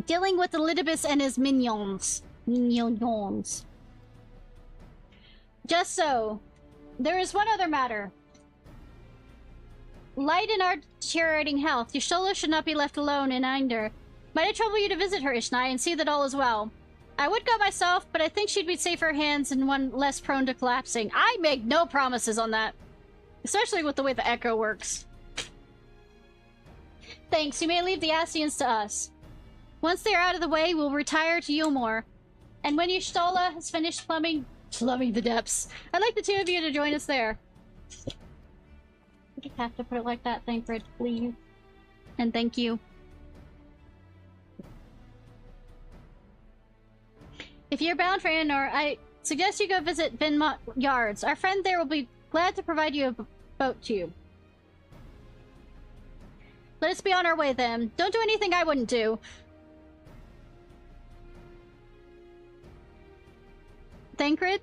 Dealing with Elidibus and his minions. Minions. Just so. There is one other matter. Light in our deteriorating health, Y'shtola should not be left alone in Einder. Might I trouble you to visit her, Ishnai, and see that all is well? I would go myself, but I think she'd be safer hands and one less prone to collapsing. I make no promises on that. Especially with the way the echo works. Thanks, you may leave the Ascians to us. Once they are out of the way, we'll retire to Yulmore. And when Y'shtola has finished plumbing the depths, I'd like the two of you to join us there. You just have to put it like that, Thancred, please. And thank you. If you're bound for Anor, I suggest you go visit Vinmont Yards. Our friend there will be glad to provide you a boat to you. Let us be on our way then. Don't do anything I wouldn't do. Thancred?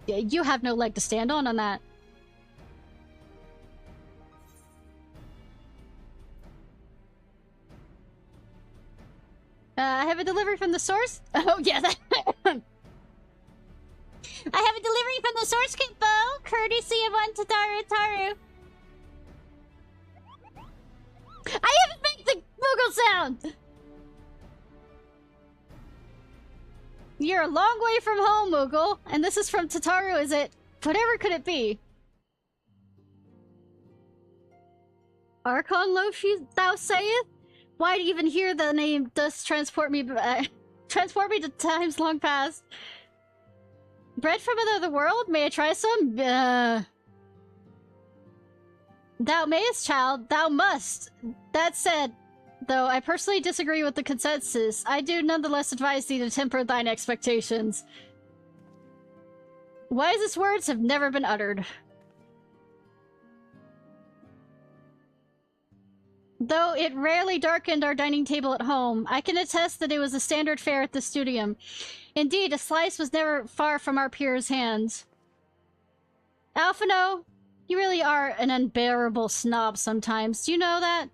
You have no leg to stand on that. I have a delivery from the source? Oh, yeah, that... I have a delivery from the source, Kimbo! Courtesy of one Taru. I haven't made the Moogle sound! You're a long way from home, Moogle. And this is from Tataru, is it? Whatever could it be? Archon loaf, thou sayest? Why even hear the name does transport me to times long past. Bread from another world? May I try some? Thou mayest, child. Thou must. That said, though I personally disagree with the consensus, I do nonetheless advise thee to temper thine expectations. Wisest words have never been uttered. Though it rarely darkened our dining table at home, I can attest that it was a standard fare at the studium. Indeed, a slice was never far from our peers' hands. Alphino, you really are an unbearable snob sometimes. Do you know that?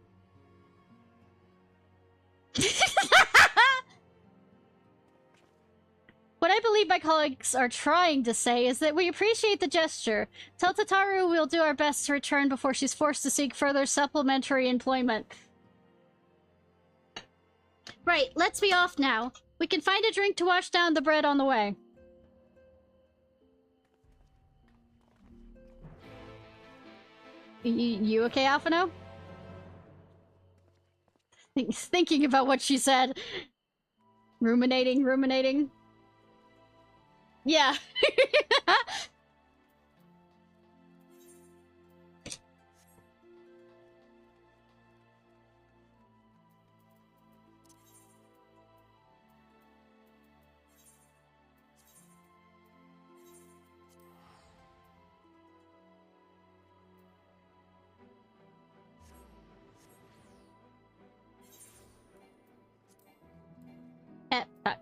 What I believe my colleagues are trying to say is that we appreciate the gesture. Tell Tataru we'll do our best to return before she's forced to seek further supplementary employment. Right, let's be off now. We can find a drink to wash down the bread on the way. You okay, Alphino? Thinking about what she said. Ruminating. Yeah. Fuck.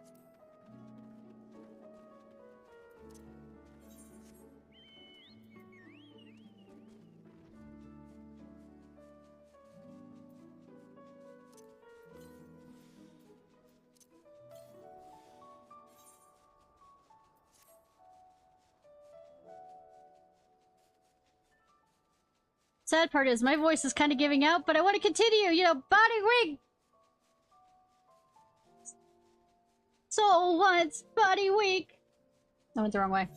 Sad part is my voice is kind of giving out, but I want to continue, you know, body wig. soul wants, body weak. I went the wrong way.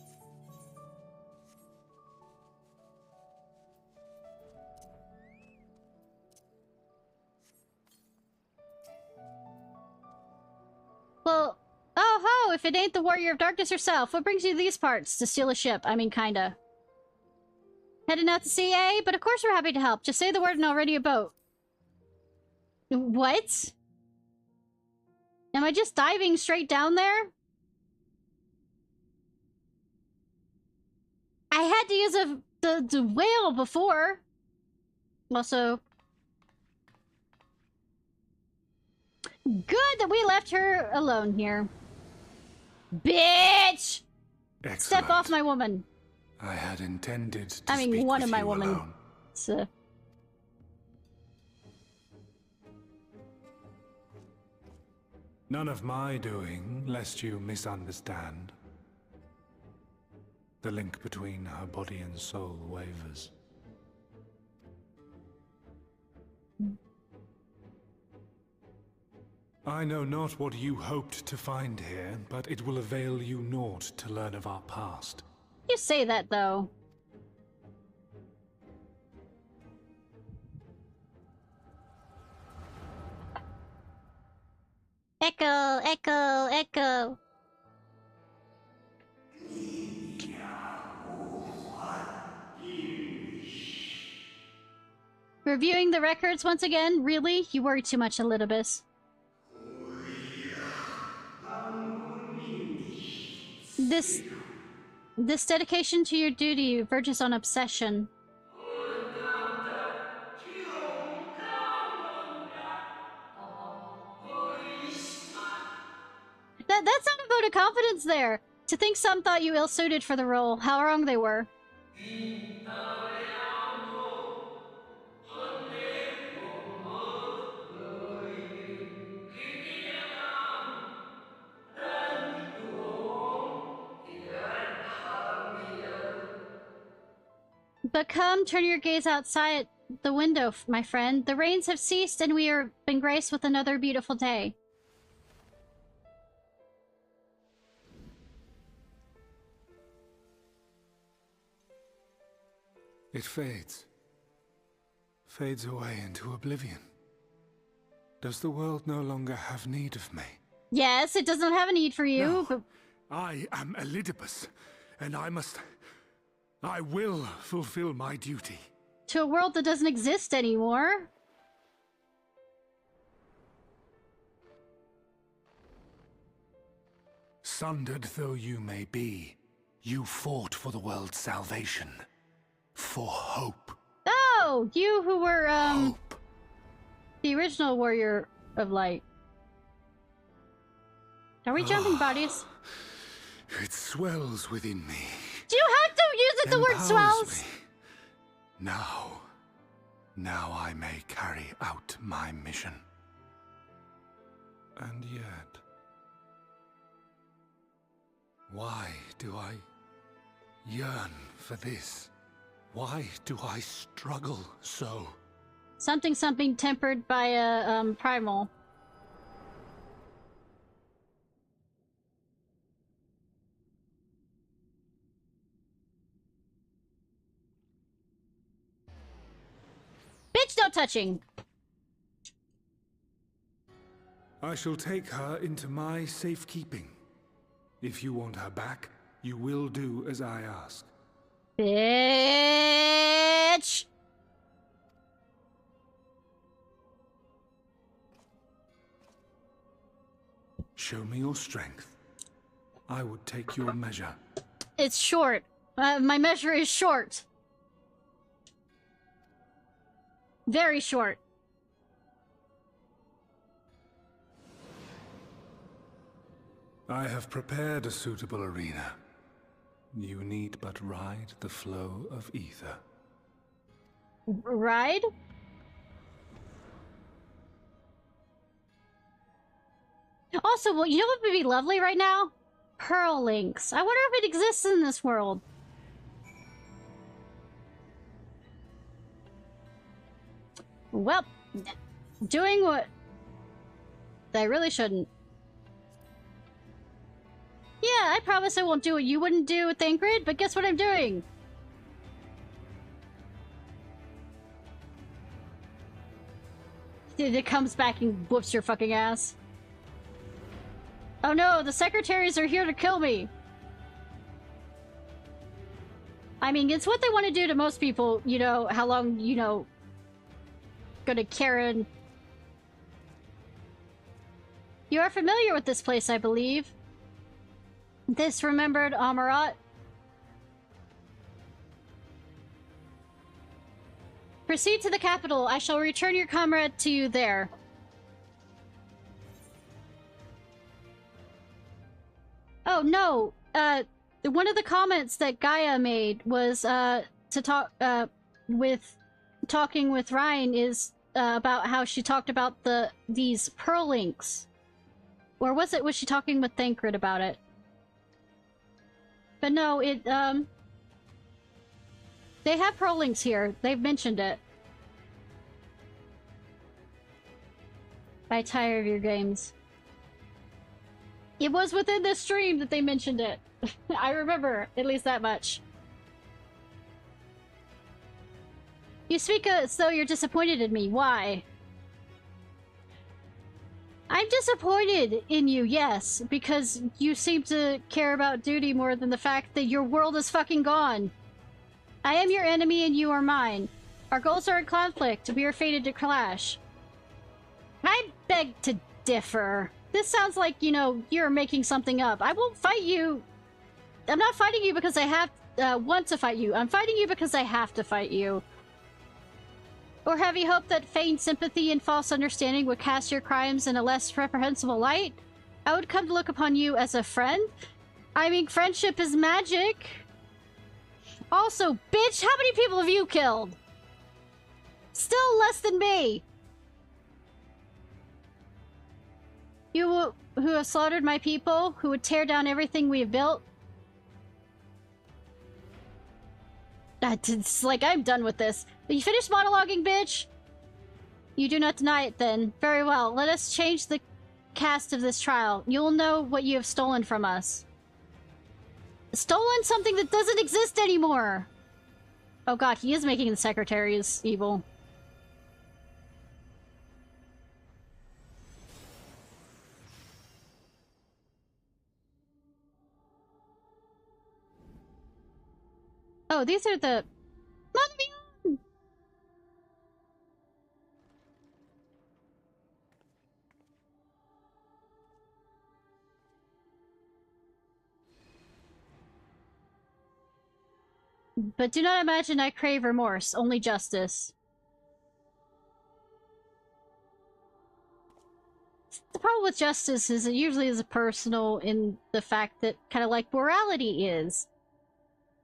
Well, oh ho, if it ain't the Warrior of Darkness herself, what brings you to these parts? To steal a ship, I mean kinda. Heading out to CA, but of course we're happy to help. Just say the word and I'll ready a boat. What? Am I just diving straight down there? I had to use the whale before. Also, good that we left her alone here. Bitch! Excellent. Step off my woman. I had intended to I mean, speak one with of my you women. alone. So. None of my doing, lest you misunderstand. The link between her body and soul wavers. I know not what you hoped to find here, but it will avail you naught to learn of our past. You say that, though. Echo, echo, echo. Reviewing the records once again? Really? You worry too much, Elidibus. This dedication to your duty verges on obsession. That's not a vote of confidence there. To think some thought you ill-suited for the role. How wrong they were. But come, turn your gaze outside the window, my friend. The rains have ceased and we are been graced with another beautiful day. It fades. Fades away into oblivion. Does the world no longer have need of me? Yes, it doesn't have a need for you, No. but... I am Elidibus, and I will fulfill my duty. To a world that doesn't exist anymore? Sundered though you may be, you fought for the world's salvation. For hope. Oh, you who were, Hope. the original Warrior of Light. Are we jumping bodies? It swells within me. Do you have to use it, the word Empowers swells? me. Now I may carry out my mission. And yet, why do I yearn for this? Why do I struggle so? Something tempered by a, primal. Bitch, no touching! I shall take her into my safekeeping. If you want her back, you will do as I ask. Bitch! Show me your strength. I would take your measure. It's short. My measure is short. Very short. I have prepared a suitable arena. You need but ride the flow of ether. Ride? Also, well, you know what would be lovely right now? Pearl links. I wonder if it exists in this world. Well, doing what I really shouldn't. Yeah, I promise I won't do what you wouldn't do with Thancred, but guess what I'm doing? It comes back and whoops your fucking ass. Oh no, the secretaries are here to kill me! I mean, it's what they want to do to most people, you know, how long, you know, gonna Karen. You are familiar with this place, I believe. This remembered Amarat? Proceed to the capital. I shall return your comrade to you there. Oh, no. One of the comments that Gaia made was, to talk, talking with Ryan is, about how she talked about these pearl links. Or was she talking with Thancred about it? But no, they have pearl links here. They've mentioned it. I tire of your games. It was within this stream that they mentioned it. I remember at least that much. You speak as though you're disappointed in me. Why? I'm disappointed in you, yes, because you seem to care about duty more than the fact that your world is fucking gone. I am your enemy and you are mine. Our goals are in conflict. We are fated to clash. I beg to differ. This sounds like, you know, you're making something up. I won't fight you. I'm not fighting you because I want to fight you. I'm fighting you because I have to fight you. Or have you hoped that feigned sympathy and false understanding would cast your crimes in a less reprehensible light? I would come to look upon you as a friend? I mean, friendship is magic. Also, bitch, how many people have you killed? Still less than me. You who have slaughtered my people, who would tear down everything we have built. It's like, I'm done with this. You finished monologuing, bitch? You do not deny it, then. Very well. Let us change the cast of this trial. You will know what you have stolen from us. Stolen something that doesn't exist anymore! Oh god, he is making the secretaries evil. Oh, these are the... But do not imagine I crave remorse, only justice. The problem with justice is it usually is personal in the fact that kind of like morality is.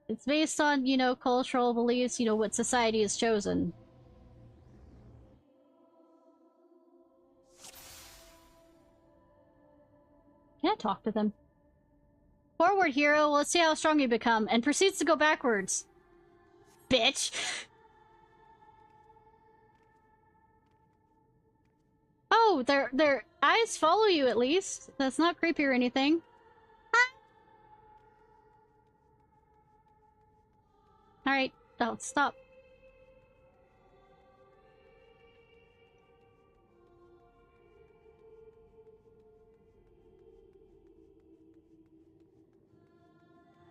It's based on, you know, cultural beliefs, you know, what society has chosen. Can I talk to them? Forward, hero. Let's see how strong you become. And proceeds to go backwards. Bitch! Oh, their eyes follow you at least. That's not creepy or anything. Alright, oh, stop.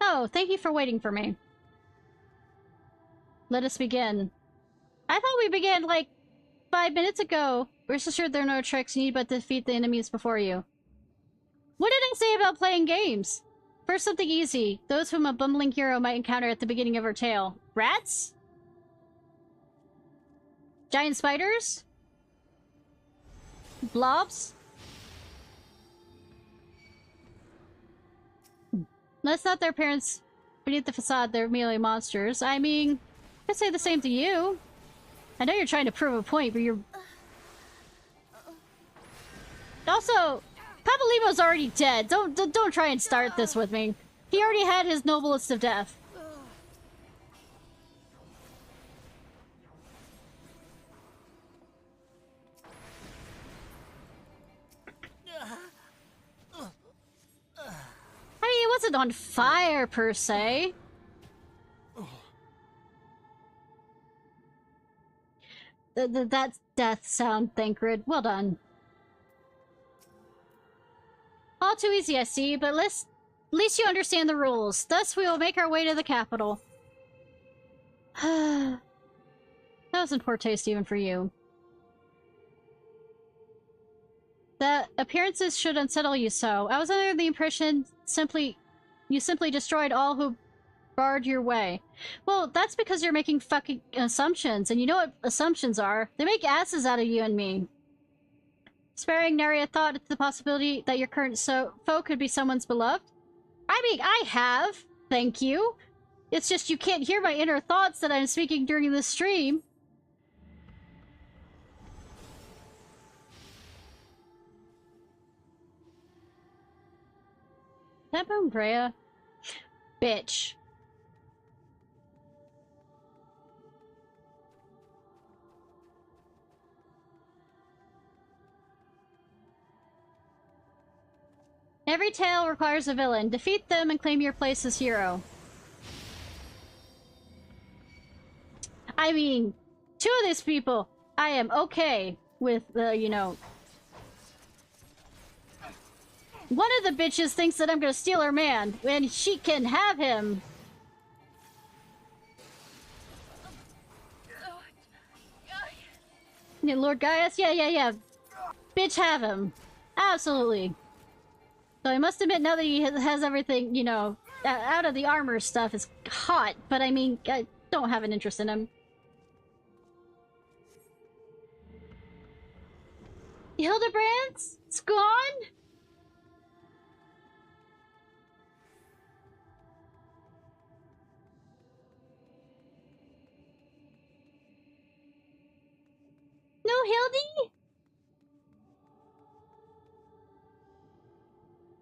Oh, thank you for waiting for me. Let us begin. I thought we began, like, 5 minutes ago. Rest assured there are no tricks. You need but defeat the enemies before you. What did I say about playing games? First, something easy. Those whom a bumbling hero might encounter at the beginning of her tale. Rats? Giant spiders? Blobs? That's not their parents. Beneath the facade, they're merely monsters. I mean, I could say the same to you. I know you're trying to prove a point, but you're... Also, Papalimo's already dead. Don't try and start this with me. He already had his noblest of death. How do you wasn't on fire, per se. That's death sound, Thancred. Well done. All too easy, I see, but at least you understand the rules. Thus, we will make our way to the capital. That was in poor taste even for you. The appearances should unsettle you so. I was under the impression you simply destroyed all who barred your way. Well, that's because you're making fucking assumptions, and you know what assumptions are. They make asses out of you and me. Sparing nary a thought to the possibility that your current foe could be someone's beloved? I mean, I have. Thank you. It's just you can't hear my inner thoughts that I'm speaking during this stream. That Umbrea? Bitch. Every tale requires a villain. Defeat them and claim your place as hero. I mean, two of these people, I am okay with, you know... One of the bitches thinks that I'm gonna steal her man, and she can have him. Yeah, Lord Gaius? Yeah. Bitch, have him. Absolutely. So I must admit, now that he has everything, you know, out of the armor stuff, is hot. But I mean, I don't have an interest in him. Hildebrand's? It's gone? No Hildy?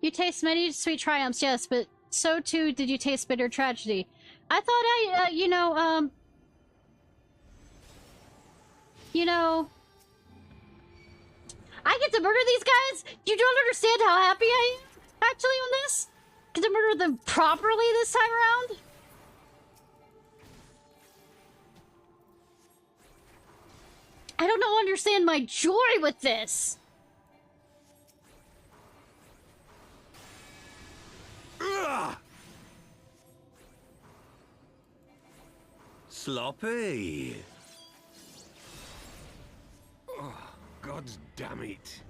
You taste many sweet triumphs, yes, but so too did you taste bitter tragedy. I thought I, you know, I get to murder these guys? You don't understand how happy I am, actually, on this? Get to murder them properly this time around? I don't understand my joy with this. Ugh! Sloppy. Oh, God damn it.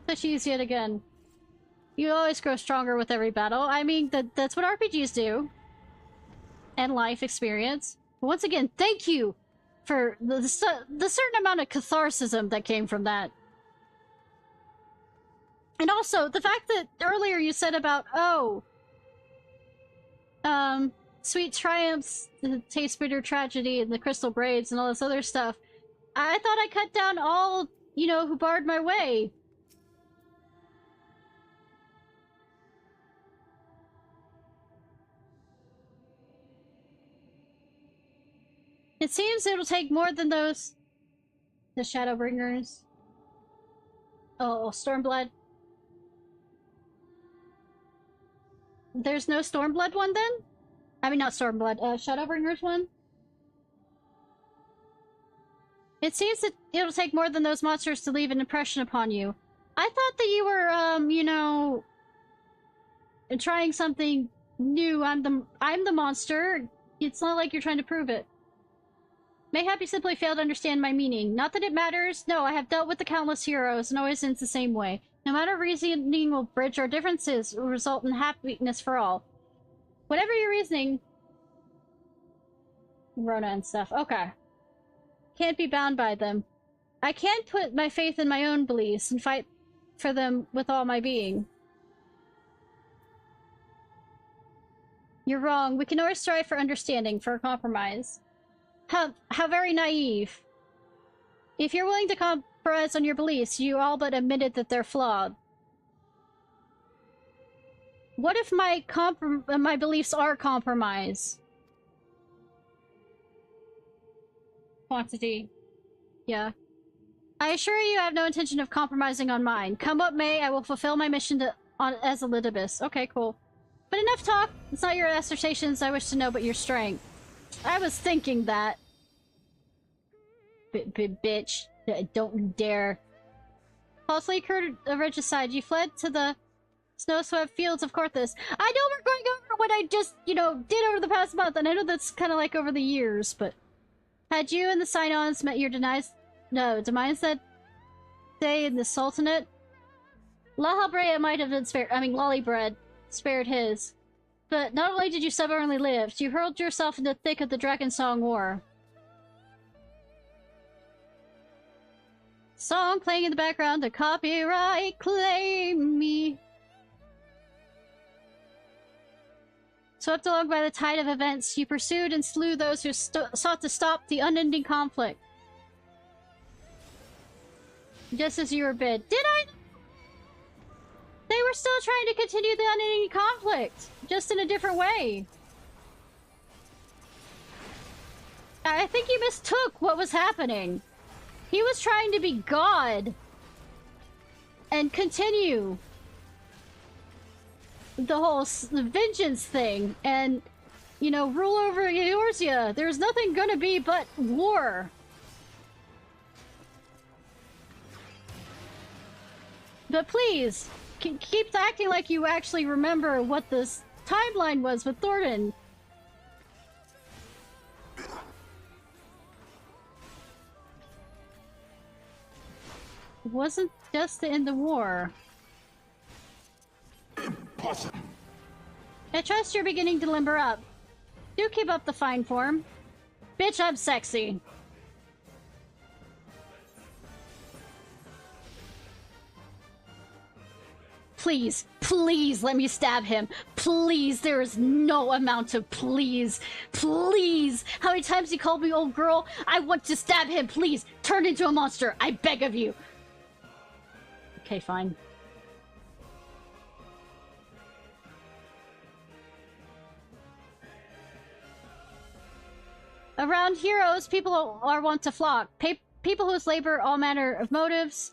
Fishies yet again. You always grow stronger with every battle. I mean, that's what RPGs do. And life experience. But once again, thank you for the certain amount of catharsis that came from that. And also, the fact that earlier you said about, oh, sweet triumphs, taste bitter tragedy, and the crystal braids, and all this other stuff. I thought I cut down all, you know, who barred my way. It seems it'll take more than those... The Shadowbringers. Oh, Stormblood. There's no Stormblood one then? I mean, not Stormblood, Shadowbringers one? It seems that it'll take more than those monsters to leave an impression upon you. I thought that you were, you know... trying something new. I'm the monster. It's not like you're trying to prove it. Mayhap you simply fail to understand my meaning. Not that it matters. No, I have dealt with the countless heroes, and always ends the same way. No matter reasoning will bridge our differences, it will result in happiness for all. Whatever your reasoning... Rona and stuff. Okay. Can't be bound by them. I can't put my faith in my own beliefs and fight for them with all my being. You're wrong. We can always strive for understanding, for a compromise. How very naive. If you're willing to compromise on your beliefs, you all but admitted that they're flawed. What if my beliefs are compromise? Quantity. Yeah. I assure you I have no intention of compromising on mine. Come what may, I will fulfill my mission as Elidibus. Okay, cool. But enough talk. It's not your assertions I wish to know, but your strength. I was thinking that. Bitch. Don't you dare. Falsely incurred a regicide. You fled to the snow-swept fields of Corthus. I know we're going over what I just, you know, did over the past month, and I know that's kind of like over the years, but... Had you and the Sign-Ons met your demise that day in the Sultanate? La Halbrea might have been spared. I mean, Lollybread spared his. But not only did you stubbornly live, you hurled yourself into the thick of the Drakensong War. Song playing in the background, the copyright claim me. Swept along by the tide of events, you pursued and slew those who sought to stop the unending conflict. Just as you were bid. Did I? They were still trying to continue the unending conflict, just in a different way. I think he mistook what was happening. He was trying to be God and continue the whole vengeance thing and, you know, rule over Eorzea. There's nothing gonna be but war. But please, keep acting like you actually remember what this timeline was with Thornton. It wasn't just to end the war. Impossible. I trust you're beginning to limber up. Do keep up the fine form. Bitch, I'm sexy. Please, please let me stab him. Please, there is no amount of please. Please. How many times he called me old girl? I want to stab him. Please, turn into a monster. I beg of you. Okay, fine. Around heroes, people are wont to flock. People whose labor all manner of motives.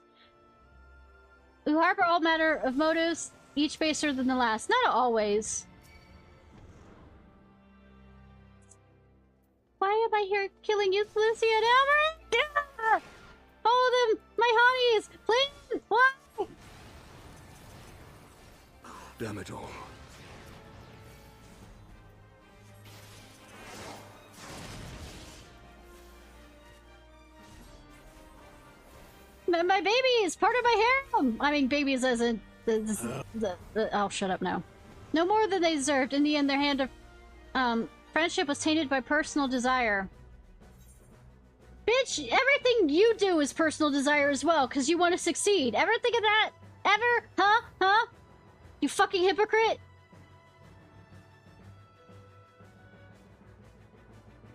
Who harbor all manner of motives, each baser than the last. Not always. Why am I here killing you, Lucy and Amarin? Follow them, my honeys! Please! Why? Damn it all. My babies! Part of my harem! I mean, babies as in... oh, shut up now. No more than they deserved. In the end, their hand of... friendship was tainted by personal desire. Bitch, everything you do is personal desire as well, because you want to succeed. Ever think of that? Ever? Huh? Huh? You fucking hypocrite?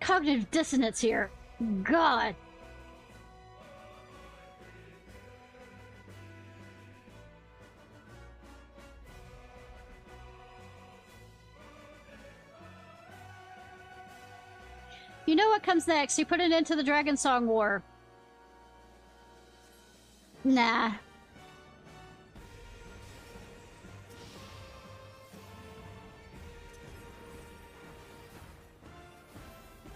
Cognitive dissonance here. God. You know what comes next. You put an end to the Drakensong War. Nah.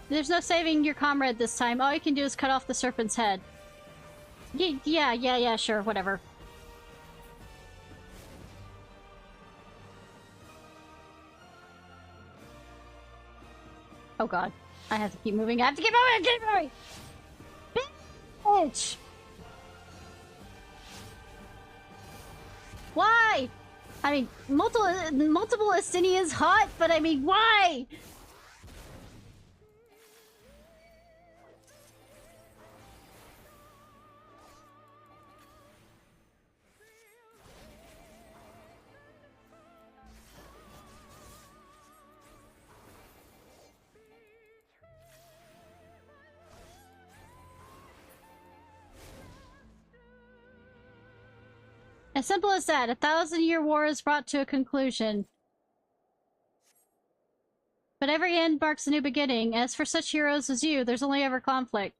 There's no saving your comrade this time. All you can do is cut off the serpent's head. Yeah, sure, whatever. Oh god. I have to keep moving. I have to keep moving! Keep moving! Bitch! Why? I mean, multiple Estinians hot, but I mean, why? As simple as that, a 1,000-year war is brought to a conclusion. But every end marks a new beginning. As for such heroes as you, there's only ever conflict.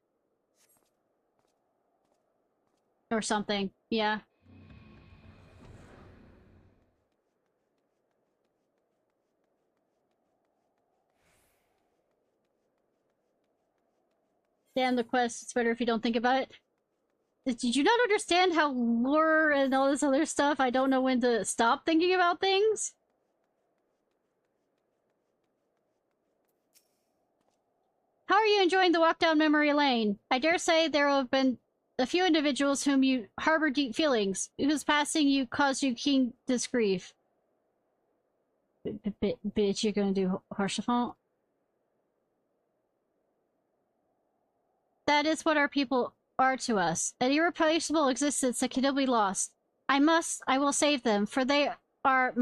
Or something, yeah. Damn the quest, it's better if you don't think about it. Did you not understand how lore and all this other stuff, I don't know when to stop thinking about things? How are you enjoying the walk down memory lane? I dare say there have been a few individuals whom you harbor deep feelings, whose passing you caused you keen disgrief. Bitch, you're gonna do Haurchefant? That is what our people are to us. An irreplaceable existence that cannot be lost. I will save them, for they are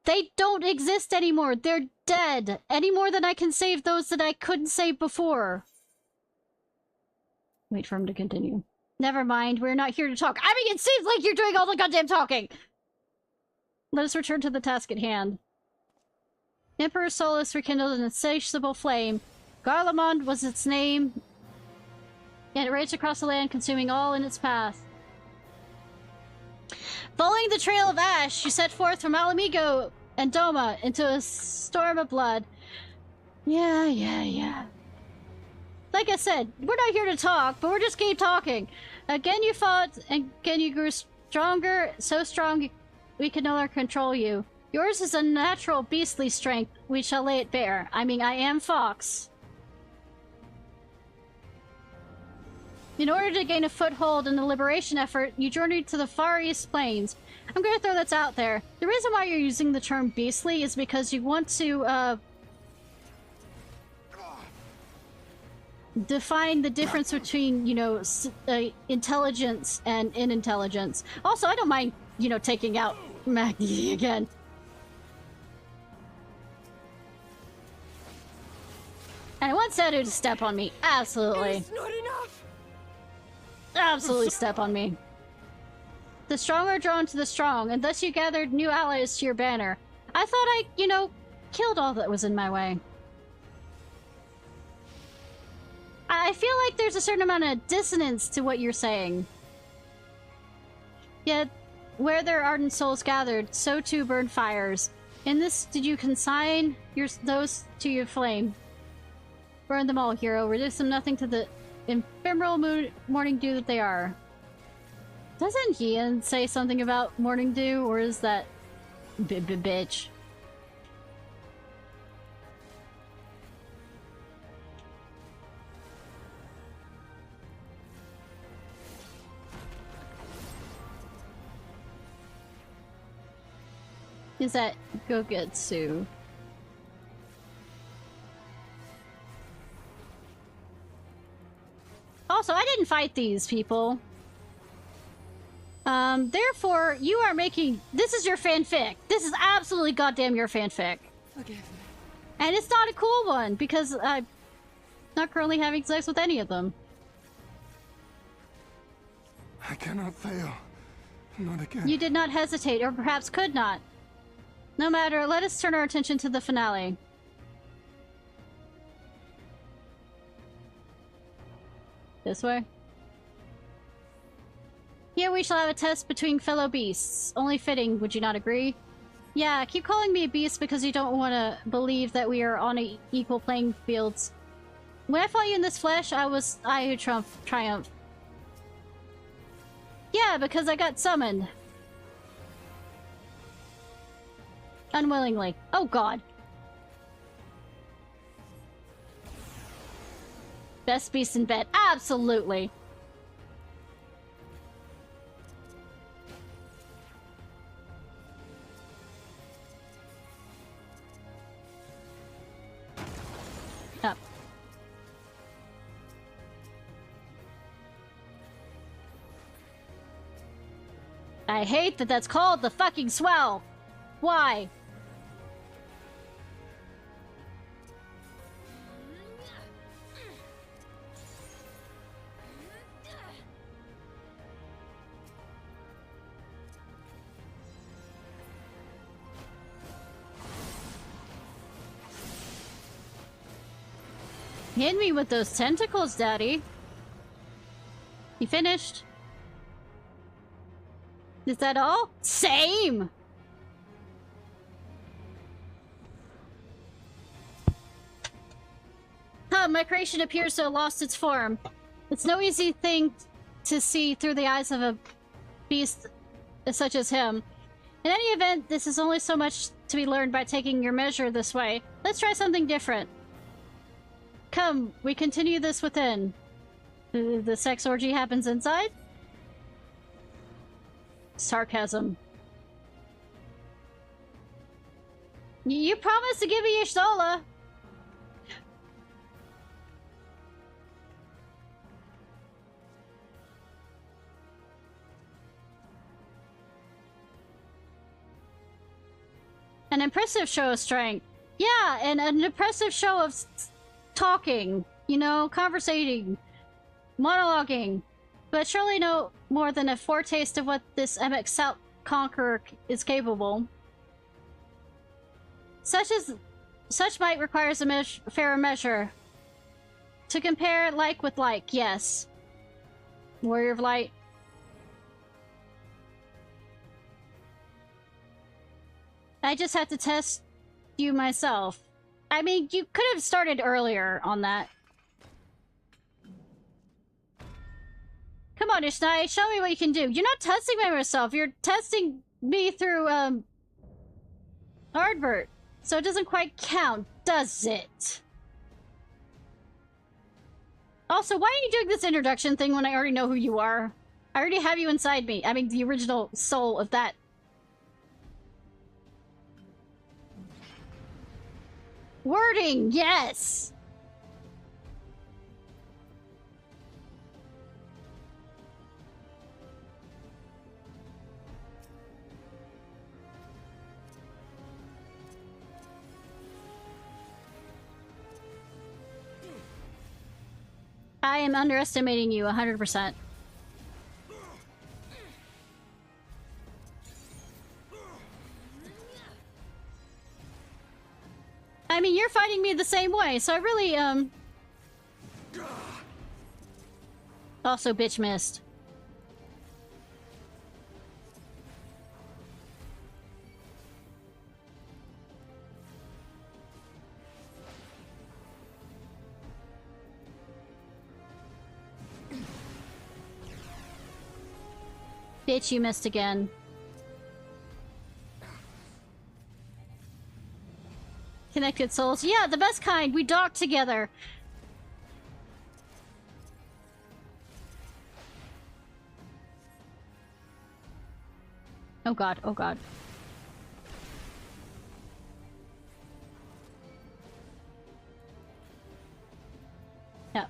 they don't exist anymore! They're dead! Any more than I can save those that I couldn't save before. Wait for him to continue. Never mind, we're not here to talk. I mean, it seems like you're doing all the goddamn talking! Let us return to the task at hand. Emperor Solus rekindled an insatiable flame. Garlemald was its name, and it raged across the land, consuming all in its path. Following the trail of ash, you set forth from Alamigo and Doma into a storm of blood. Yeah. Like I said, we're not here to talk, but we're just keep talking. Again you fought, and again you grew stronger, so strong we can no longer control you. Yours is a natural beastly strength. We shall lay it bare. I mean, I am Fox. In order to gain a foothold in the liberation effort, you journeyed to the Far East Plains. I'm gonna throw this out there. The reason why you're using the term beastly is because you want to, define the difference between, you know, intelligence and inintelligence. Also, I don't mind, you know, taking out Maggie again. And I want Sedu to step on me. Absolutely. It's not enough! Absolutely step on me. The strong are drawn to the strong, and thus you gathered new allies to your banner. I thought I, you know, killed all that was in my way. I feel like there's a certain amount of dissonance to what you're saying. Yet, where their ardent souls gathered, so too burn fires. In this, did you consign those to your flame? Burn them all, hero. Reduce them nothing to the ephemeral morning dew that they are. Doesn't Ian say something about morning dew, or is that bitch? Is that Gogetsu? Also, I didn't fight these people. Therefore, you are making... This is your fanfic. This is absolutely goddamn your fanfic. Forgive me. And it's not a cool one, because I'm not currently having sex with any of them. I cannot fail. Not again. You did not hesitate, or perhaps could not. No matter, let us turn our attention to the finale. This way? Here we shall have a test between fellow beasts. Only fitting, would you not agree? Yeah, keep calling me a beast because you don't want to believe that we are on equal playing fields. When I fought you in this flesh, I who triumphed. Yeah, because I got summoned. Unwillingly. Oh god. Best beast in bed. Absolutely. Up. I hate that that's called the fucking swell. Why? Hit me with those tentacles, Daddy. You finished? Is that all? Same! come, my creation appears to have lost its form. It's no easy thing to see through the eyes of a beast such as him. In any event, this is only so much to be learned by taking your measure this way. Let's try something different. Come, we continue this within. The sex orgy happens inside? Sarcasm. You promised to give me Ishtola. An impressive show of strength. Yeah, and an impressive show of talking. You know, conversating. Monologuing. But surely no more than a foretaste of what this MX Conqueror is capable. Such might requires a fairer measure. To compare like with like, yes. Warrior of Light. I just had to test you myself. I mean, you could have started earlier on that. Come on, Ishnai, show me what you can do. You're not testing me myself. You're testing me through, Ardbert. So it doesn't quite count, does it? Also, why are you doing this introduction thing when I already know who you are? I already have you inside me. I mean, the original soul of that. Wording, yes! I am underestimating you 100%. I mean, you're fighting me the same way, so I really, Also, bitch missed. Bitch, you missed again. Connected souls. Yeah, the best kind. We dock together. Oh god, oh god. Yeah.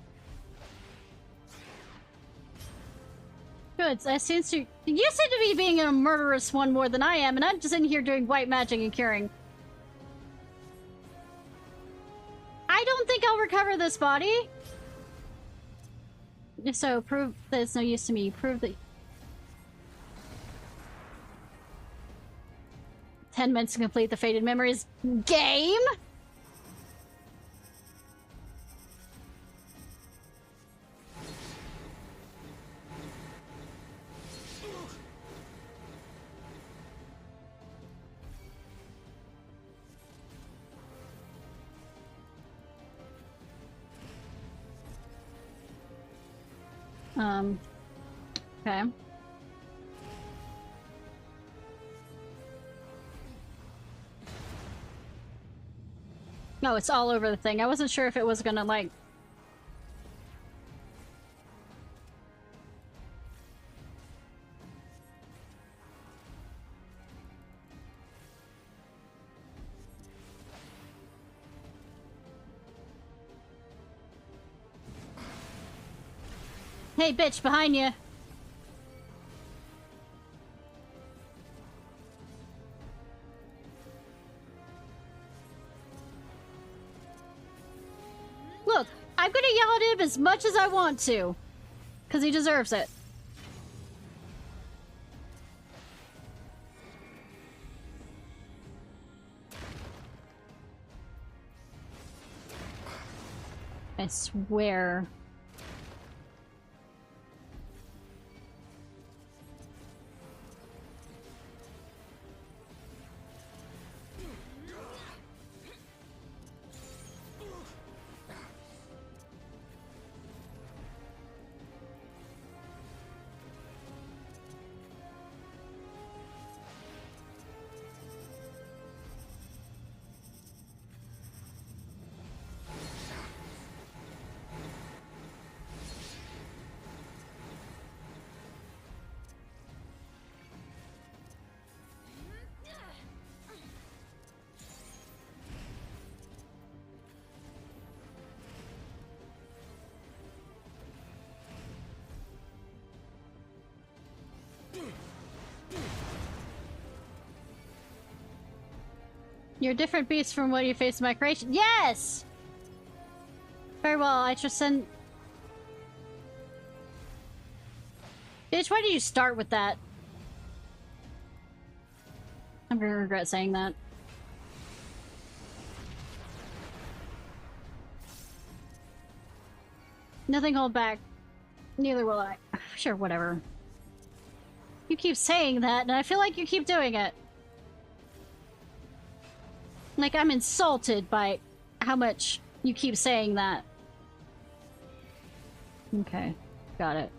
Good. I seem to... You seem to be being a murderous one more than I am, and I'm just in here doing white magic and curing. I don't think I'll recover this body. If so, prove that it's no use to me. Prove that... 10 minutes to complete the Faded Memories game? Okay. No, it's all over the thing. I wasn't sure if it was gonna, like... Hey, bitch, behind you. Look, I'm gonna yell at him as much as I want to. Because he deserves it. I swear. You're a different beast from what you faced in my creation. Yes! Very well, I just send... Bitch, why did you start with that? I'm gonna regret saying that. Nothing hold back. Neither will I. Sure, whatever. You keep saying that, and I feel like you keep doing it. Like, I'm insulted by how much you keep saying that. Okay, got it.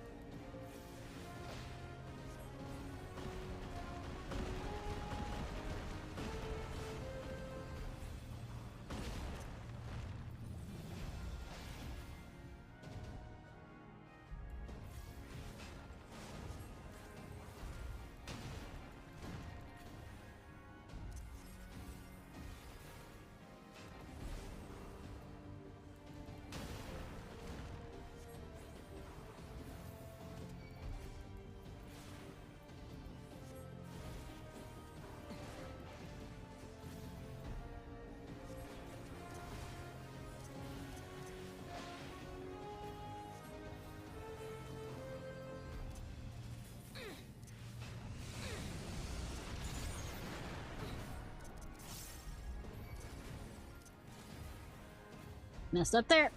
Messed up there.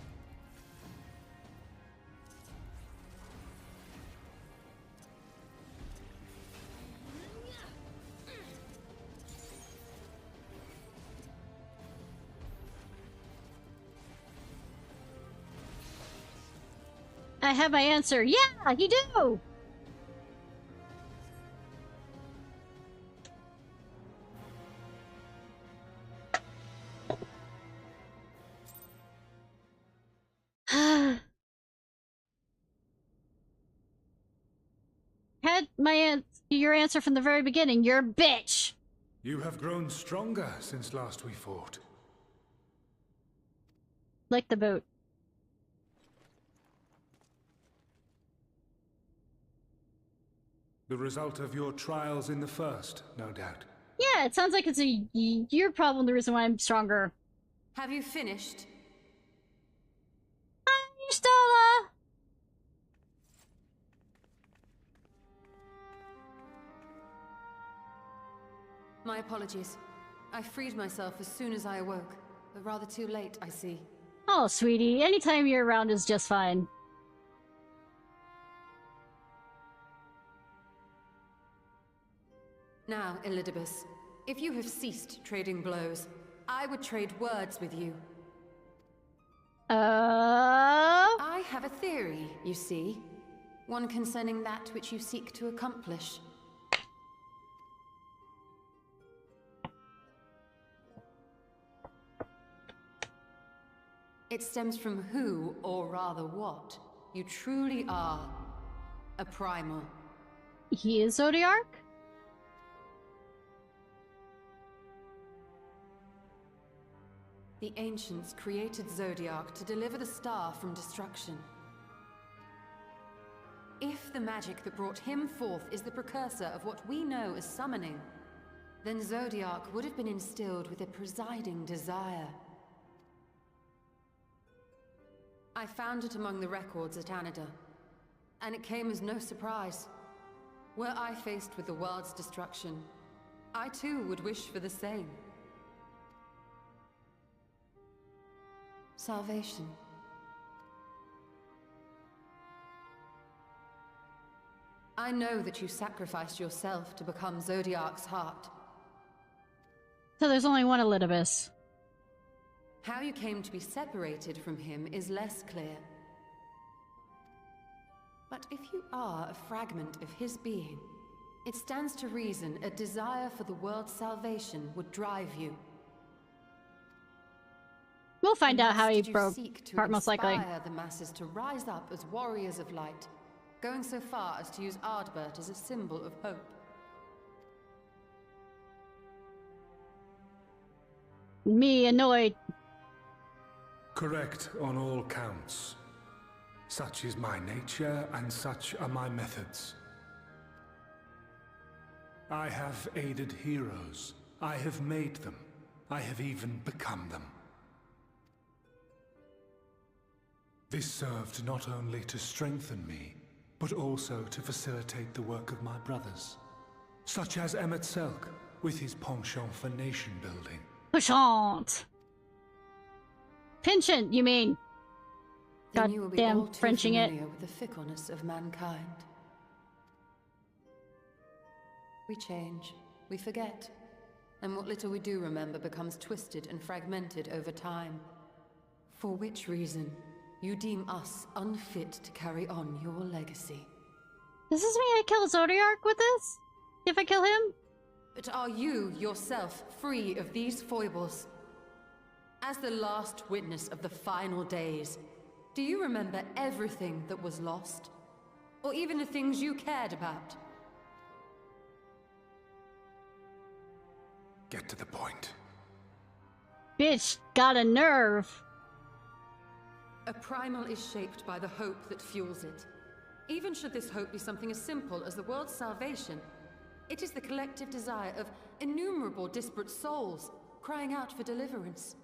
I have my answer. Yeah, you do! Had your answer from the very beginning. You're a bitch. You have grown stronger since last we fought. Like the boat. The result of your trials in the first, no doubt. Yeah, it sounds like it's your problem, the reason why I'm stronger. Have you finished? Hi, Stola! My apologies. I freed myself as soon as I awoke, but rather too late, I see. Oh, sweetie, anytime you're around is just fine. Now, Elidibus, if you have ceased trading blows, I would trade words with you. I have a theory, you see. One concerning that which you seek to accomplish. It stems from who, or rather what, you truly are. A primal. He is Zodiark? The ancients created Zodiark to deliver the star from destruction. If the magic that brought him forth is the precursor of what we know as summoning, then Zodiark would have been instilled with a presiding desire. I found it among the records at Anida, and it came as no surprise. Were I faced with the world's destruction, I too would wish for the same. Salvation. I know that you sacrificed yourself to become Zodiark's heart. So there's only one Elidibus. How you came to be separated from him is less clear. But if you are a fragment of his being, it stands to reason a desire for the world's salvation would drive you. We'll find out how he broke seek part, most likely. Inspire the masses to rise up as warriors of light, going so far as to use Ardbert as a symbol of hope. Me annoyed. Correct on all counts. Such is my nature, and such are my methods. I have aided heroes. I have made them. I have even become them. This served not only to strengthen me, but also to facilitate the work of my brothers, such as Emmett Selk, with his penchant for nation building. Penchant! Penchant, you mean? Then you will be Goddamn all too Frenching it. familiar with the fickleness of mankind. We change, we forget, and what little we do remember becomes twisted and fragmented over time. For which reason, you deem us unfit to carry on your legacy. Does this mean I kill Zodiark with this? If I kill him? But are you, yourself, free of these foibles? As the last witness of the final days, do you remember everything that was lost? Or even the things you cared about? Get to the point. Bitch, got a nerve. A primal is shaped by the hope that fuels it. Even should this hope be something as simple as the world's salvation, it is the collective desire of innumerable disparate souls crying out for deliverance.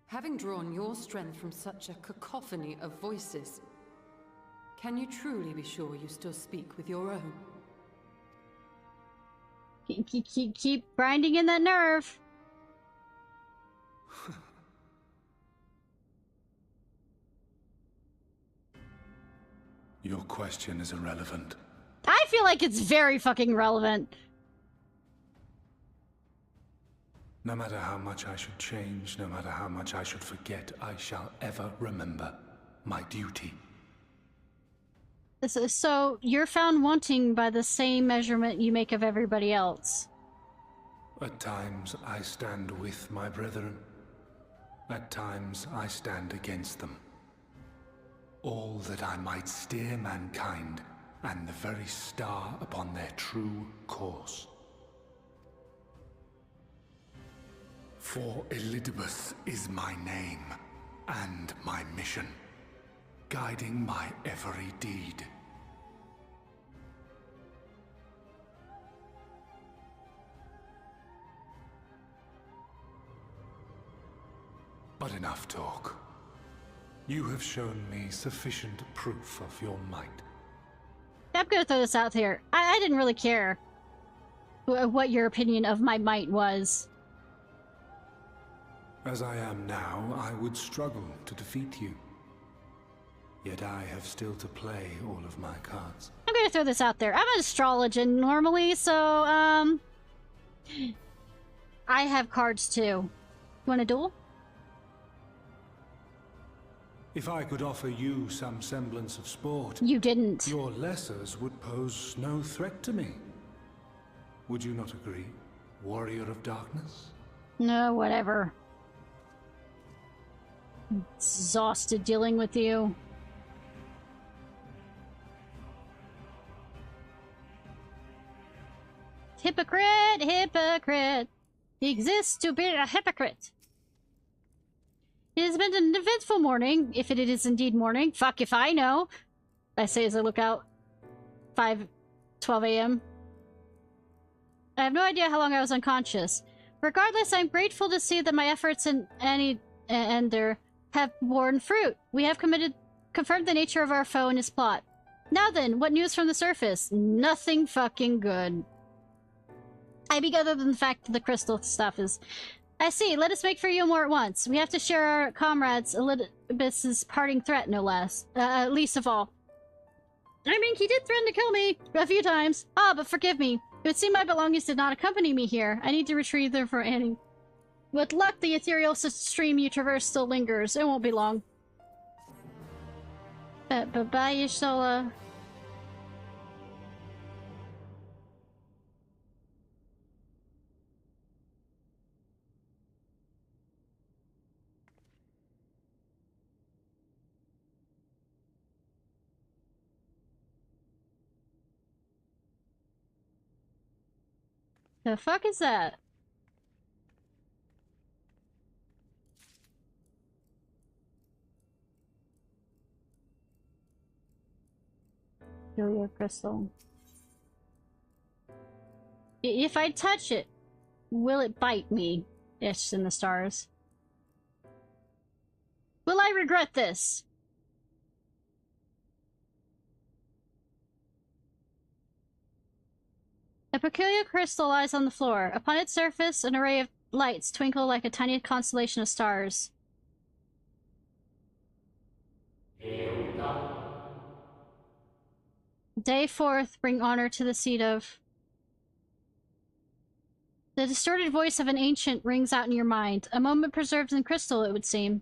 Having drawn your strength from such a cacophony of voices, can you truly be sure you still speak with your own? Keep grinding in that nerve. Your question is irrelevant. I feel like it's very fucking relevant. No matter how much I should change, no matter how much I should forget, I shall ever remember my duty. So you're found wanting by the same measurement you make of everybody else. At times I stand with my brethren. At times I stand against them. All that I might steer mankind and the very star upon their true course. For Elidibus is my name and my mission, guiding my every deed. But enough talk. You have shown me sufficient proof of your might. I'm gonna throw this out there. I didn't really care what your opinion of my might was. As I am now, I would struggle to defeat you. Yet I have still to play all of my cards. I'm gonna throw this out there. I'm an astrologian normally, so, I have cards too. You want a duel? If I could offer you some semblance of sport... You didn't. Your lessers would pose no threat to me. Would you not agree, Warrior of Darkness? No, whatever. I'm exhausted dealing with you. Hypocrite! Hypocrite! He exists to be a hypocrite. It has been an eventful morning, if it is indeed morning. Fuck if I know. I say as I look out. 5:12 a.m. I have no idea how long I was unconscious. Regardless, I'm grateful to see that my efforts in Ender have borne fruit. We have confirmed the nature of our foe and his plot. Now then, what news from the surface? Nothing fucking good. I mean, other than the fact that the crystal stuff is... I see. Let us make for you more at once. We have to share our comrades' Elidibus' parting threat, no less. Least of all. I mean, he did threaten to kill me a few times. Ah, but forgive me. It would seem my belongings did not accompany me here. I need to retrieve them for Annie. With luck, the ethereal stream you traverse still lingers. It won't be long. Bye, Yashola. The fuck is that? Julia Crystal. If I touch it, will it bite me? Ish in the stars. Will I regret this? A peculiar crystal lies on the floor. Upon its surface, an array of lights twinkle like a tiny constellation of stars. Day forth, bring honor to the seat of... The distorted voice of an ancient rings out in your mind. A moment preserved in crystal, it would seem.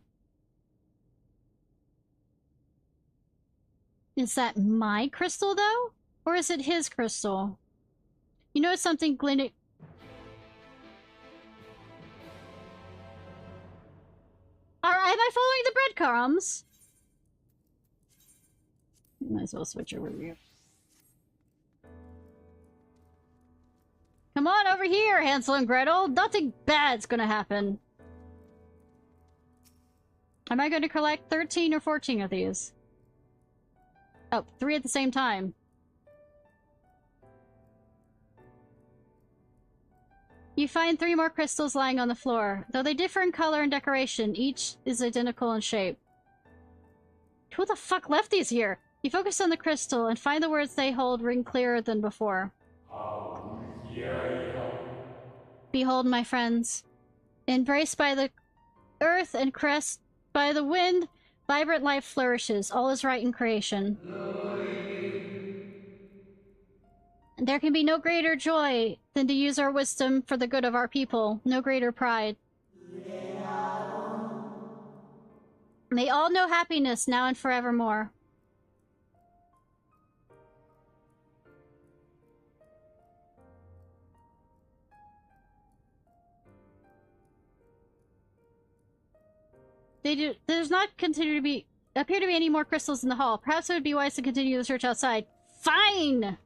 Is that my crystal, though? Or is it his crystal? You know something, Glenn? Am I following the breadcrumbs? Might as well switch over here. Come on over here, Hansel and Gretel. Nothing bad's gonna happen. Am I going to collect 13 or 14 of these? Oh, 3 at the same time. You find 3 more crystals lying on the floor. Though they differ in color and decoration, each is identical in shape. Who the fuck left these here? You focus on the crystal and find the words they hold ring clearer than before. Behold, my friends, embraced by the earth and caressed by the wind, vibrant life flourishes. All is right in creation. There can be no greater joy than to use our wisdom for the good of our people. No greater pride. May all know happiness now and forevermore. There's not appear to be any more crystals in the hall. Perhaps it would be wise to continue the search outside. Fine!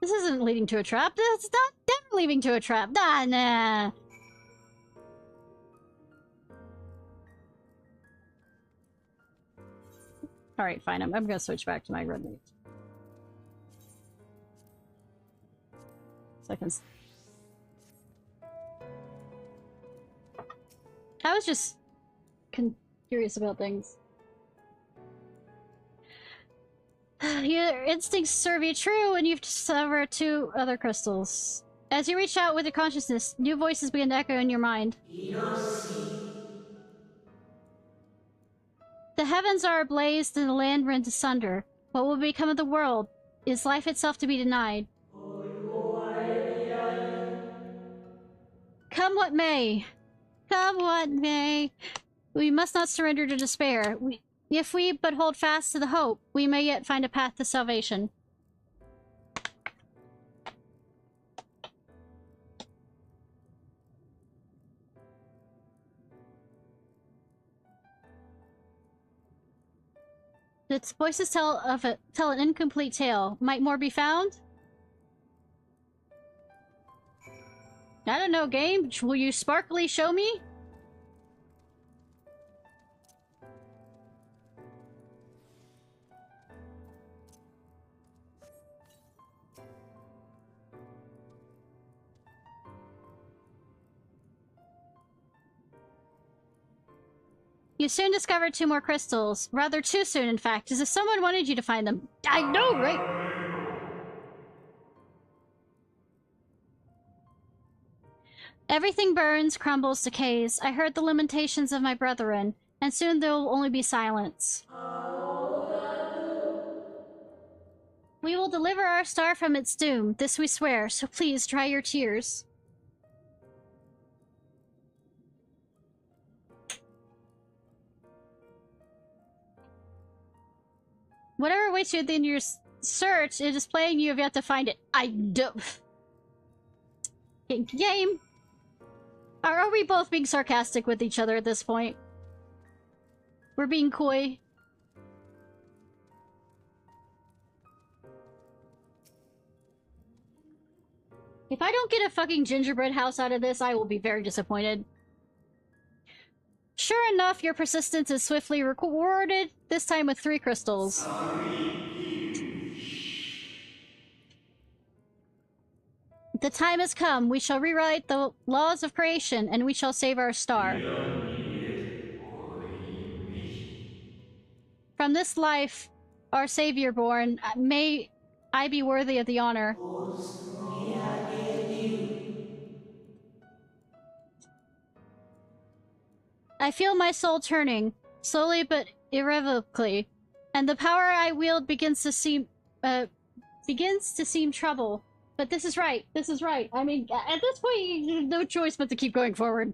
This isn't leading to a trap. That's not definitely leading to a trap. Nah. Alright, fine. I'm gonna switch back to my red meat. Seconds. I was just curious about things. Your instincts serve you true, and you've discovered 2 other crystals. As you reach out with your consciousness, new voices begin to echo in your mind. The heavens are ablaze and the land rent asunder. What will become of the world? Is life itself to be denied? Come what may. Come what may. We must not surrender to despair. If we but hold fast to the hope, we may yet find a path to salvation. Its voices tell an incomplete tale. Might more be found? I don't know, game. Will you sparkly show me? You soon discovered 2 more crystals. Rather too soon, in fact, as if someone wanted you to find them. I know, right? Everything burns, crumbles, decays. I heard the lamentations of my brethren, and soon there will only be silence. We will deliver our star from its doom, this we swear, so please dry your tears. Whatever waits you in your search, it is playing you have yet to find it. I don't... Game? Are we both being sarcastic with each other at this point? We're being coy. If I don't get a fucking gingerbread house out of this, I will be very disappointed. Sure enough, your persistence is swiftly rewarded, this time with 3 crystals. The time has come. We shall rewrite the laws of creation, and we shall save our star. From this life, our Savior born, may I be worthy of the honor. I feel my soul turning, slowly but irrevocably, and the power I wield begins to seem trouble. But this is right. This is right. I mean, at this point, there's no choice but to keep going forward.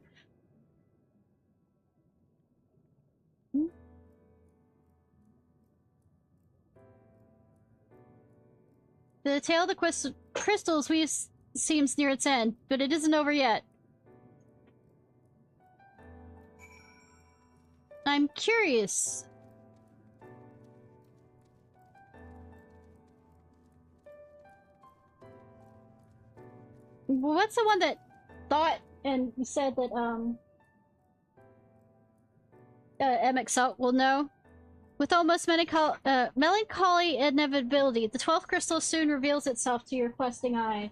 The tale of the crystals seems near its end, but it isn't over yet. I'm curious. What's the one that thought and said that, MXL will know? With almost melancholy inevitability, the 12th crystal soon reveals itself to your questing eye.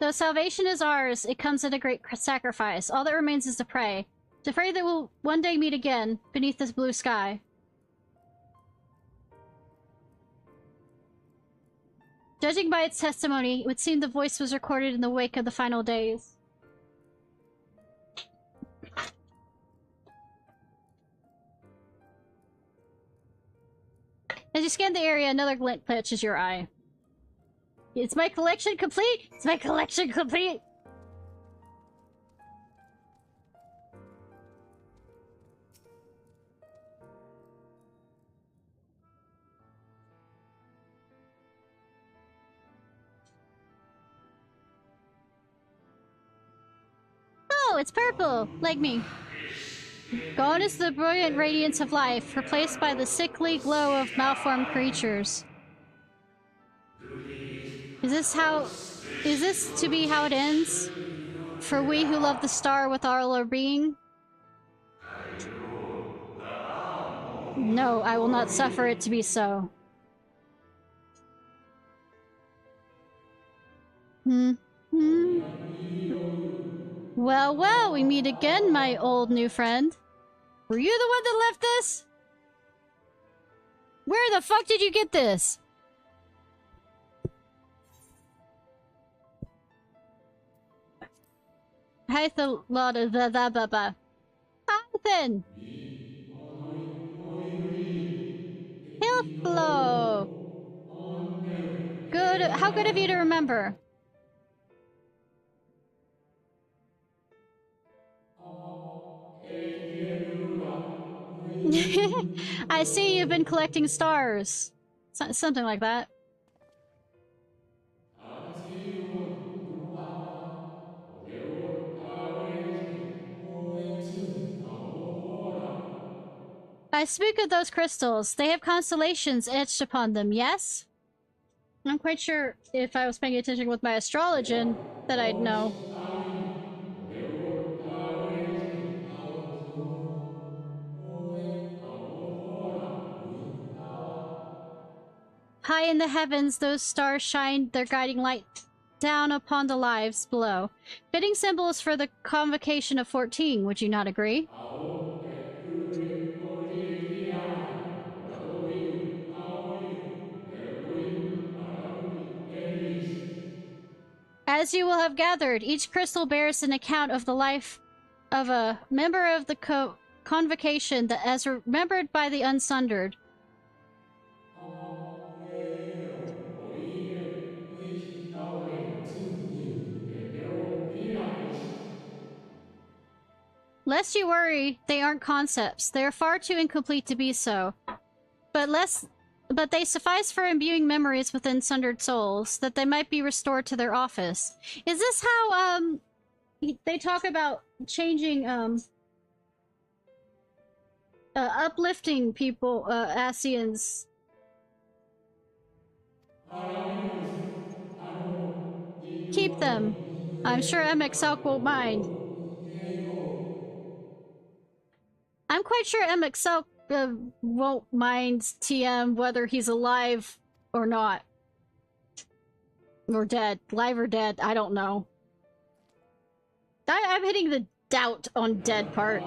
Though salvation is ours, it comes at a great sacrifice. All that remains is to pray that we'll one day meet again beneath this blue sky. Judging by its testimony, it would seem the voice was recorded in the wake of the final days. As you scan the area, another glint catches your eye. Is my collection complete? Is my collection complete? Oh, it's purple, like me. Gone is the brilliant radiance of life, replaced by the sickly glow of malformed creatures. Is this to be how it ends? For we who love the star with all our being? No, I will not suffer it to be so. Well, well, we meet again, my old new friend. Were you the one that left this? Where the fuck did you get this? Hi, the lot of the Python. Hello. Good. How good of you to remember. I see you've been collecting stars. Something like that. I speak of those crystals. They have constellations etched upon them, yes? I'm quite sure if I was paying attention with my astrologian that I'd know. High in the heavens, those stars shine their guiding light down upon the lives below. Fitting symbols for the convocation of 14, would you not agree? As you will have gathered, each crystal bears an account of the life of a member of the convocation that as remembered by the unsundered. Lest you worry, they aren't concepts. They are far too incomplete to be so. But they suffice for imbuing memories within sundered souls, that they might be restored to their office. Is this how, they talk about changing, uplifting people, Asians, Keep them. I'm sure MXL won't mind. I'm quite sure MXL won't mind TM whether he's alive or not. Or dead. Live or dead, I don't know. I'm hitting the doubt on dead part.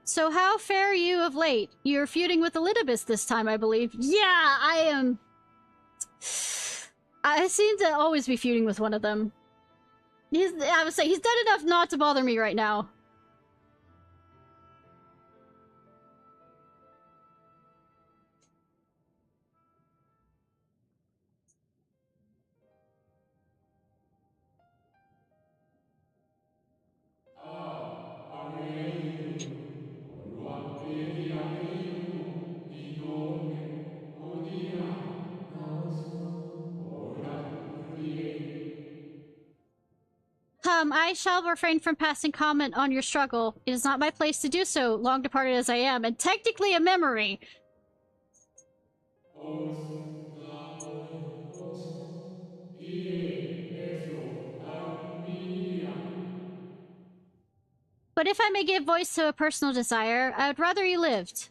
So how fare you of late? You're feuding with Elidibus this time, I believe. Yeah, I am. I seem to always be feuding with one of them. I would say he's dead enough not to bother me right now. I shall refrain from passing comment on your struggle. It is not my place to do so, long departed as I am, and technically a memory. But if I may give voice to a personal desire, I would rather you lived.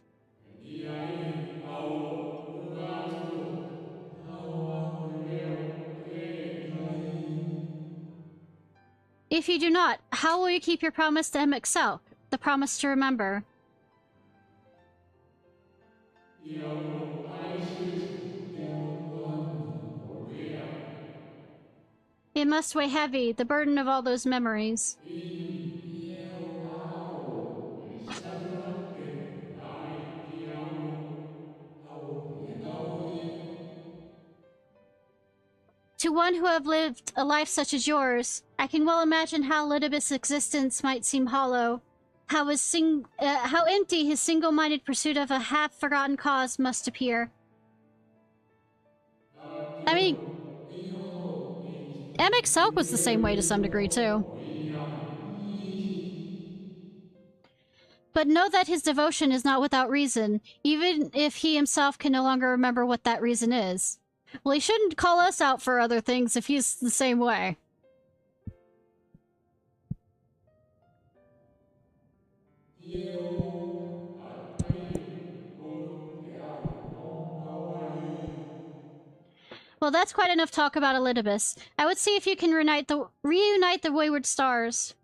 If you do not, how will you keep your promise to MXL? The promise to remember. It must weigh heavy, the burden of all those memories. To one who have lived a life such as yours, I can well imagine how Elidibus' existence might seem hollow, how empty his single-minded pursuit of a half-forgotten cause must appear. I mean, MXL was the same way to some degree, too. But know that his devotion is not without reason, even if he himself can no longer remember what that reason is. Well, he shouldn't call us out for other things if he's the same way. Well, that's quite enough talk about Elidibus. I would see if you can reunite the wayward stars.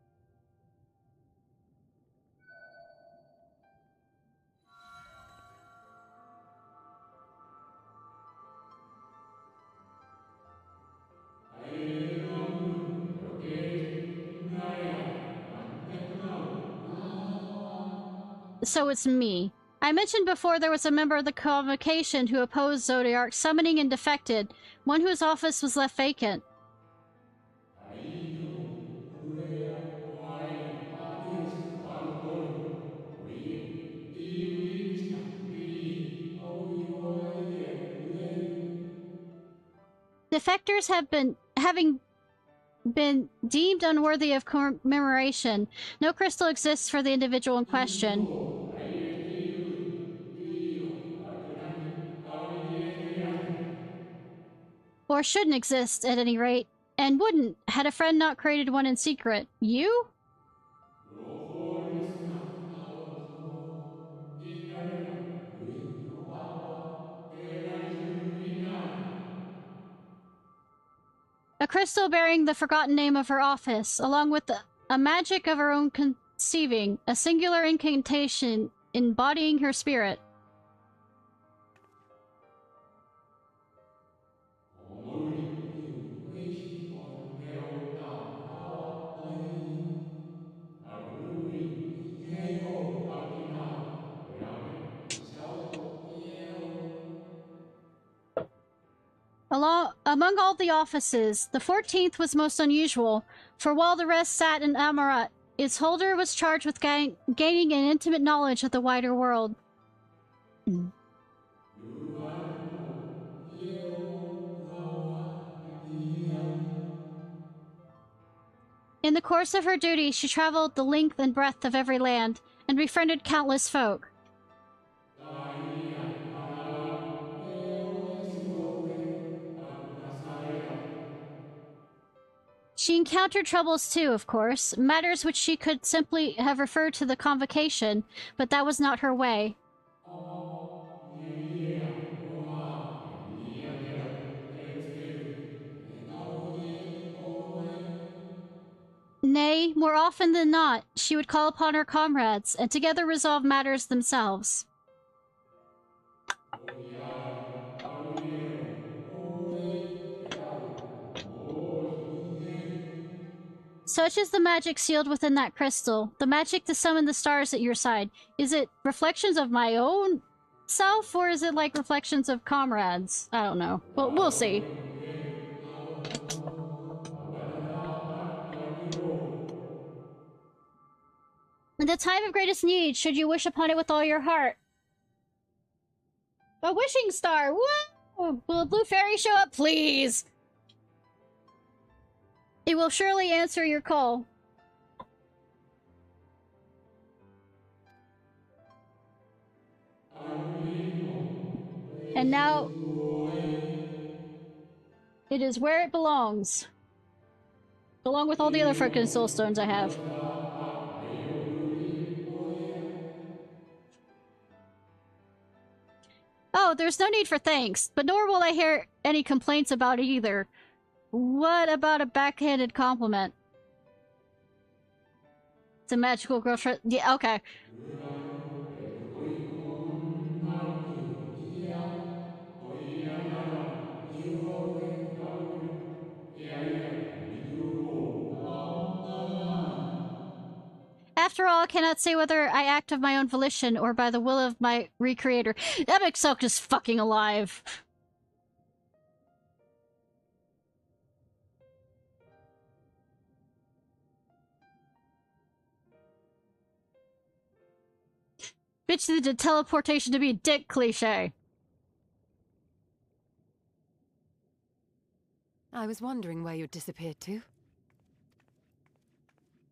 So it's me. I mentioned before there was a member of the Convocation who opposed Zodiark summoning and defected, one whose office was left vacant. Defectors having been deemed unworthy of commemoration. No crystal exists for the individual in question. Or shouldn't exist, at any rate. And wouldn't, had a friend not created one in secret. You? A crystal bearing the forgotten name of her office, along with a magic of her own conceiving, a singular incantation embodying her spirit. Among all the offices, the 14th was most unusual, for while the rest sat in Amarat, its holder was charged with gaining an intimate knowledge of the wider world. In the course of her duty, she traveled the length and breadth of every land, and befriended countless folk. She encountered troubles too, of course, matters which she could simply have referred to the convocation, but that was not her way. Nay, more often than not, she would call upon her comrades, and together resolve matters themselves. Such is the magic sealed within that crystal, the magic to summon the stars at your side. Is it reflections of my own self, or is it like reflections of comrades? I don't know. Well, we'll see. In the time of greatest need, should you wish upon it with all your heart. A wishing star! Woo! Will a blue fairy show up, please? It will surely answer your call. And now, it is where it belongs. Along with all the other frickin' soul stones I have. Oh, there's no need for thanks, but nor will I hear any complaints about it either. What about a backhanded compliment? It's a magical girl. Yeah, okay. After all, I cannot say whether I act of my own volition or by the will of my recreator. Epic Silk is fucking alive. Bitch did teleportation to be a dick cliche. I was wondering where you'd disappeared to.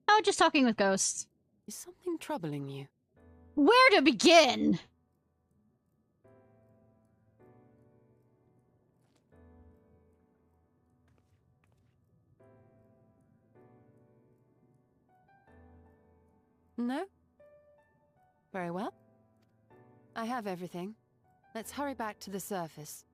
Oh, just talking with ghosts. Is something troubling you? Where to begin? No? Very well. I have everything. Let's hurry back to the surface.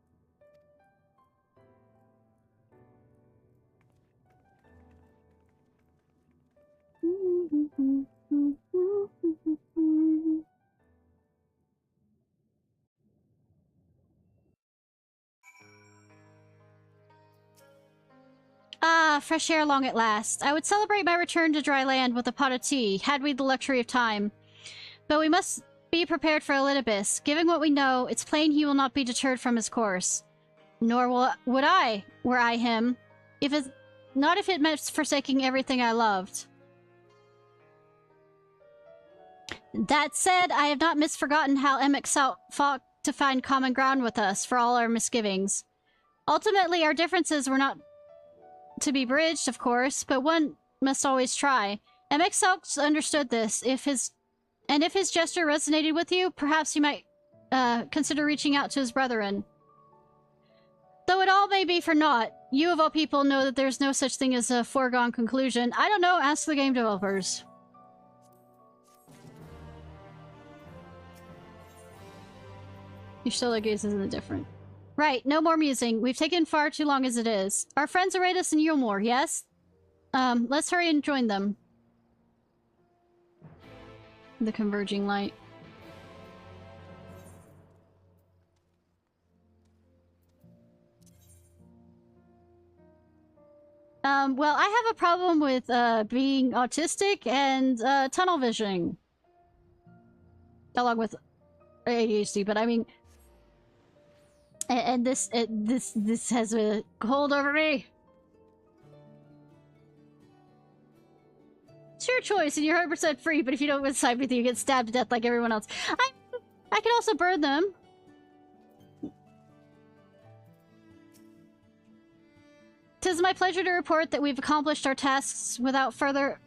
Ah, fresh air long at last. I would celebrate my return to dry land with a pot of tea, had we the luxury of time. But we must be prepared for Elidibus. Given what we know, it's plain he will not be deterred from his course. Nor would I, were I him, not if it meant forsaking everything I loved. That said, I have not misforgotten how Emmett fought to find common ground with us for all our misgivings. Ultimately, our differences were not to be bridged, of course, but one must always try. Emmett understood this. If his gesture resonated with you, perhaps you might consider reaching out to his brethren. Though it all may be for naught, you of all people know that there's no such thing as a foregone conclusion. I don't know, ask the game developers. Your solar gaze isn't different. Right, no more musing. We've taken far too long as it is. Our friends await us in Yulmore, yes? Let's hurry and join them. The converging light. Well, I have a problem with, being autistic and, tunnel visioning. Along with ADHD, but I mean... And this has a hold over me. It's your choice, and you're 100% free, but if you don't side with you, get stabbed to death like everyone else. I can also burn them. Tis my pleasure to report that we've accomplished our tasks without further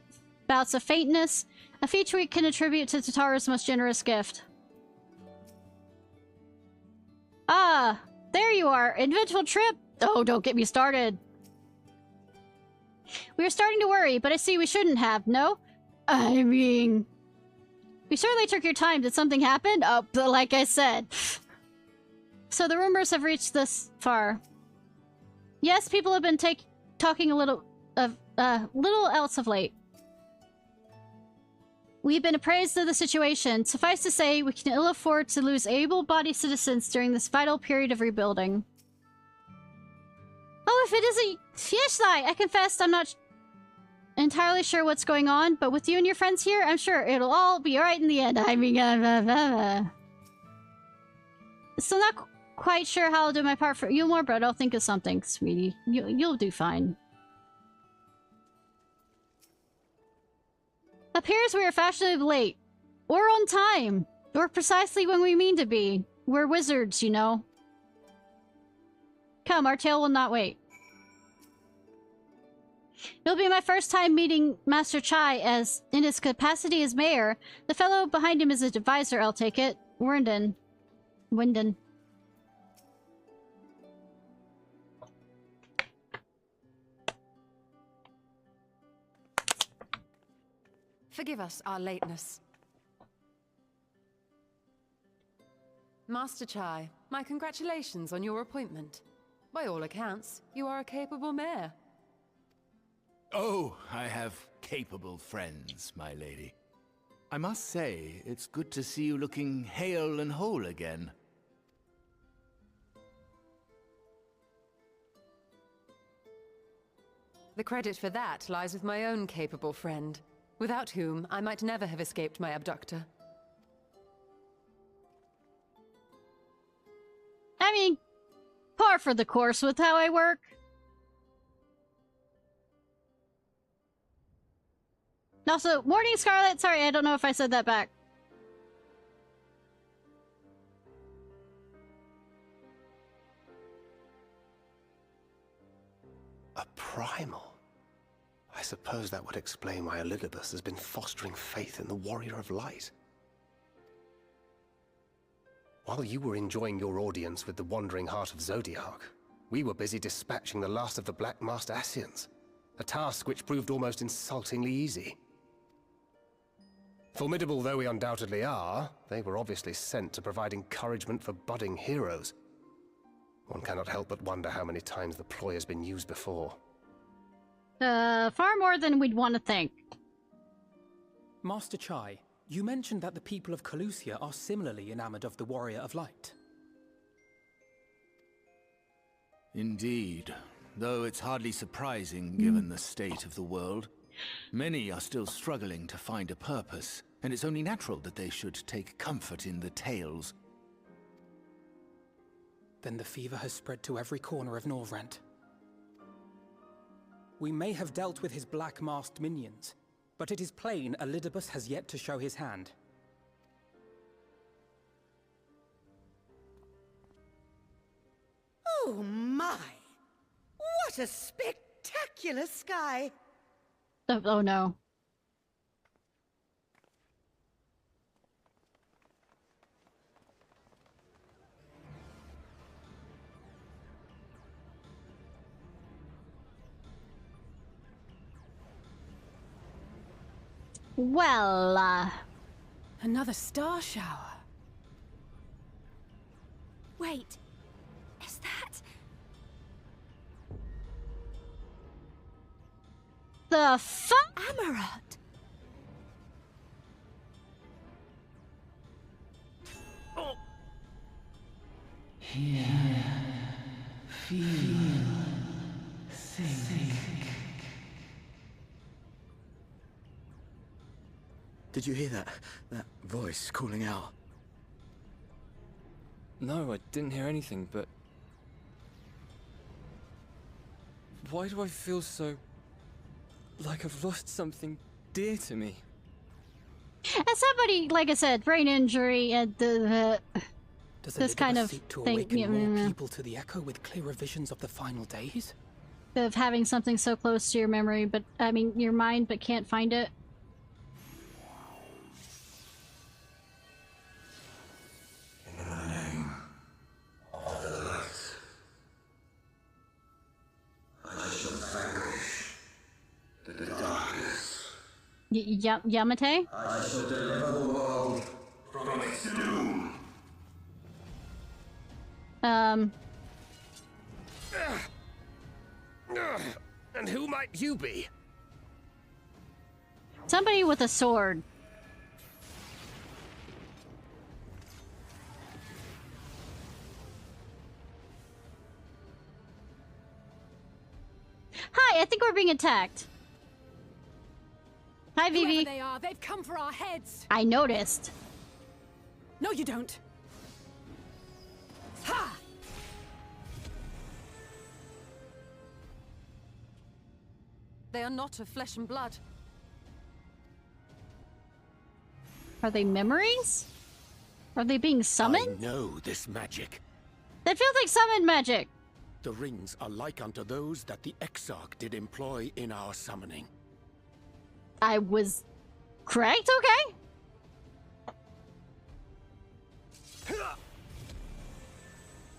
bouts of faintness. A feature we can attribute to Tataru's most generous gift. Ah, there you are. Eventful trip? Oh, don't get me started. We were starting to worry, but I see we shouldn't have, no? I mean... We surely took your time. Did something happen? Oh, but like I said. So the rumors have reached this far. Yes, people have been talking a little else of late. We've been appraised of the situation. Suffice to say, we can ill afford to lose able-bodied citizens during this vital period of rebuilding. Oh, if it isn't Ishnai! I confess I'm not entirely sure what's going on, but with you and your friends here, I'm sure it'll all be alright in the end. I mean, Still not quite sure how I'll do my part for you more, but I'll think of something, sweetie. You'll do fine. Appears we are fashionably late. Or on time. Or precisely when we mean to be. We're wizards, you know. Come, our tale will not wait. It'll be my first time meeting Master Chai as, in his capacity as mayor. The fellow behind him is an advisor, I'll take it. Winden. Forgive us our lateness. Master Chai, my congratulations on your appointment. By all accounts, you are a capable mayor. Oh, I have capable friends, my lady. I must say, it's good to see you looking hale and whole again. The credit for that lies with my own capable friend, without whom I might never have escaped my abductor. I mean, par for the course with how I work. Also, morning, Scarlet. Sorry, I don't know if I said that back. A primal? I suppose that would explain why Elidibus has been fostering faith in the Warrior of Light. While you were enjoying your audience with the Wandering Heart of Zodiac, we were busy dispatching the last of the Black Master Ascians, a task which proved almost insultingly easy. Formidable though we undoubtedly are, they were obviously sent to provide encouragement for budding heroes. One cannot help but wonder how many times the ploy has been used before. Far more than we'd want to think. Master Chai, you mentioned that the people of Calusia are similarly enamored of the Warrior of Light. Indeed, though it's hardly surprising given the state of the world. Many are still struggling to find a purpose, and it's only natural that they should take comfort in the tales. Then the fever has spread to every corner of Norvrent. We may have dealt with his black-masked minions, but it is plain Elidibus has yet to show his hand. Oh my! What a spectacular sky! Oh no. Well, Another star shower. Wait, is that... the fuck? Amaranth! Oh. Here, feel, think. Did you hear that? That voice calling out? No, I didn't hear anything, but... why do I feel so... like I've lost something dear to me? As somebody, like I said, brain injury and Does this kind of seek to thing, awaken more people to the Echo with clearer visions of the final days? of having something so close to your memory, but I mean your mind, but can't find it. Yamate? I shall deliver the world from its doom. And who might you be? Somebody with a sword. Hi, I think we're being attacked. Hi, Vivi. Whoever they are, they've come for our heads. I noticed. No, you don't. Ha! They are not of flesh and blood. Are they memories? Are they being summoned? I know this magic. That feels like summoned magic. The rings are like unto those that the Exarch did employ in our summoning. I was correct? Okay.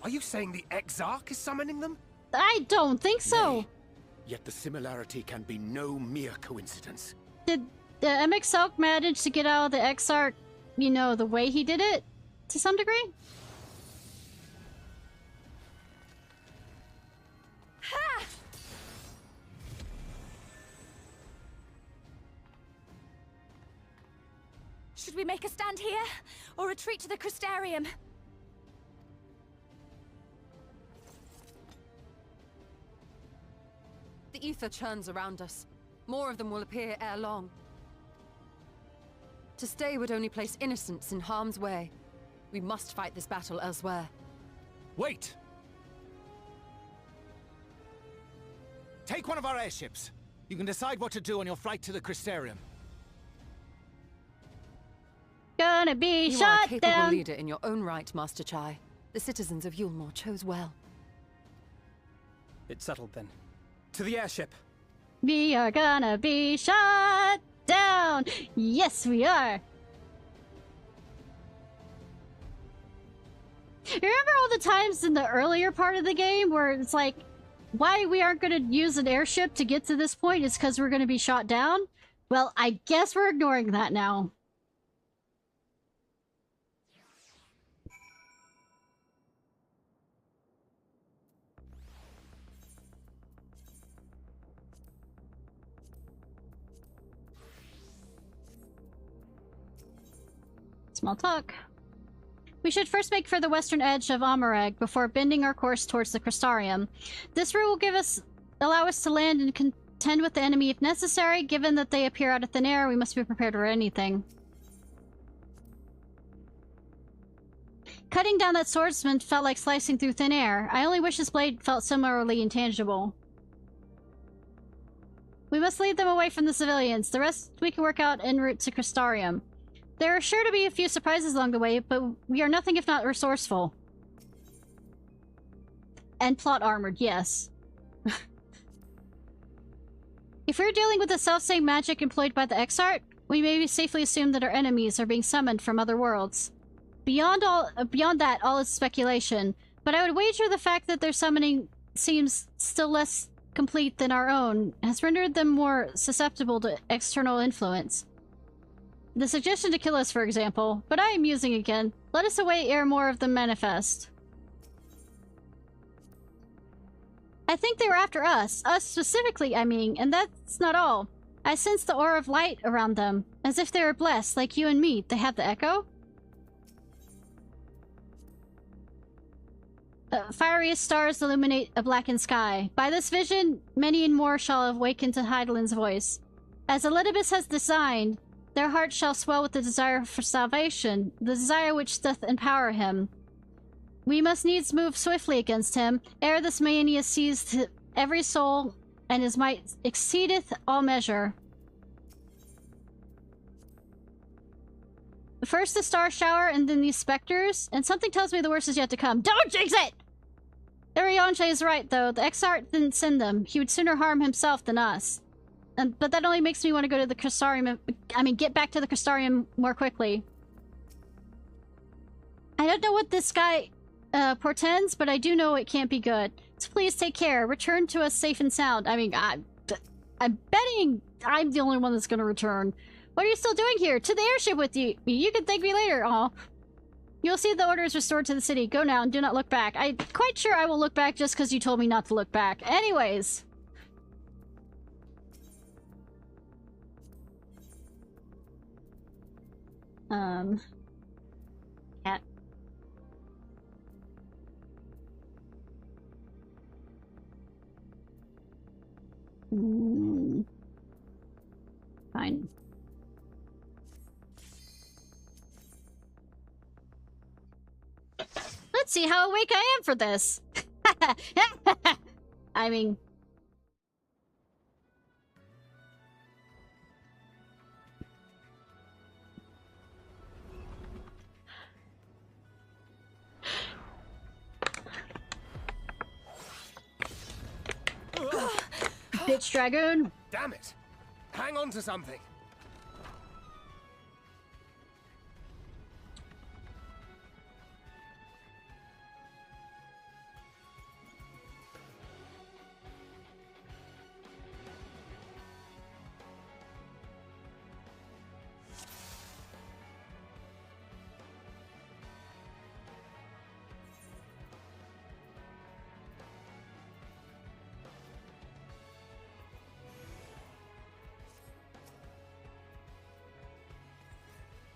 Are you saying the Exarch is summoning them? I don't think so. Nay, yet the similarity can be no mere coincidence. Did the MXL manage to get out of the Exarch, you know, the way he did it? To some degree? Ha! Should we make a stand here, or retreat to the Crystarium? The ether churns around us. More of them will appear ere long. To stay would only place innocents in harm's way. We must fight this battle elsewhere. Wait! Take one of our airships. You can decide what to do on your flight to the Crystarium. Gonna be you shot are a capable down. leader in your own right, Master Chai. The citizens of Yulmore chose well. It's settled then. To the airship. We are gonna be shot down. Yes, we are. Remember all the times in the earlier part of the game where it's like, why we aren't gonna use an airship to get to this point is because we're gonna be shot down? Well, I guess we're ignoring that now. Small talk. We should first make for the western edge of Amareg before bending our course towards the Crystarium. This route will allow us to land and contend with the enemy if necessary. Given that they appear out of thin air, we must be prepared for anything. Cutting down that swordsman felt like slicing through thin air. I only wish his blade felt similarly intangible. We must lead them away from the civilians. The rest we can work out en route to Crystarium. There are sure to be a few surprises along the way, but we are nothing if not resourceful. And plot armored, yes. If we're dealing with the self-same magic employed by the Exarch, we may safely assume that our enemies are being summoned from other worlds. Beyond that, all is speculation, but I would wager the fact that their summoning seems still less complete than our own has rendered them more susceptible to external influence. The suggestion to kill us, for example, but I am musing again. Let us await ere more of them manifest. I think they were after us. Us specifically, I mean, and that's not all. I sense the aura of light around them, as if they were blessed, like you and me. They have the echo? Fiery stars illuminate a blackened sky. By this vision, many and more shall awaken to Heidelin's voice. As Elidibus has designed, their hearts shall swell with the desire for salvation, the desire which doth empower him. We must needs move swiftly against him, ere this mania seized every soul, and his might exceedeth all measure. First the star shower, and then these specters, and something tells me the worst is yet to come. Don't jinx it! Arianche is right, though. The Exarch didn't send them. He would sooner harm himself than us. But that only makes me want to go to the Crystarium. I mean, get back to the Crystarium more quickly. I don't know what this guy portends, but I do know it can't be good. So please take care. Return to us safe and sound. I mean, I'm betting I'm the only one that's gonna return. What are you still doing here? To the airship with you. You can thank me later. Aw. You'll see the order is restored to the city. Go now and do not look back. I'm quite sure I will look back just because you told me not to look back. Anyways. Cat. Fine. Let's see how awake I am for this. I mean... Bitch Dragoon! Damn it! Hang on to something!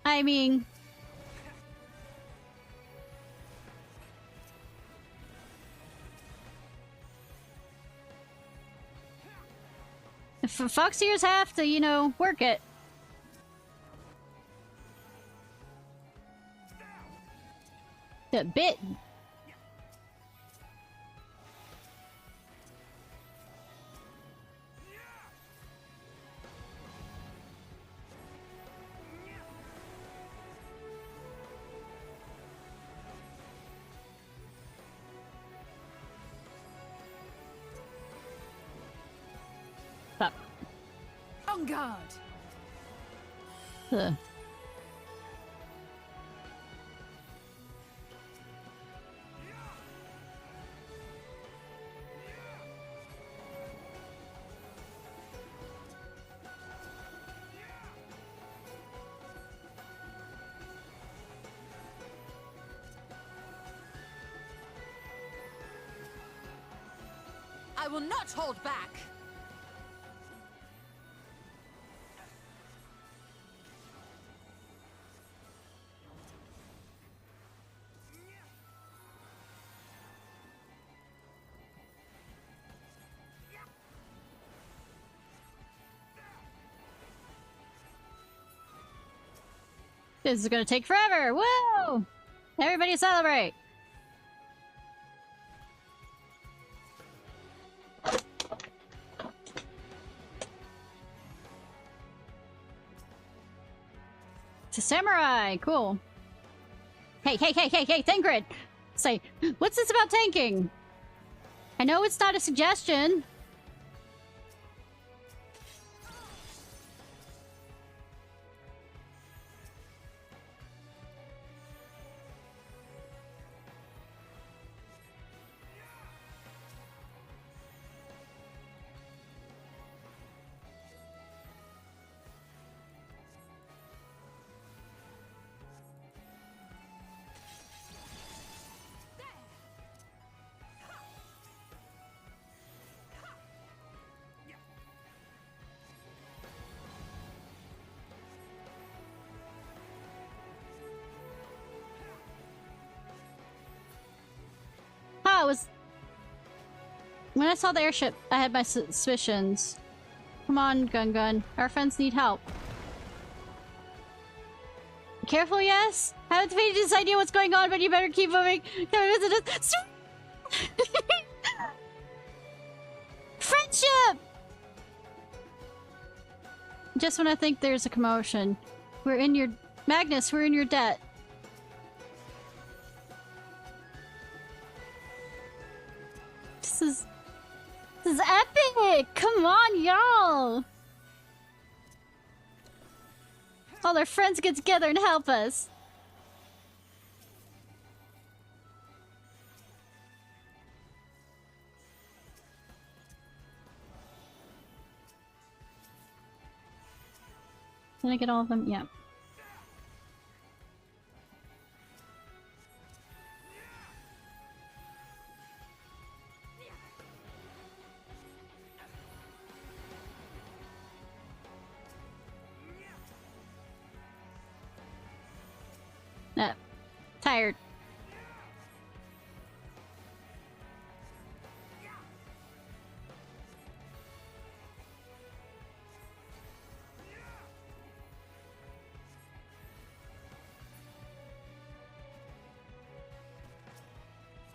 I mean... Foxiers have to, you know, work it. A bit. Stop. On guard. Ugh. I will not hold back. This is gonna take forever! Woo! Everybody celebrate! It's a samurai! Cool. Hey, Thangrid! Say, what's this about tanking? I know it's not a suggestion. When I saw the airship, I had my suspicions. Come on, Gun. Our friends need help. Careful, yes? I haven't made this idea what's going on, but you better keep moving. Come visit us. Friendship! Just when I think there's a commotion. Magnus, we're in your debt. This is epic! Come on, y'all! All our friends get together and help us. Did I get all of them? Yeah. Tired.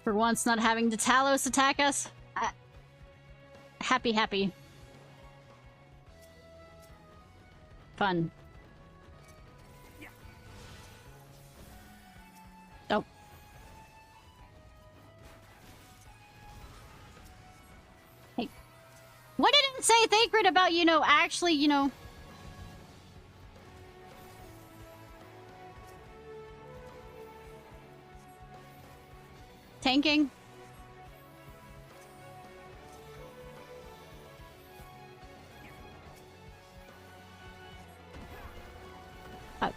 For once, not having the Talos attack us. Happy. Fun. Oh. Hey. What did it say, Thacred, about, you know, actually, you know... tanking?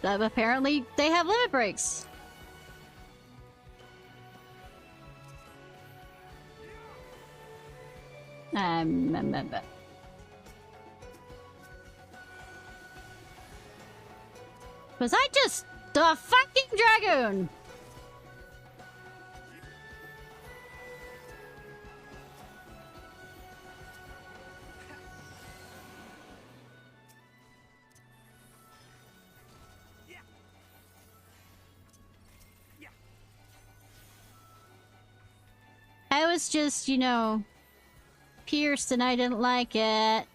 Apparently, they have limit breaks. Was I just the fucking dragoon? I was just, you know, pierced and I didn't like it.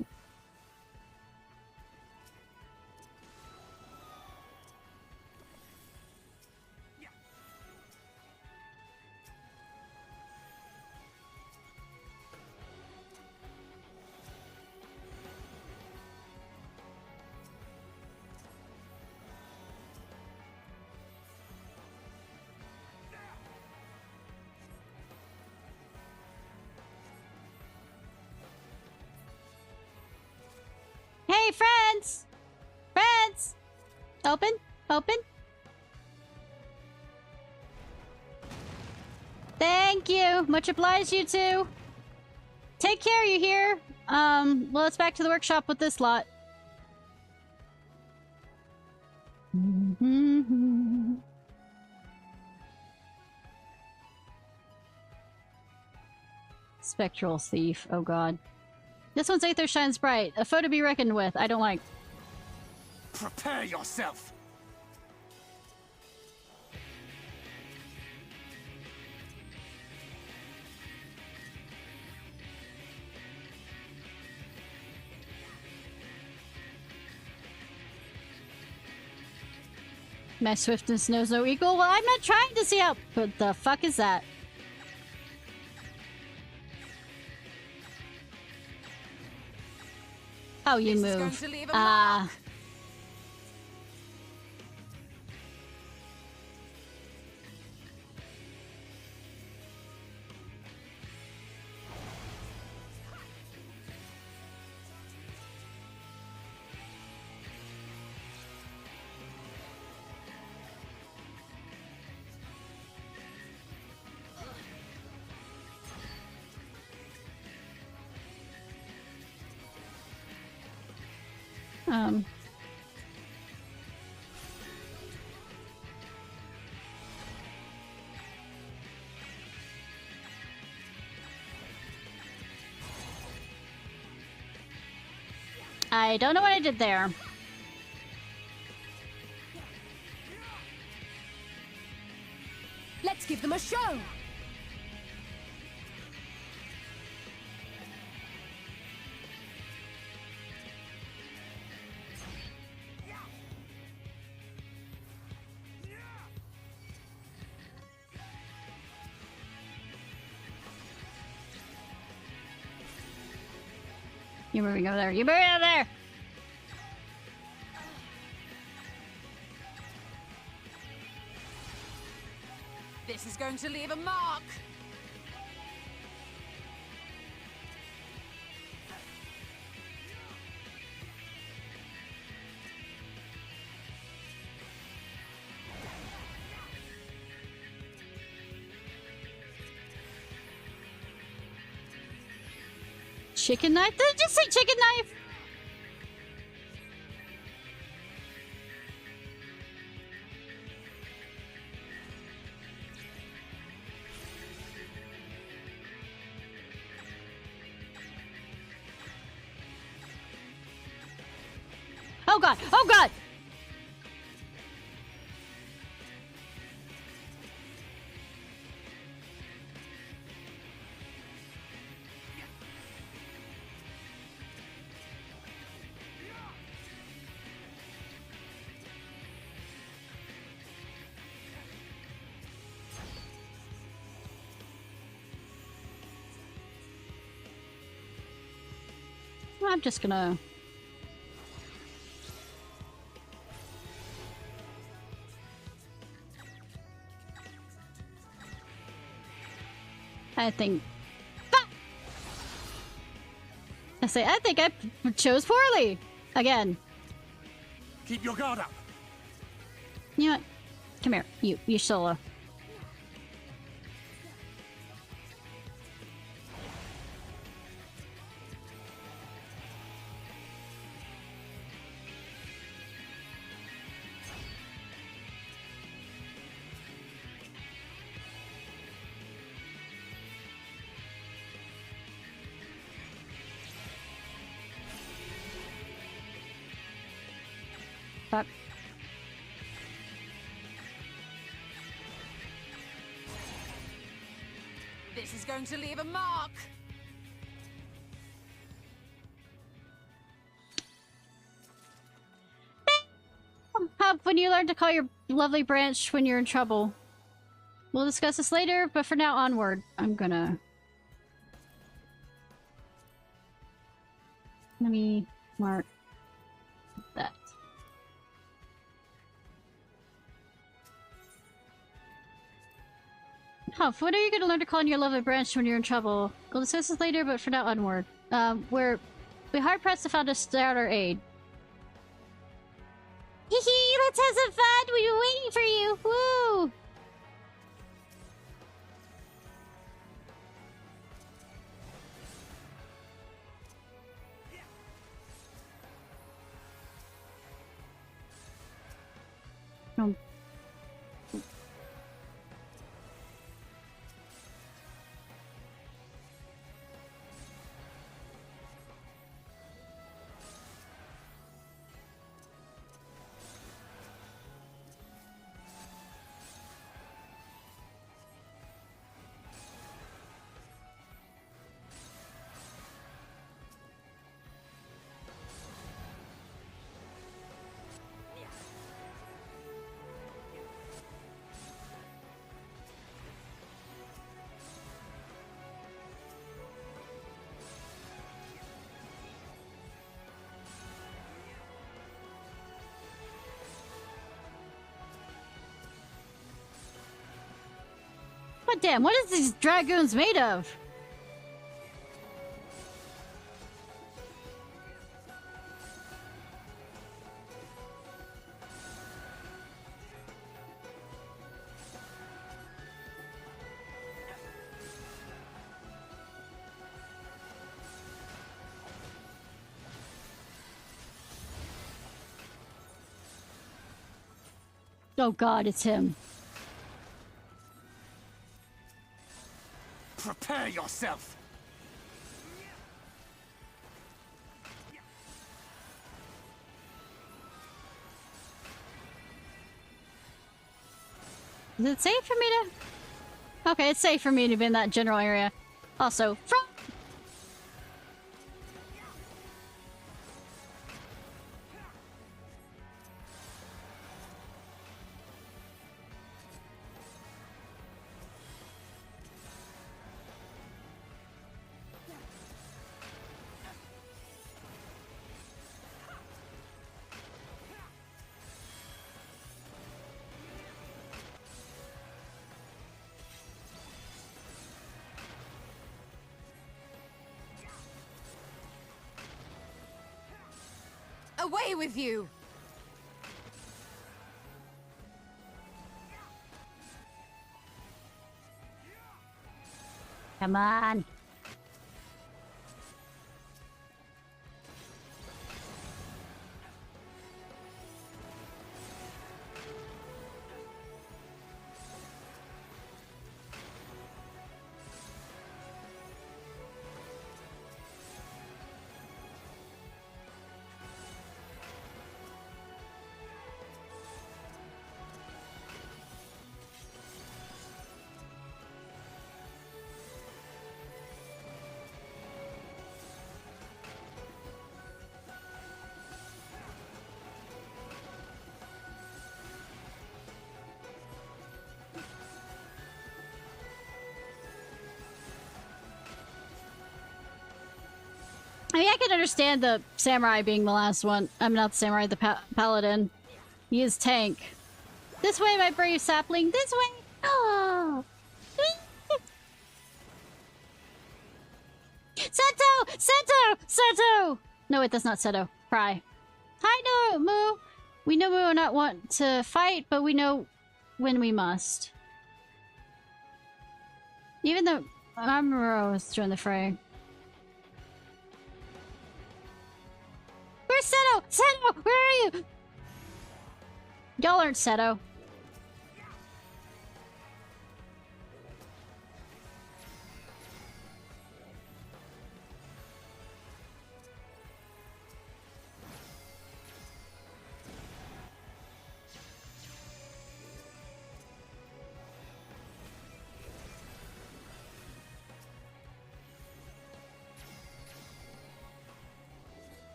Hey, friends! Friends! Open? Open? Thank you! Much obliged, you two! Take care, you hear? Well, let's back to the workshop with this lot. Spectral thief, oh god. This one's Aether shines bright. A foe to be reckoned with. I don't like. Prepare yourself! My swiftness knows no equal? Well, I'm not trying to see how... What the fuck is that? Oh, you move. I don't know what I did there. Let's give them a show! You're moving over there. You're moving over there! This is going to leave a mark! Chicken knife? Did I just say chicken knife? Oh god! Oh god! I'm just gonna... I think... I think I chose poorly! Again. Keep your guard up! You know what? Come here. You solo. Fuck. This is going to leave a mark. Hub, when you learn to call your lovely branch when you're in trouble. We'll discuss this later, but for now, onward. I'm gonna... Let me mark that. Huff, when are you gonna learn to call on your lovely branch when you're in trouble? We'll discuss this later, but for now, onward. We're hard-pressed to find a starter aid. Hee hee, let's have some fun! We've been waiting for you! Woo! God damn, what is these dragoons made of? Oh god, it's him. Prepare yourself! Is it safe for me to... Okay, it's safe for me to be in that general area. Also, front! Away with you! Come on. can understand the samurai being the last one. I'm not the samurai, the paladin. He is tank. This way, my brave sapling. This way. Oh. Seto! Seto! Seto! No, wait, that's not Seto. Fry. Hi, no, Moo. We know we will not want to fight, but we know when we must. Even though Amuro has joined the fray. Where's Seto? Seto! Where are you? Y'all aren't Seto.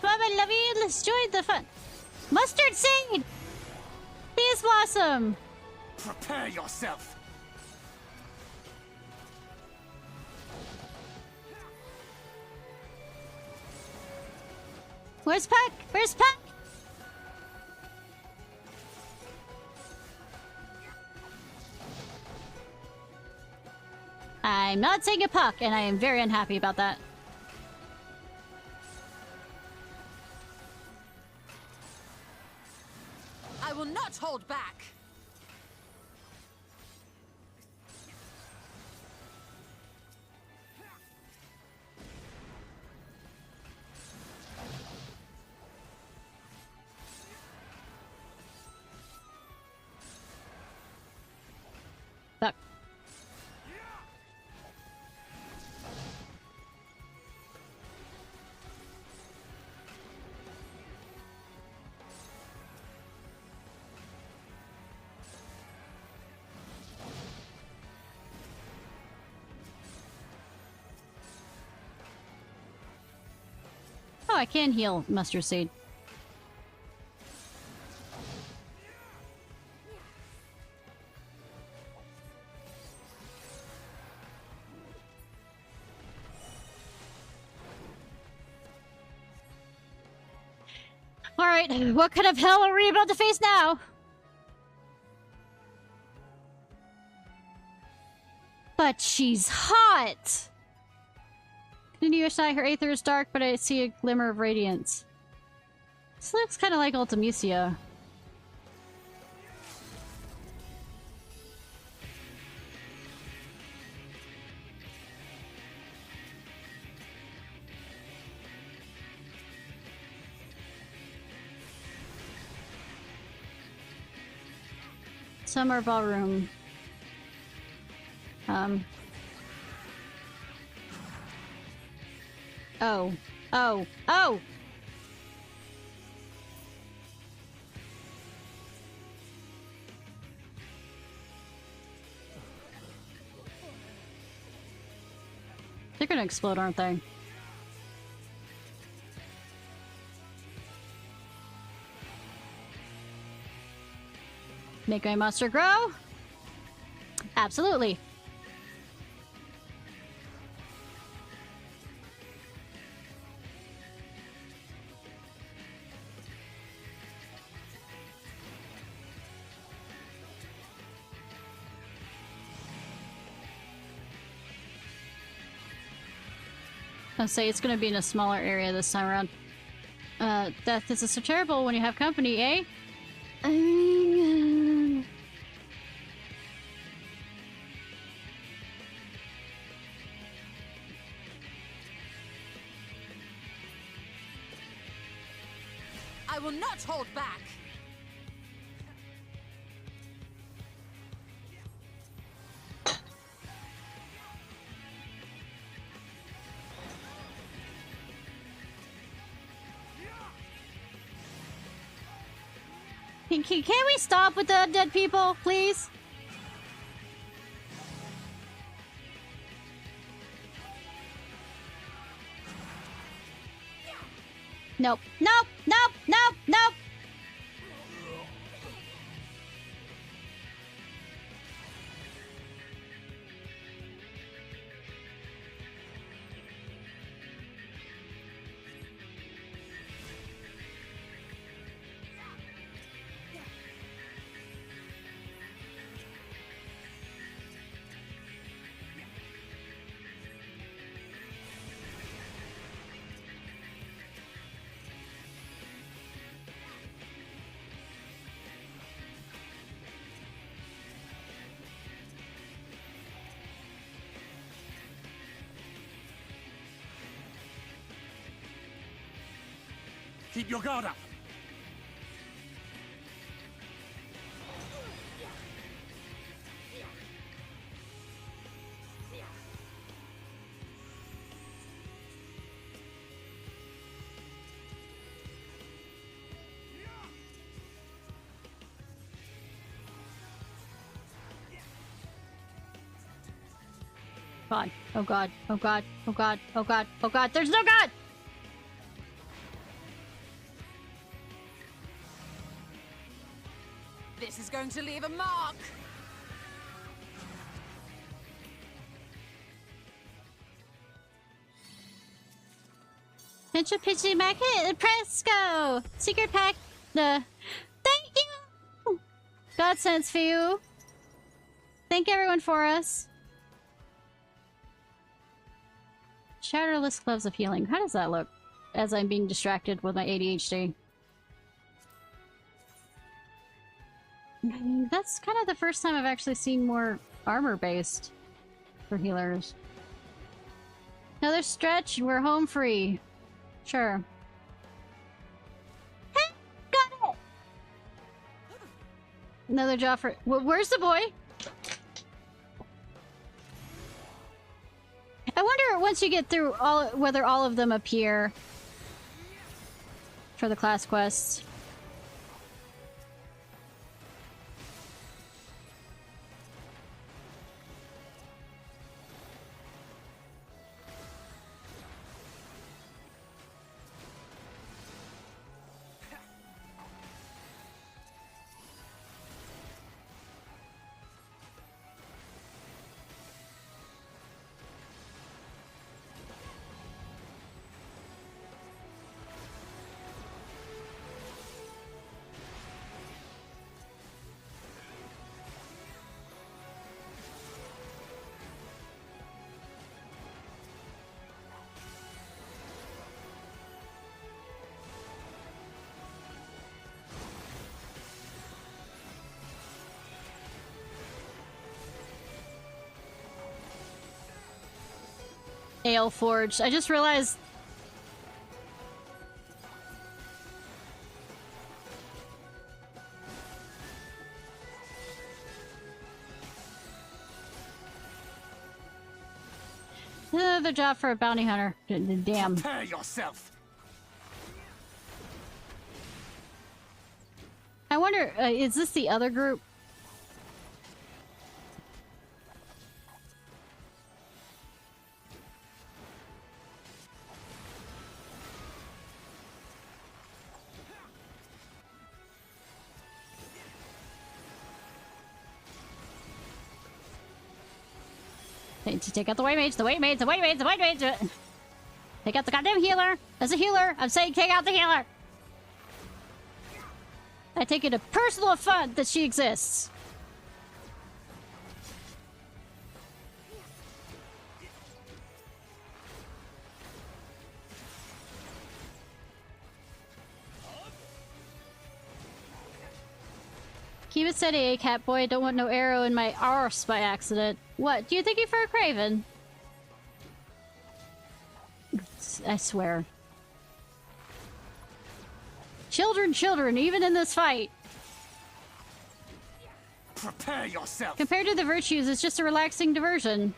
Mama, love you. Let's join the fun. Mustard seed! Peas blossom! Prepare yourself! Where's Puck? Where's Puck? I'm not seeing a Puck, and I am very unhappy about that. I will not hold back. Fuck. Oh, I can heal mustard seed. Alright, what kind of hell are we about to face now? But she's hot! Continue Ishnai, her aether is dark, but I see a glimmer of radiance. This looks kind of like Ultimisia. Summer ballroom. Oh. Oh. Oh! They're gonna explode, aren't they? Make my monster grow? Absolutely. I'll say it's gonna be in a smaller area this time around. Death is so terrible when you have company, eh? I mean... I will not hold back. Can we stop with the undead people, please? Nope. Nope. Nope. Nope. Nope. Keep your guard up. God. Oh god. Oh god. Oh god. Oh god. Oh god. There's no god! This is going to leave a mark. Pinch a pitchy back hit. Presco! Secret pack. Thank you! God sense for you. Thank everyone for us. Shatterless Gloves of Healing. How does that look? As I'm being distracted with my ADHD. That's kind of the first time I've actually seen more armor-based for healers. Another stretch, we're home free. Sure. Hey, got it! Another job for... Where's the boy? I wonder once you get through all whether all of them appear for the class quests. Ale Forged. I just realized... Another job for a bounty hunter. Damn. Prepare yourself. I wonder, is this the other group? Take out the white mage, the white mage, the white mage, the white mage! Take out the goddamn healer! As a healer, I'm saying take out the healer! I take it a personal affront that she exists. Keep it steady, eh, Catboy? Don't want no arrow in my arse by accident. What? Do you think you're for a craven? I swear. Children, children, even in this fight. Prepare yourself. Compared to the virtues, it's just a relaxing diversion.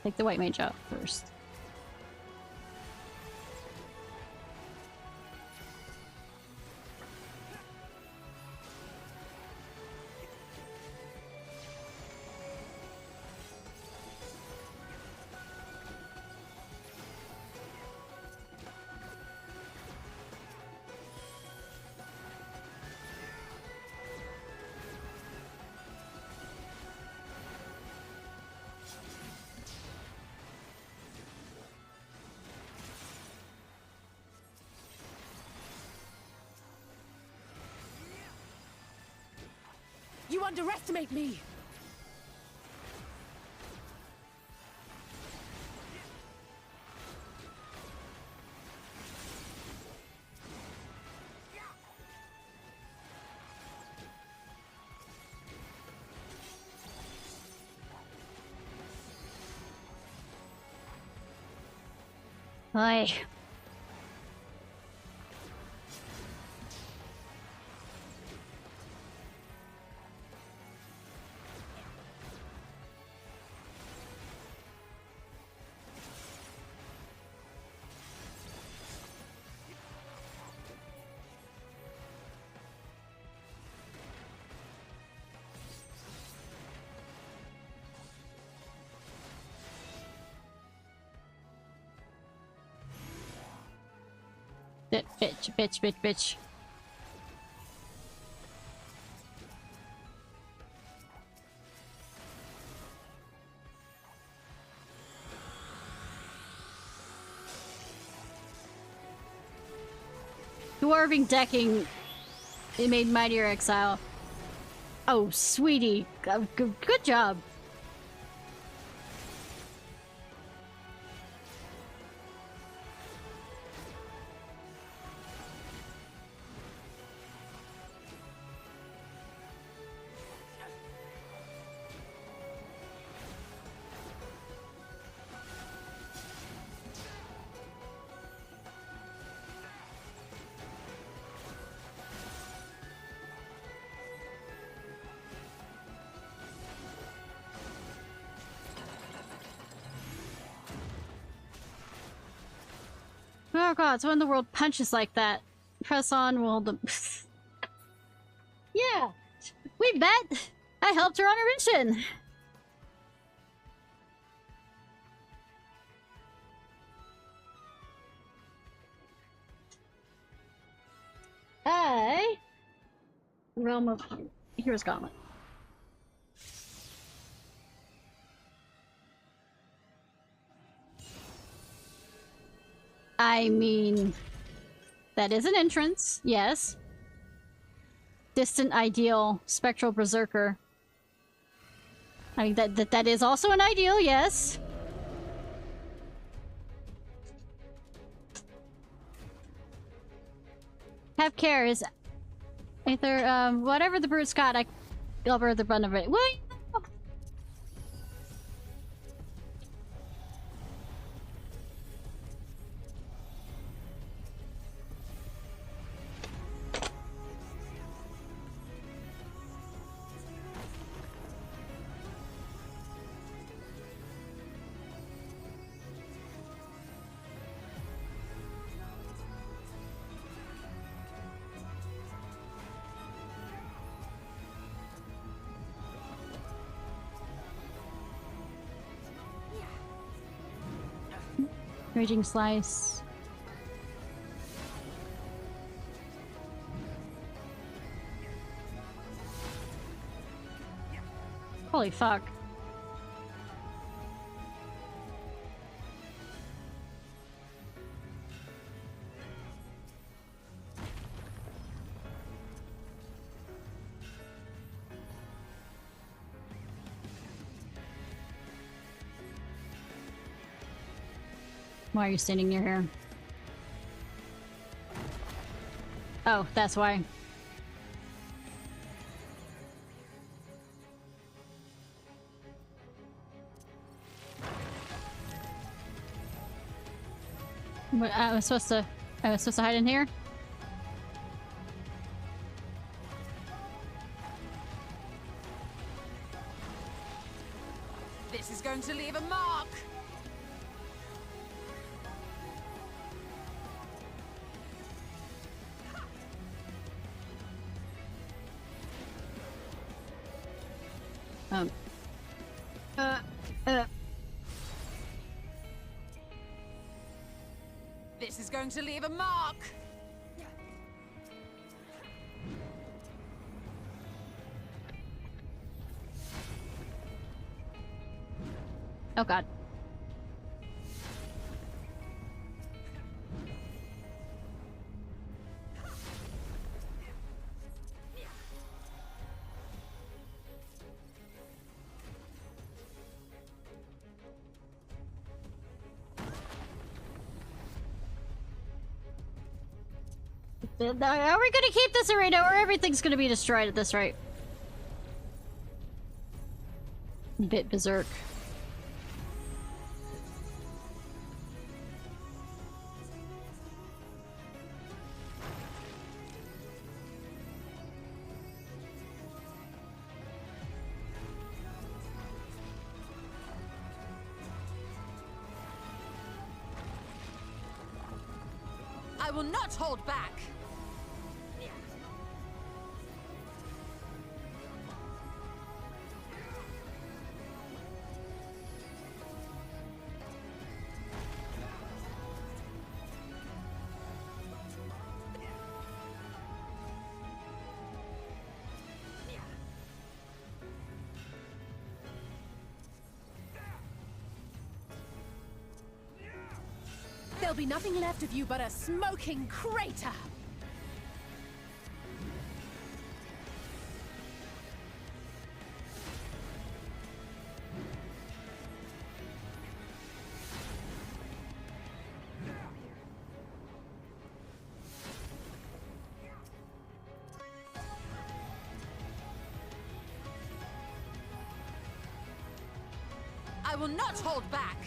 Take the white mage out first. You underestimate me! Hi. Bitch. Dwarving decking, it made Mightier Exile. Oh, sweetie. Good job. Oh god, so when the world punches like that, press on, we'll hold them. Yeah, we bet! I helped her on her mission! Realm of Hero's Gauntlet. I mean, that is an entrance, yes. Distant Ideal, Spectral Berserker. I mean, that is also an ideal, yes. Have care is either, whatever the brute's got, I'll bear the brunt of it. What? Raging Slice. Holy fuck. Why are you standing near here? Oh, that's why. But I was supposed to hide in here? This is going to leave a mark! This is going to leave a mark! Oh god. Are we gonna keep this arena or everything's gonna be destroyed at this rate? Bit berserk. I will not hold back! There'll be nothing left of you but a smoking crater! I will not hold back!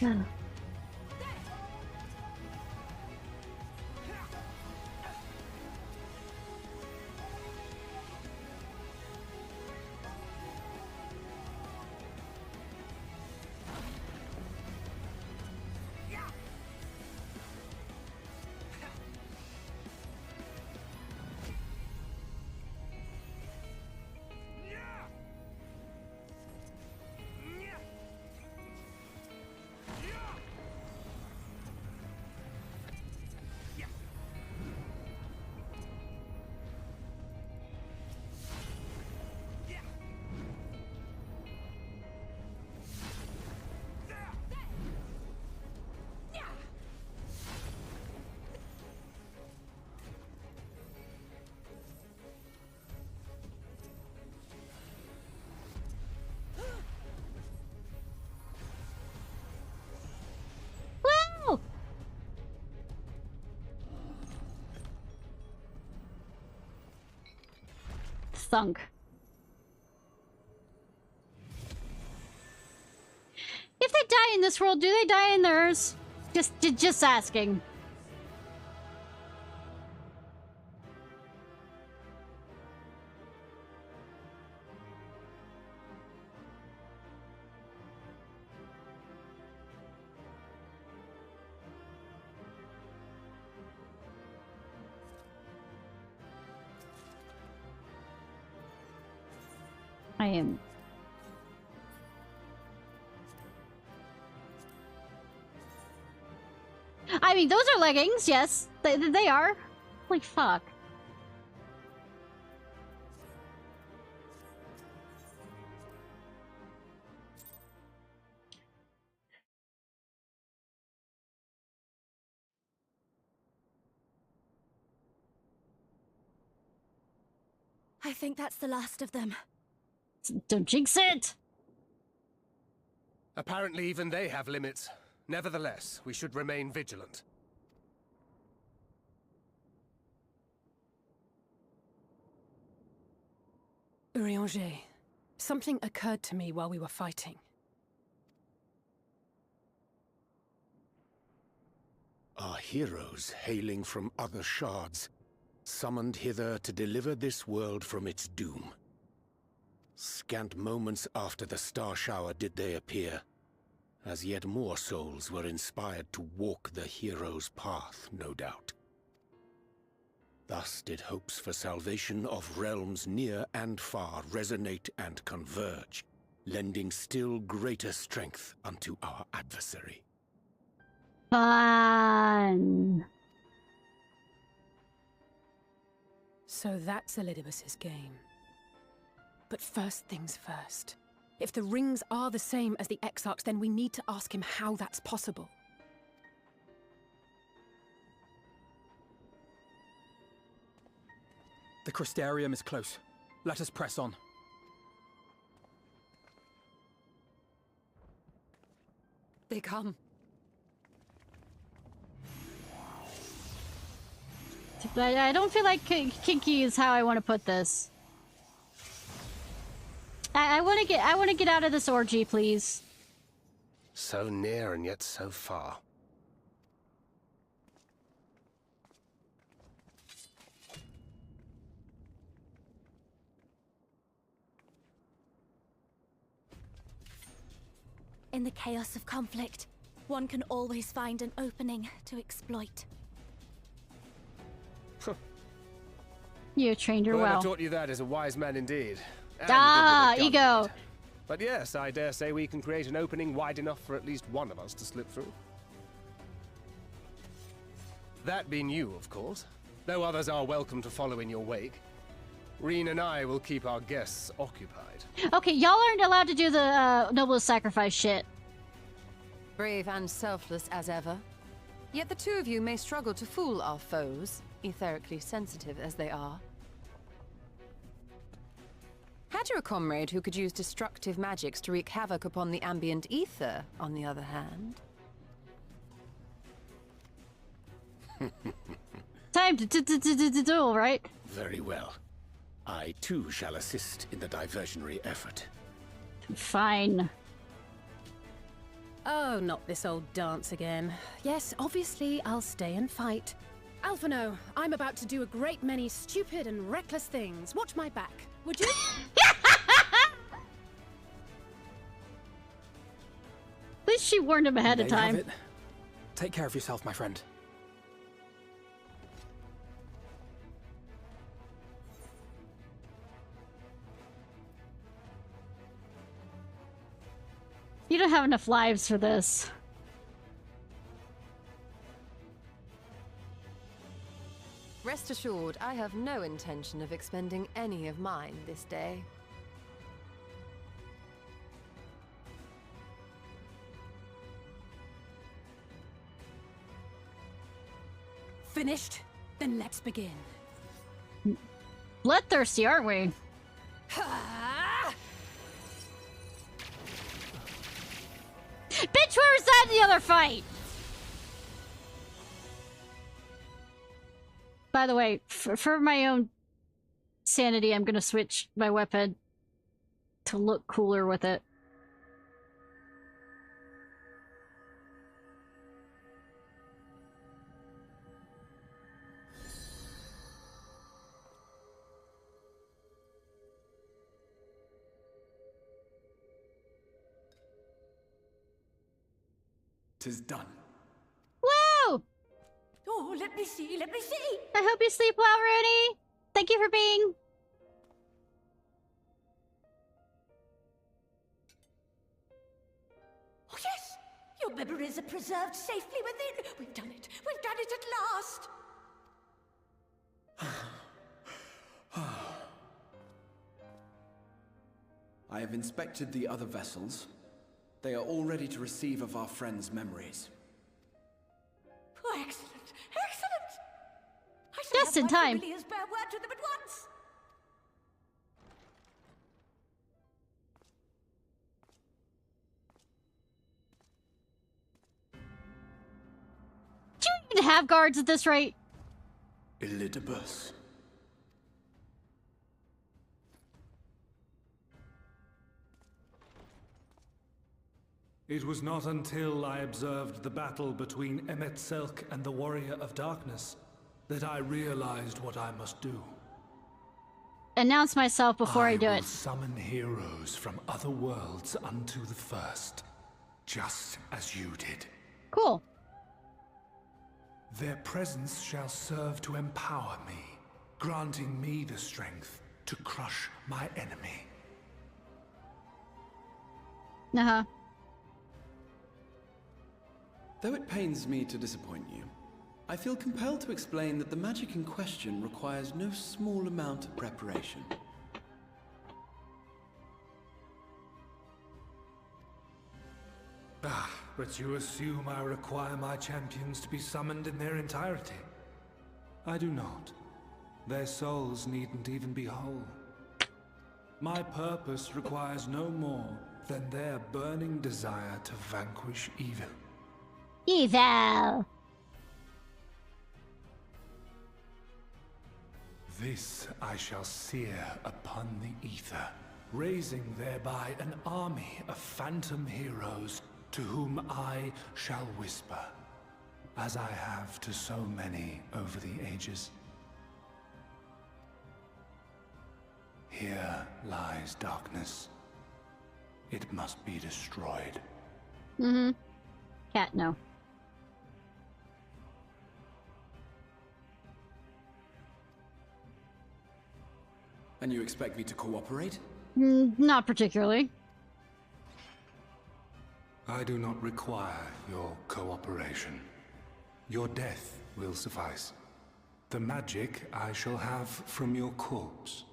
Thunk. If they die in this world, do they die in theirs? Just asking. I am. I mean, those are leggings, yes. They are. Holy fuck. I think that's the last of them. Don't jinx it! Apparently even they have limits. Nevertheless, we should remain vigilant. Urianger, something occurred to me while we were fighting. Our heroes hailing from other shards, summoned hither to deliver this world from its doom. Scant moments after the star shower did they appear, as yet more souls were inspired to walk the hero's path, no doubt. Thus did hopes for salvation of realms near and far resonate and converge, lending still greater strength unto our adversary. Fun. So that's Elidibus's game. But first things first. If the rings are the same as the Exarchs, then we need to ask him how that's possible. The Crystarium is close. Let us press on. They come. But I don't feel like kinky is how I want to put this. I want to get out of this orgy, please. So near and yet so far. In the chaos of conflict, one can always find an opening to exploit. You trained her well. Whoever taught you that is a wise man indeed. Ah, ego. But yes, I dare say we can create an opening wide enough for at least one of us to slip through. That being you, of course. Though others are welcome to follow in your wake. Reen and I will keep our guests occupied. Okay, y'all aren't allowed to do the noble sacrifice shit. Brave and selfless as ever. Yet the two of you may struggle to fool our foes, etherically sensitive as they are. Had you a comrade who could use destructive magics to wreak havoc upon the ambient ether, on the other hand? Time to duel, right? Very well. I too shall assist in the diversionary effort. Fine. Oh, not this old dance again. Yes, obviously I'll stay and fight. Alphino, I'm about to do a great many stupid and reckless things. Watch my back, would you? At least she warned him ahead of time. Have it. Take care of yourself, my friend. You don't have enough lives for this. Rest assured, I have no intention of expending any of mine this day. Finished? Then let's begin. Bloodthirsty, aren't we? Bitch, where was that in the other fight? By the way, for my own sanity, I'm gonna switch my weapon to look cooler with it. Tis done. Woo! Oh, let me see, let me see! I hope you sleep well, Rooney! Thank you for being... Oh, yes! Your memories are preserved safely within. We've done it! We've done it at last! I have inspected the other vessels. They are all ready to receive of our friends' memories. Oh, excellent! Excellent! I shall Just have in my time. familiars bear word to them at once! Do you need to have guards at this rate? Elidibus. It was not until I observed the battle between Emet-Selch and the Warrior of Darkness that I realized what I must do. Announce myself before I do will it. Summon heroes from other worlds unto the first. just as you did. Cool. Their presence shall serve to empower me, granting me the strength to crush my enemy. Uh-huh. Though it pains me to disappoint you, I feel compelled to explain that the magic in question requires no small amount of preparation. Ah, but you assume I require my champions to be summoned in their entirety. I do not. Their souls needn't even be whole. My purpose requires no more than their burning desire to vanquish evil. Evil! This I shall sear upon the ether, raising thereby an army of phantom heroes to whom I shall whisper, as I have to so many over the ages. Here lies darkness. It must be destroyed. Mm-hmm. Cat, no. And you expect me to cooperate? Not particularly. I do not require your cooperation. Your death will suffice. The magic I shall have from your corpse.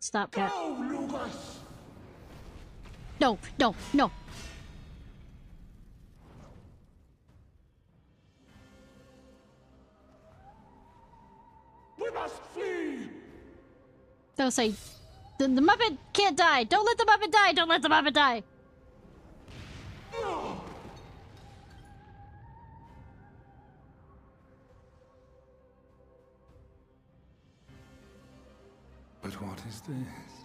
Stop, Cat. Go, Lucas! No, no, no. We must flee! Don't say... The Muppet can't die! Don't let the Muppet die! Don't let the Muppet die! But what is this?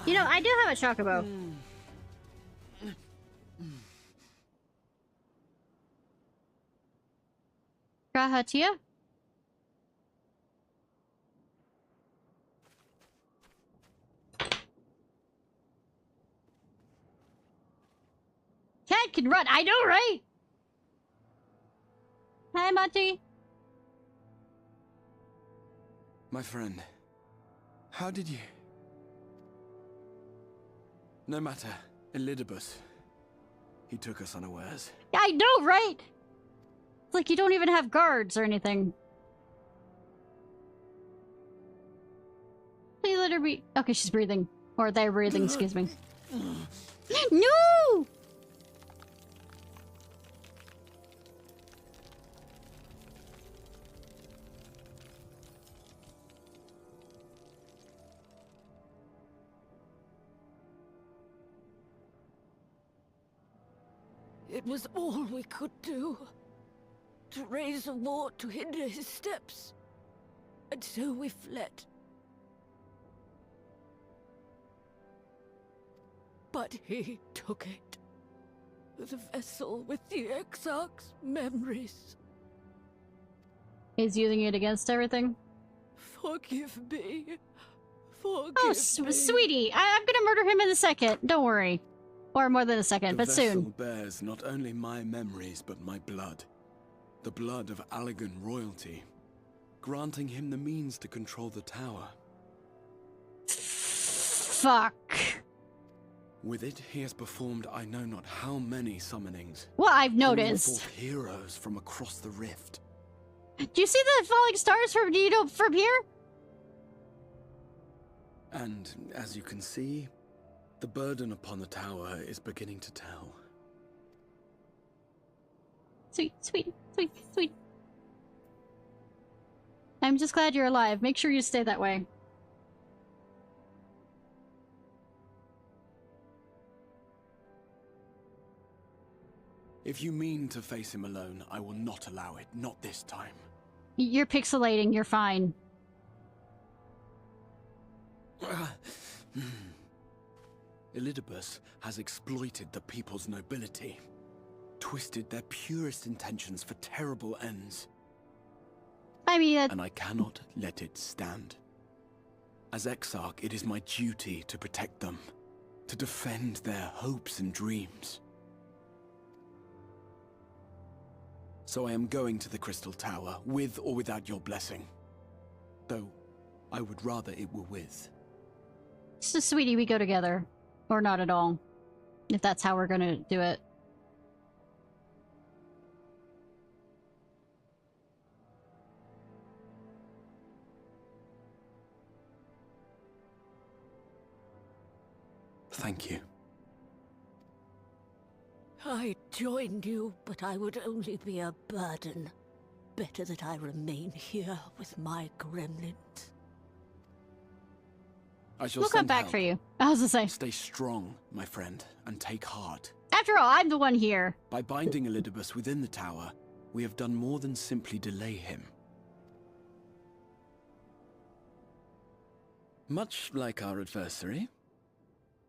You know, I do have a chocobo. Rahatia? Cat can run. I know, right? Hi, Monty. My friend, how did you... No matter, Elidibus. He took us unawares. I know, right? It's like you don't even have guards or anything. Please let her be. Okay, she's breathing. Or they're breathing, excuse me. No! It was all we could do. To raise a war to hinder his steps. And so we fled. But he took it. The vessel with the Exarch's memories. He's using it against everything. Forgive me. Forgive Oh, me. sweetie, I'm gonna murder him in a second. Don't worry. Or more than a second, but soon. The vessel bears not only my memories, but my blood. The blood of Allegan royalty, granting him the means to control the tower. Fuck. With it, he has performed I know not how many summonings. Well, I've calling noticed. forth heroes from across the rift. Do you see the falling stars from from here? And as you can see, the burden upon the tower is beginning to tell. Sweet, sweet, sweet, sweet. I'm just glad you're alive. Make sure you stay that way. If you mean to face him alone, I will not allow it. Not this time. You're pixelating. You're fine. Elidibus has exploited the people's nobility, twisted their purest intentions for terrible ends. I mean, and I cannot let it stand. As Exarch, it is my duty to protect them, to defend their hopes and dreams. So I am going to the Crystal Tower, with or without your blessing. Though, I would rather it were with. So, sweetie, we go together. Or not at all. If that's how we're gonna do it. Thank you. I joined you, but I would only be a burden. Better that I remain here with my gremlins. I shall we'll come back help. for you. I was gonna say. Stay strong, my friend, and take heart. After all, I'm the one here. By binding Elidibus within the tower, we have done more than simply delay him. Much like our adversary,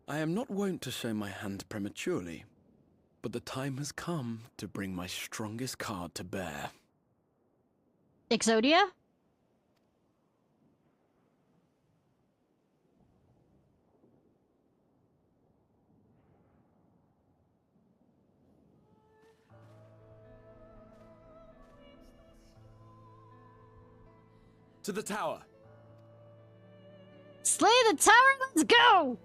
I am not wont to show my hand prematurely, but the time has come to bring my strongest card to bear. Exodia? To the tower! Slay the tower, let's go!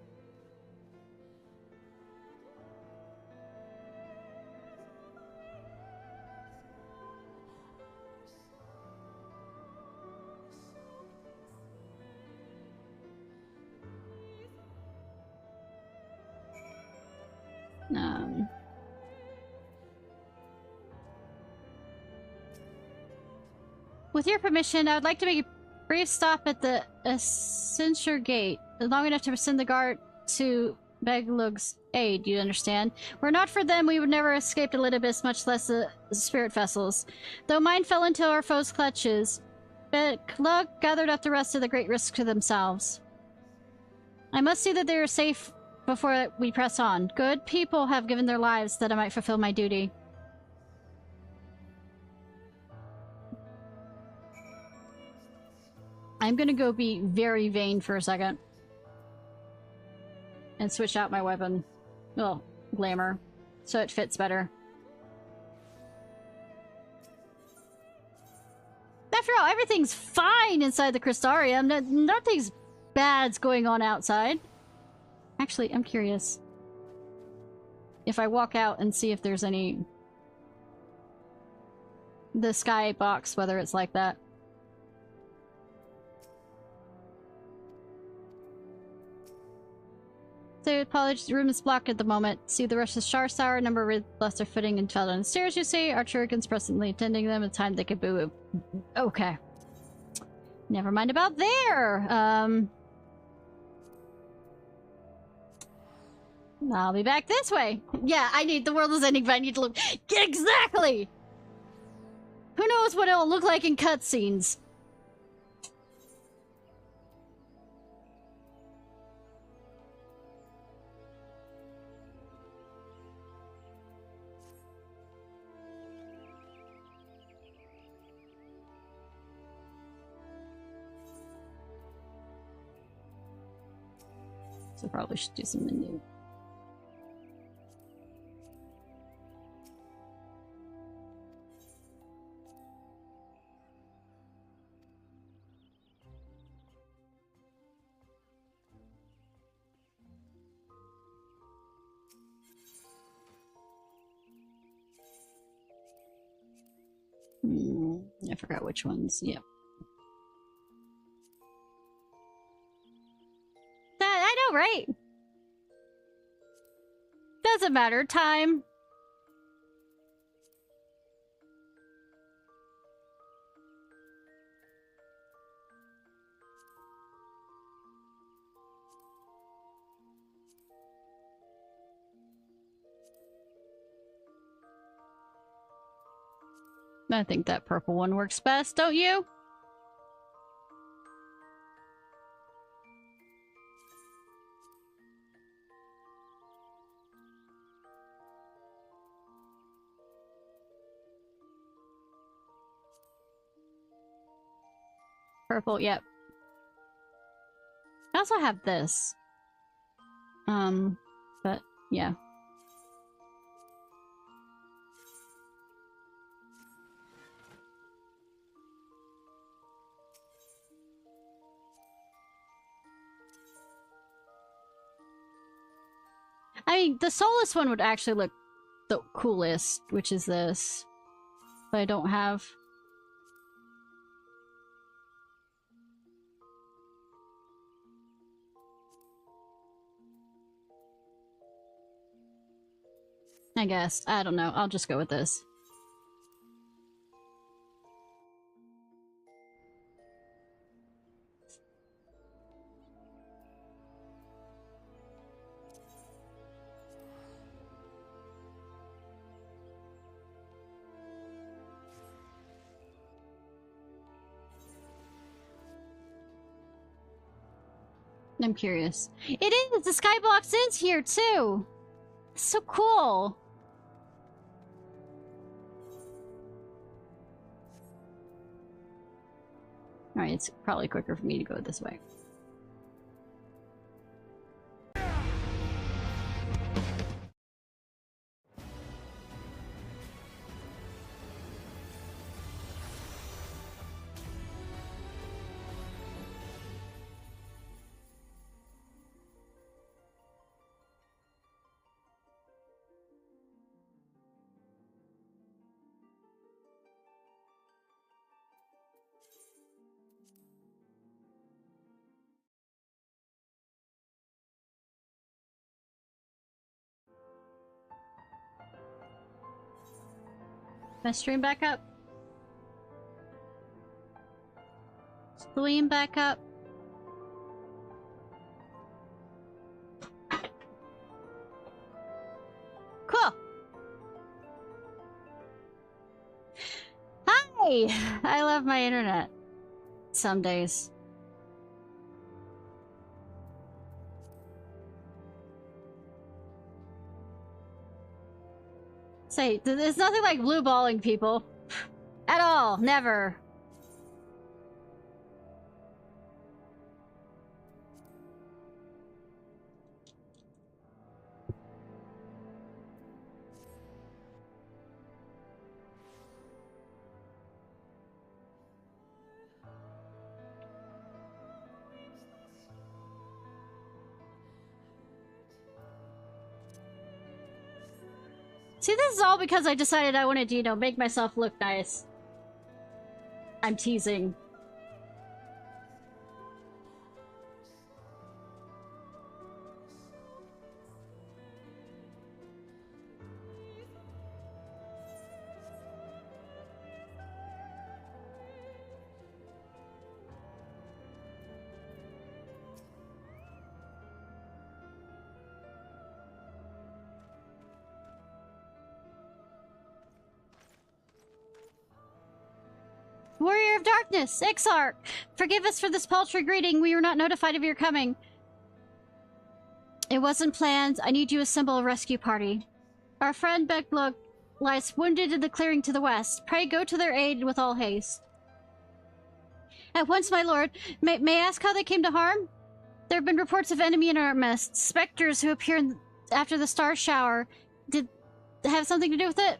With your permission, I would like to make a brief stop at the Censure Gate, long enough to send the guard to Beglug's aid, you understand? Were not for them, we would never escape Elidibus, much less the spirit vessels. Though mine fell into our foes' clutches, Beglug gathered up the rest of the great risk to themselves. I must see that they are safe before we press on. Good people have given their lives that I might fulfill my duty. I'm gonna go be very vain for a second. And switch out my weapon. Well, glamour. So it fits better. After all, everything's fine inside the Crystarium. Nothing's bad's going on outside. Actually, I'm curious. If I walk out and see if there's any... the sky box, whether it's like that. So, apologies, the room is blocked at the moment. See the rest of Shar Sour, number of lost their footing and fell down the stairs, you see. Our Shurikens presently attending them at the time they could boo. Okay. Never mind about there. I'll be back this way. Yeah, I need the world is ending, but I need to look. Exactly! Who knows what it'll look like in cutscenes? So probably should do some menu. I forgot which ones. Yep. I know, right? Doesn't matter. Time. I think that purple one works best, don't you? Purple, yep. I also have this. But yeah. I mean, the soulless one would actually look the coolest, which is this. But I don't have. I guess. I don't know. I'll just go with this. I'm curious. It is! The skybox is here, too! It's so cool! Alright, it's probably quicker for me to go this way. My stream back up? Stream back up? Cool! Hi! I love my internet. Some days. Say, there's nothing like blue balling people. At all. Never. See, this is all because I decided I wanted to, you know, make myself look nice. I'm teasing. Warrior of Darkness, Exarch! Forgive us for this paltry greeting. We were not notified of your coming. It wasn't planned. I need you to assemble a rescue party. Our friend Bekluk lies wounded in the clearing to the west. Pray go to their aid with all haste. At once, my lord. May I ask how they came to harm? There have been reports of enemy in our midst. Spectres who appear after the star shower. Did they have something to do with it?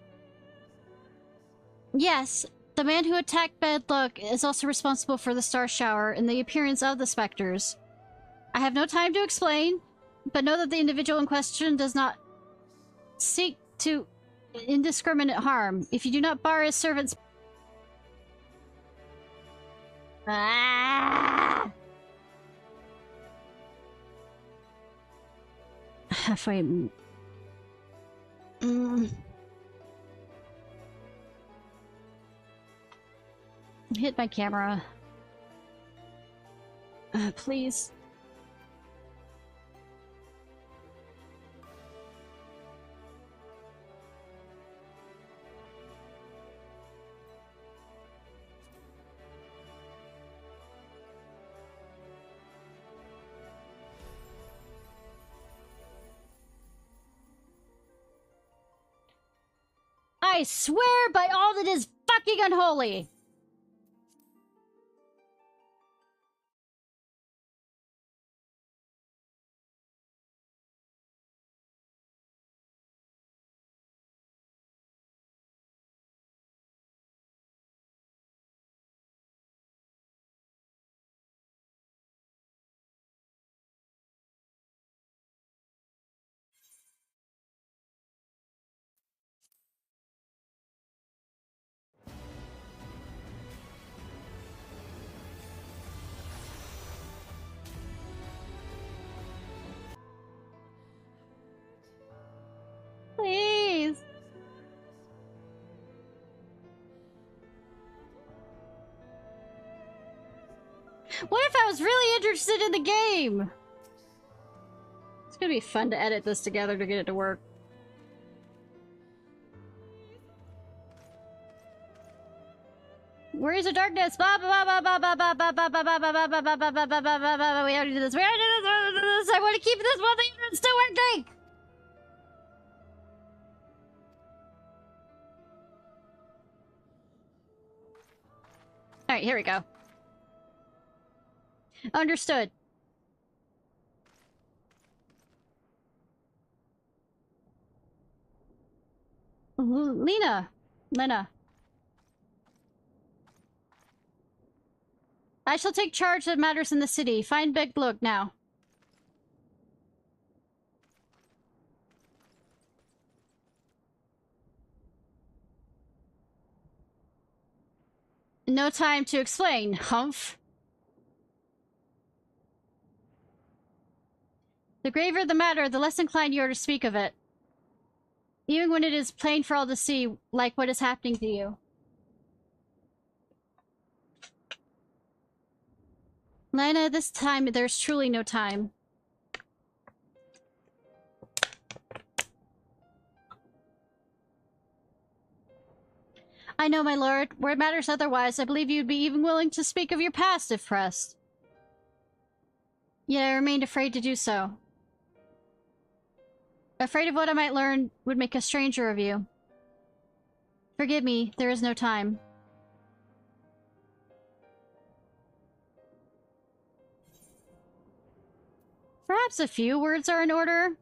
Yes. The man who attacked Bedluck is also responsible for the star shower and the appearance of the specters. I have no time to explain, but know that the individual in question does not seek to indiscriminate harm. If you do not bar his servants... Ah! Halfway... Hit my camera. Please. I swear by all that is fucking unholy! Please! What if I was really interested in the game? It's gonna be fun to edit this together to get it to work. Warriors of Darkness! Blah blah blah blah blah blah blah blah blah blah blah blah blah blah blah blah blah blah blah. We have to do this. We have to do this. We have to do this. I want to keep this one thing that's still working. All right, here we go. Understood. Lena. I shall take charge of matters in the city. Find Big Look now. No time to explain, humph. The graver the matter, the less inclined you are to speak of it. Even when it is plain for all to see, like what is happening to you. Lena, this time there's truly no time. I know, my lord. Where it matters otherwise, I believe you'd be even willing to speak of your past if pressed. Yet I remained afraid to do so. Afraid of what I might learn would make a stranger of you. Forgive me, there is no time. Perhaps a few words are in order?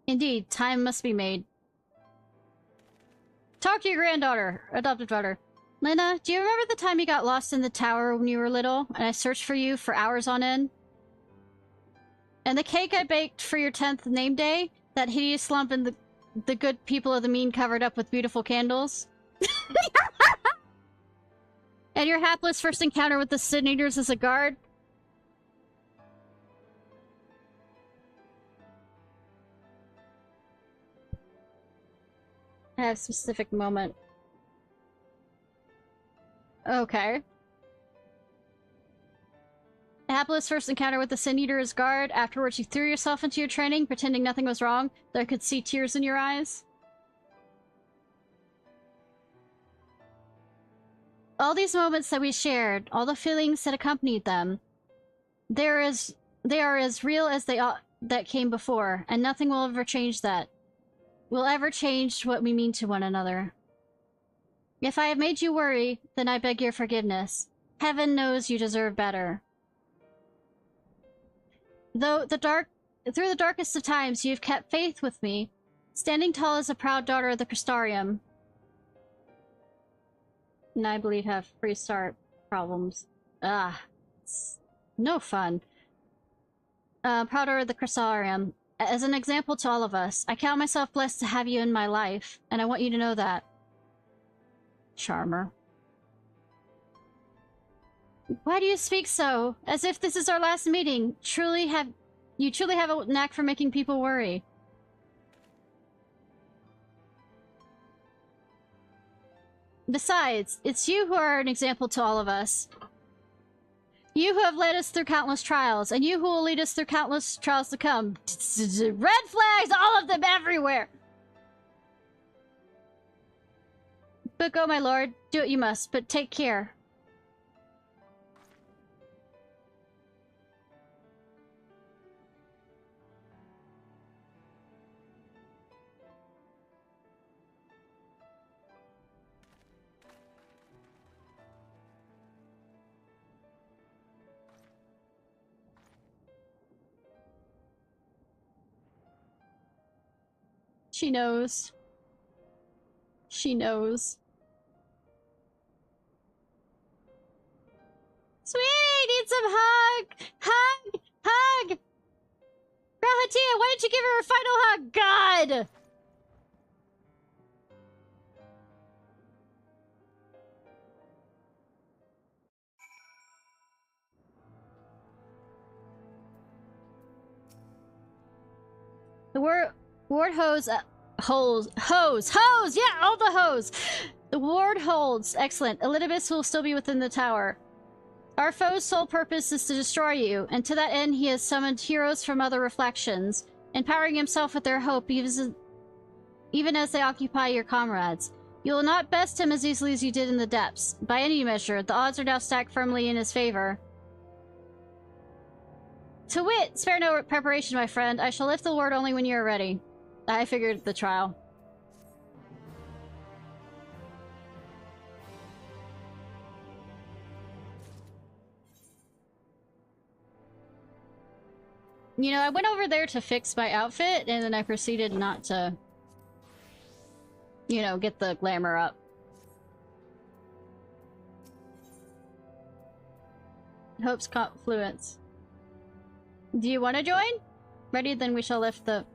Indeed, time must be made. Talk to your granddaughter, adopted daughter. Lena, do you remember the time you got lost in the tower when you were little, and I searched for you for hours on end? And the cake I baked for your 10th name day? That hideous lump in the good people of the mean covered up with beautiful candles? And your hapless first encounter with the Sin Eaters as a guard? I have a specific moment. Okay. A hapless first encounter with the Sin Eater as guard. Afterwards, you threw yourself into your training, pretending nothing was wrong, though I could see tears in your eyes. All these moments that we shared, all the feelings that accompanied them, they are as real as that came before, and nothing will ever change that. Will ever change what we mean to one another. If I have made you worry, then I beg your forgiveness. Heaven knows you deserve better. Through the darkest of times, you have kept faith with me, standing tall as a proud daughter of the Crystarium. And I believe have restart problems. It's no fun. Proud daughter of the Crystarium. As an example to all of us, I count myself blessed to have you in my life, and I want you to know that. Charmer. Why do you speak so? As if this is our last meeting. You truly have a knack for making people worry. Besides, it's you who are an example to all of us. You who have led us through countless trials, and you who will lead us through countless trials to come. Red flags, all of them everywhere! But go, my lord. Do what you must, but take care. She knows. She knows. Sweetie, need some hug! Hug! Hug! Rahatia, why didn't you give her a final hug? God! The ward hose, hose, yeah, all the hose. The ward holds, excellent. Elidibus will still be within the tower. Our foe's sole purpose is to destroy you, and to that end he has summoned heroes from other reflections, empowering himself with their hope even as they occupy your comrades. You will not best him as easily as you did in the depths. By any measure, the odds are now stacked firmly in his favor. To wit, spare no preparation, my friend. I shall lift the ward only when you are ready. I figured the trial. You know, I went over there to fix my outfit, and then I proceeded not to, you know, get the glamour up. Hope's confluence. Do you want to join? Ready? Then we shall lift the...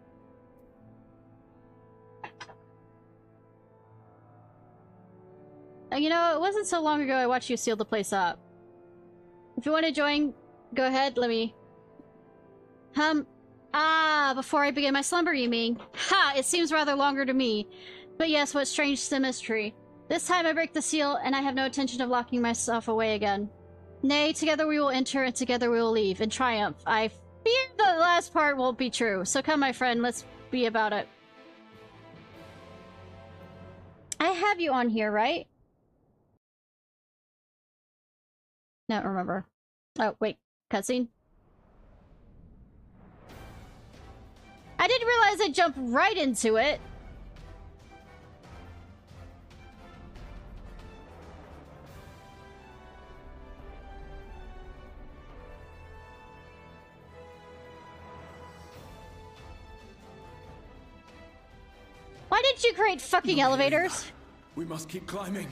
You know, it wasn't so long ago I watched you seal the place up. If you want to join, go ahead, let me... before I begin my slumber, you mean? Ha! It seems rather longer to me. But yes, what strange symmetry. This time I break the seal, and I have no intention of locking myself away again. Nay, together we will enter, and together we will leave, in triumph. I fear the last part won't be true. So come, my friend, let's be about it. I have you on here, right? No, remember. Oh, wait. Cutscene? I didn't realize I jumped right into it. Why didn't you create fucking elevators? We must keep climbing.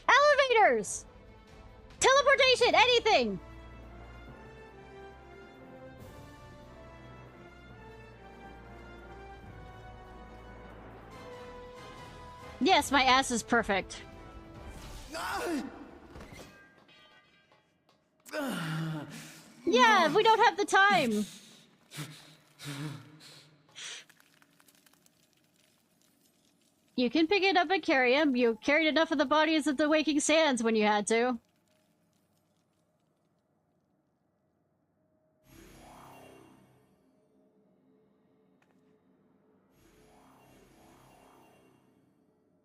Elevators! Teleportation! Anything! Yes, my ass is perfect. Yeah, we don't have the time. You can pick it up and carry him. You carried enough of the bodies of the waking sands when you had to.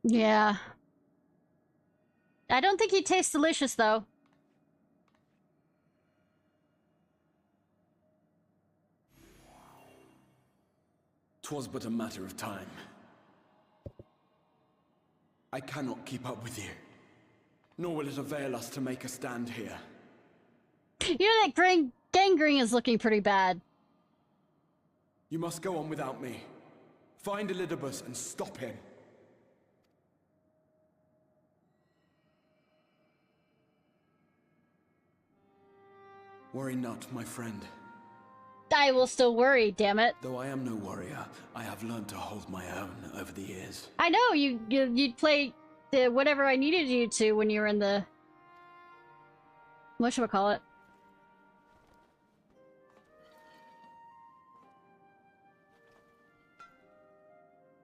Yeah. I don't think he tastes delicious, though. "'Twas but a matter of time. I cannot keep up with you, nor will it avail us to make a stand here. You know that gangrene is looking pretty bad. You must go on without me. Find Elidibus and stop him. Worry not, my friend. I will still worry, damn it. Though I am no warrior, I have learned to hold my own over the years. I know, you'd play the whatever I needed you to when you were in the... whatchamacallit?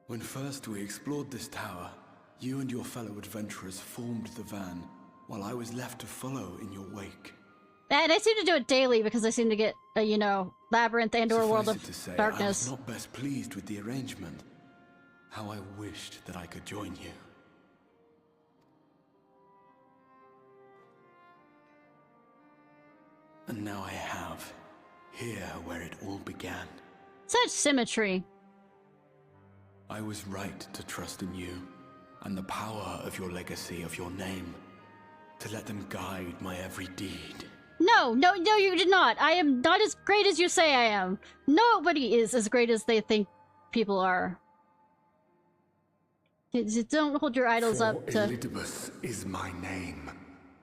When first we explored this tower, you and your fellow adventurers formed the van, while I was left to follow in your wake. And I seem to do it daily because I seem to get, you know, Labyrinth and/or World of Darkness. I was not best pleased with the arrangement. How I wished that I could join you. And now I have, here where it all began. Such symmetry. I was right to trust in you, and the power of your legacy, of your name, to let them guide my every deed. No, you did not. I am not as great as you say I am. Nobody is as great as they think people are. Don't hold your idols For up to... Elidibus is my name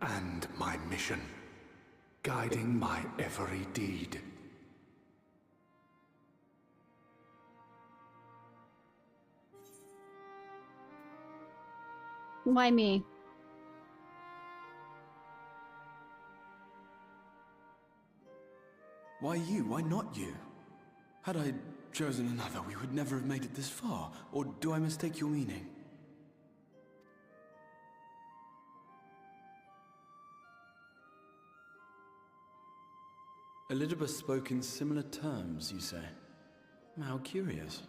and my mission, guiding my every deed. Why me? Why you? Why not you? Had I chosen another, we would never have made it this far. Or do I mistake your meaning? Elidibus spoke in similar terms, you say? How curious.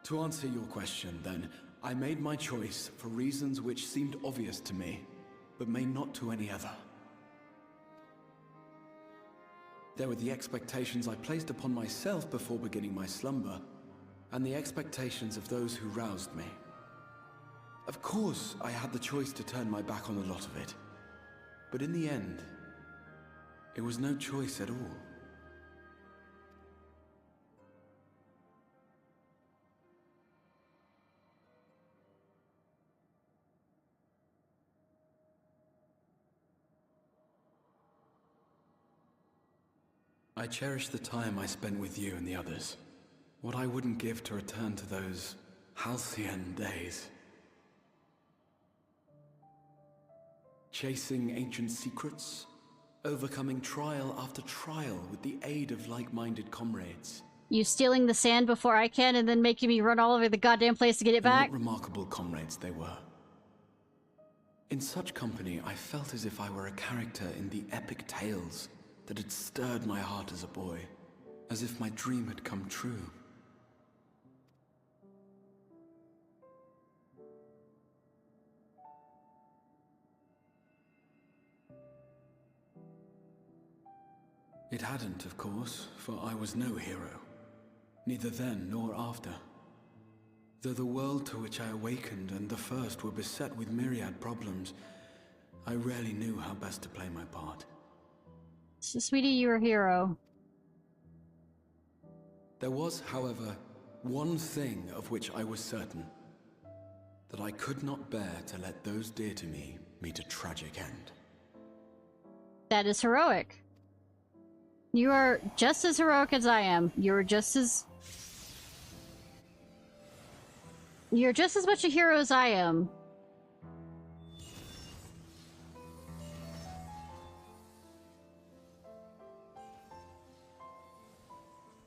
To answer your question, then, I made my choice for reasons which seemed obvious to me, but may not to any other. There were the expectations I placed upon myself before beginning my slumber, and the expectations of those who roused me. Of course, I had the choice to turn my back on a lot of it, but in the end, it was no choice at all. I cherish the time I spent with you and the others. What I wouldn't give to return to those halcyon days. Chasing ancient secrets, overcoming trial after trial with the aid of like-minded comrades. You stealing the sand before I can and then making me run all over the goddamn place to get it back? What remarkable comrades they were. In such company, I felt as if I were a character in the epic tales that had stirred my heart as a boy, as if my dream had come true. It hadn't, of course, for I was no hero, neither then nor after. Though the world to which I awakened and the first were beset with myriad problems, I rarely knew how best to play my part. So, sweetie, you're a hero. There was, however, one thing of which I was certain. That I could not bear to let those dear to me meet a tragic end. That is heroic. You are just as heroic as I am. You're just as much a hero as I am.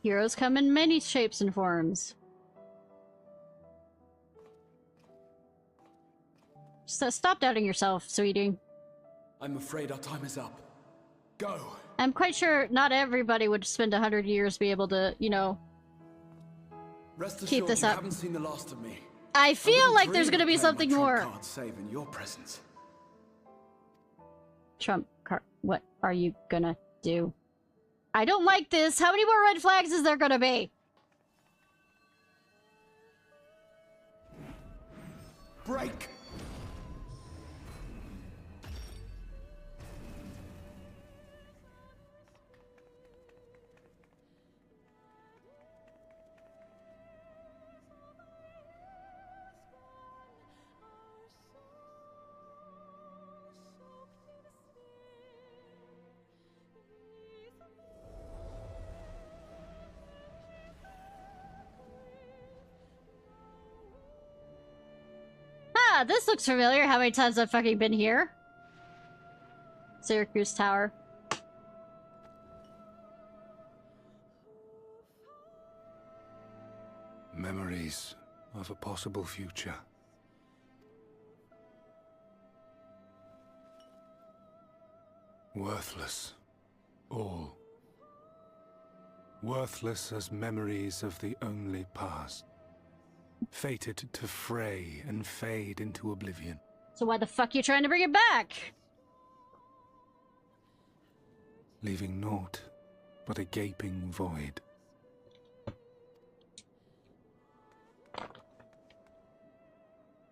Heroes come in many shapes and forms. So stop doubting yourself, sweetie. I'm afraid our time is up. Go! I'm quite sure not everybody would spend 100 years to be able to, you know, Rest keep this you up. haven't seen the last of me. I feel like there's gonna be something more. Can't save in your presence. Trump card. What are you gonna do? I don't like this. How many more red flags is there gonna be? Break! Ah, this looks familiar. How many times I've fucking been here? Syracuse Tower. Memories of a possible future. Worthless. All. Worthless as memories of the only past. Fated to fray and fade into oblivion. So why the fuck you trying to bring it back? Leaving naught but a gaping void.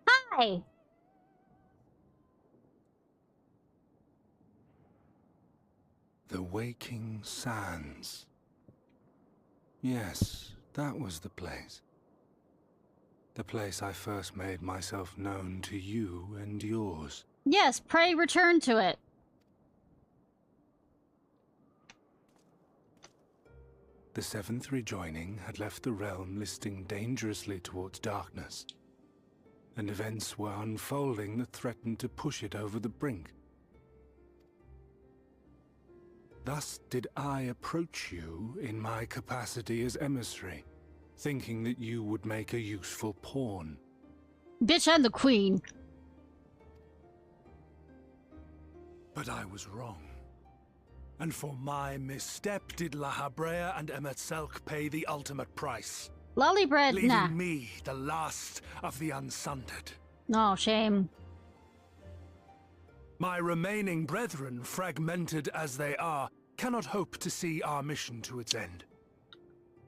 Hi! The Waking Sands. Yes, that was the place. The place I first made myself known to you and yours. Yes, pray return to it. The seventh rejoining had left the realm listing dangerously towards darkness, and events were unfolding that threatened to push it over the brink. Thus did I approach you in my capacity as emissary, thinking that you would make a useful pawn. Bitch, I'm the queen. But I was wrong. And for my misstep did La Habrea and Emetzelk pay the ultimate price. Lolly bread, leaving nah. me the last of the unsundered. Oh, shame. My remaining brethren, fragmented as they are, cannot hope to see our mission to its end.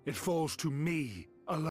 It falls to me alone.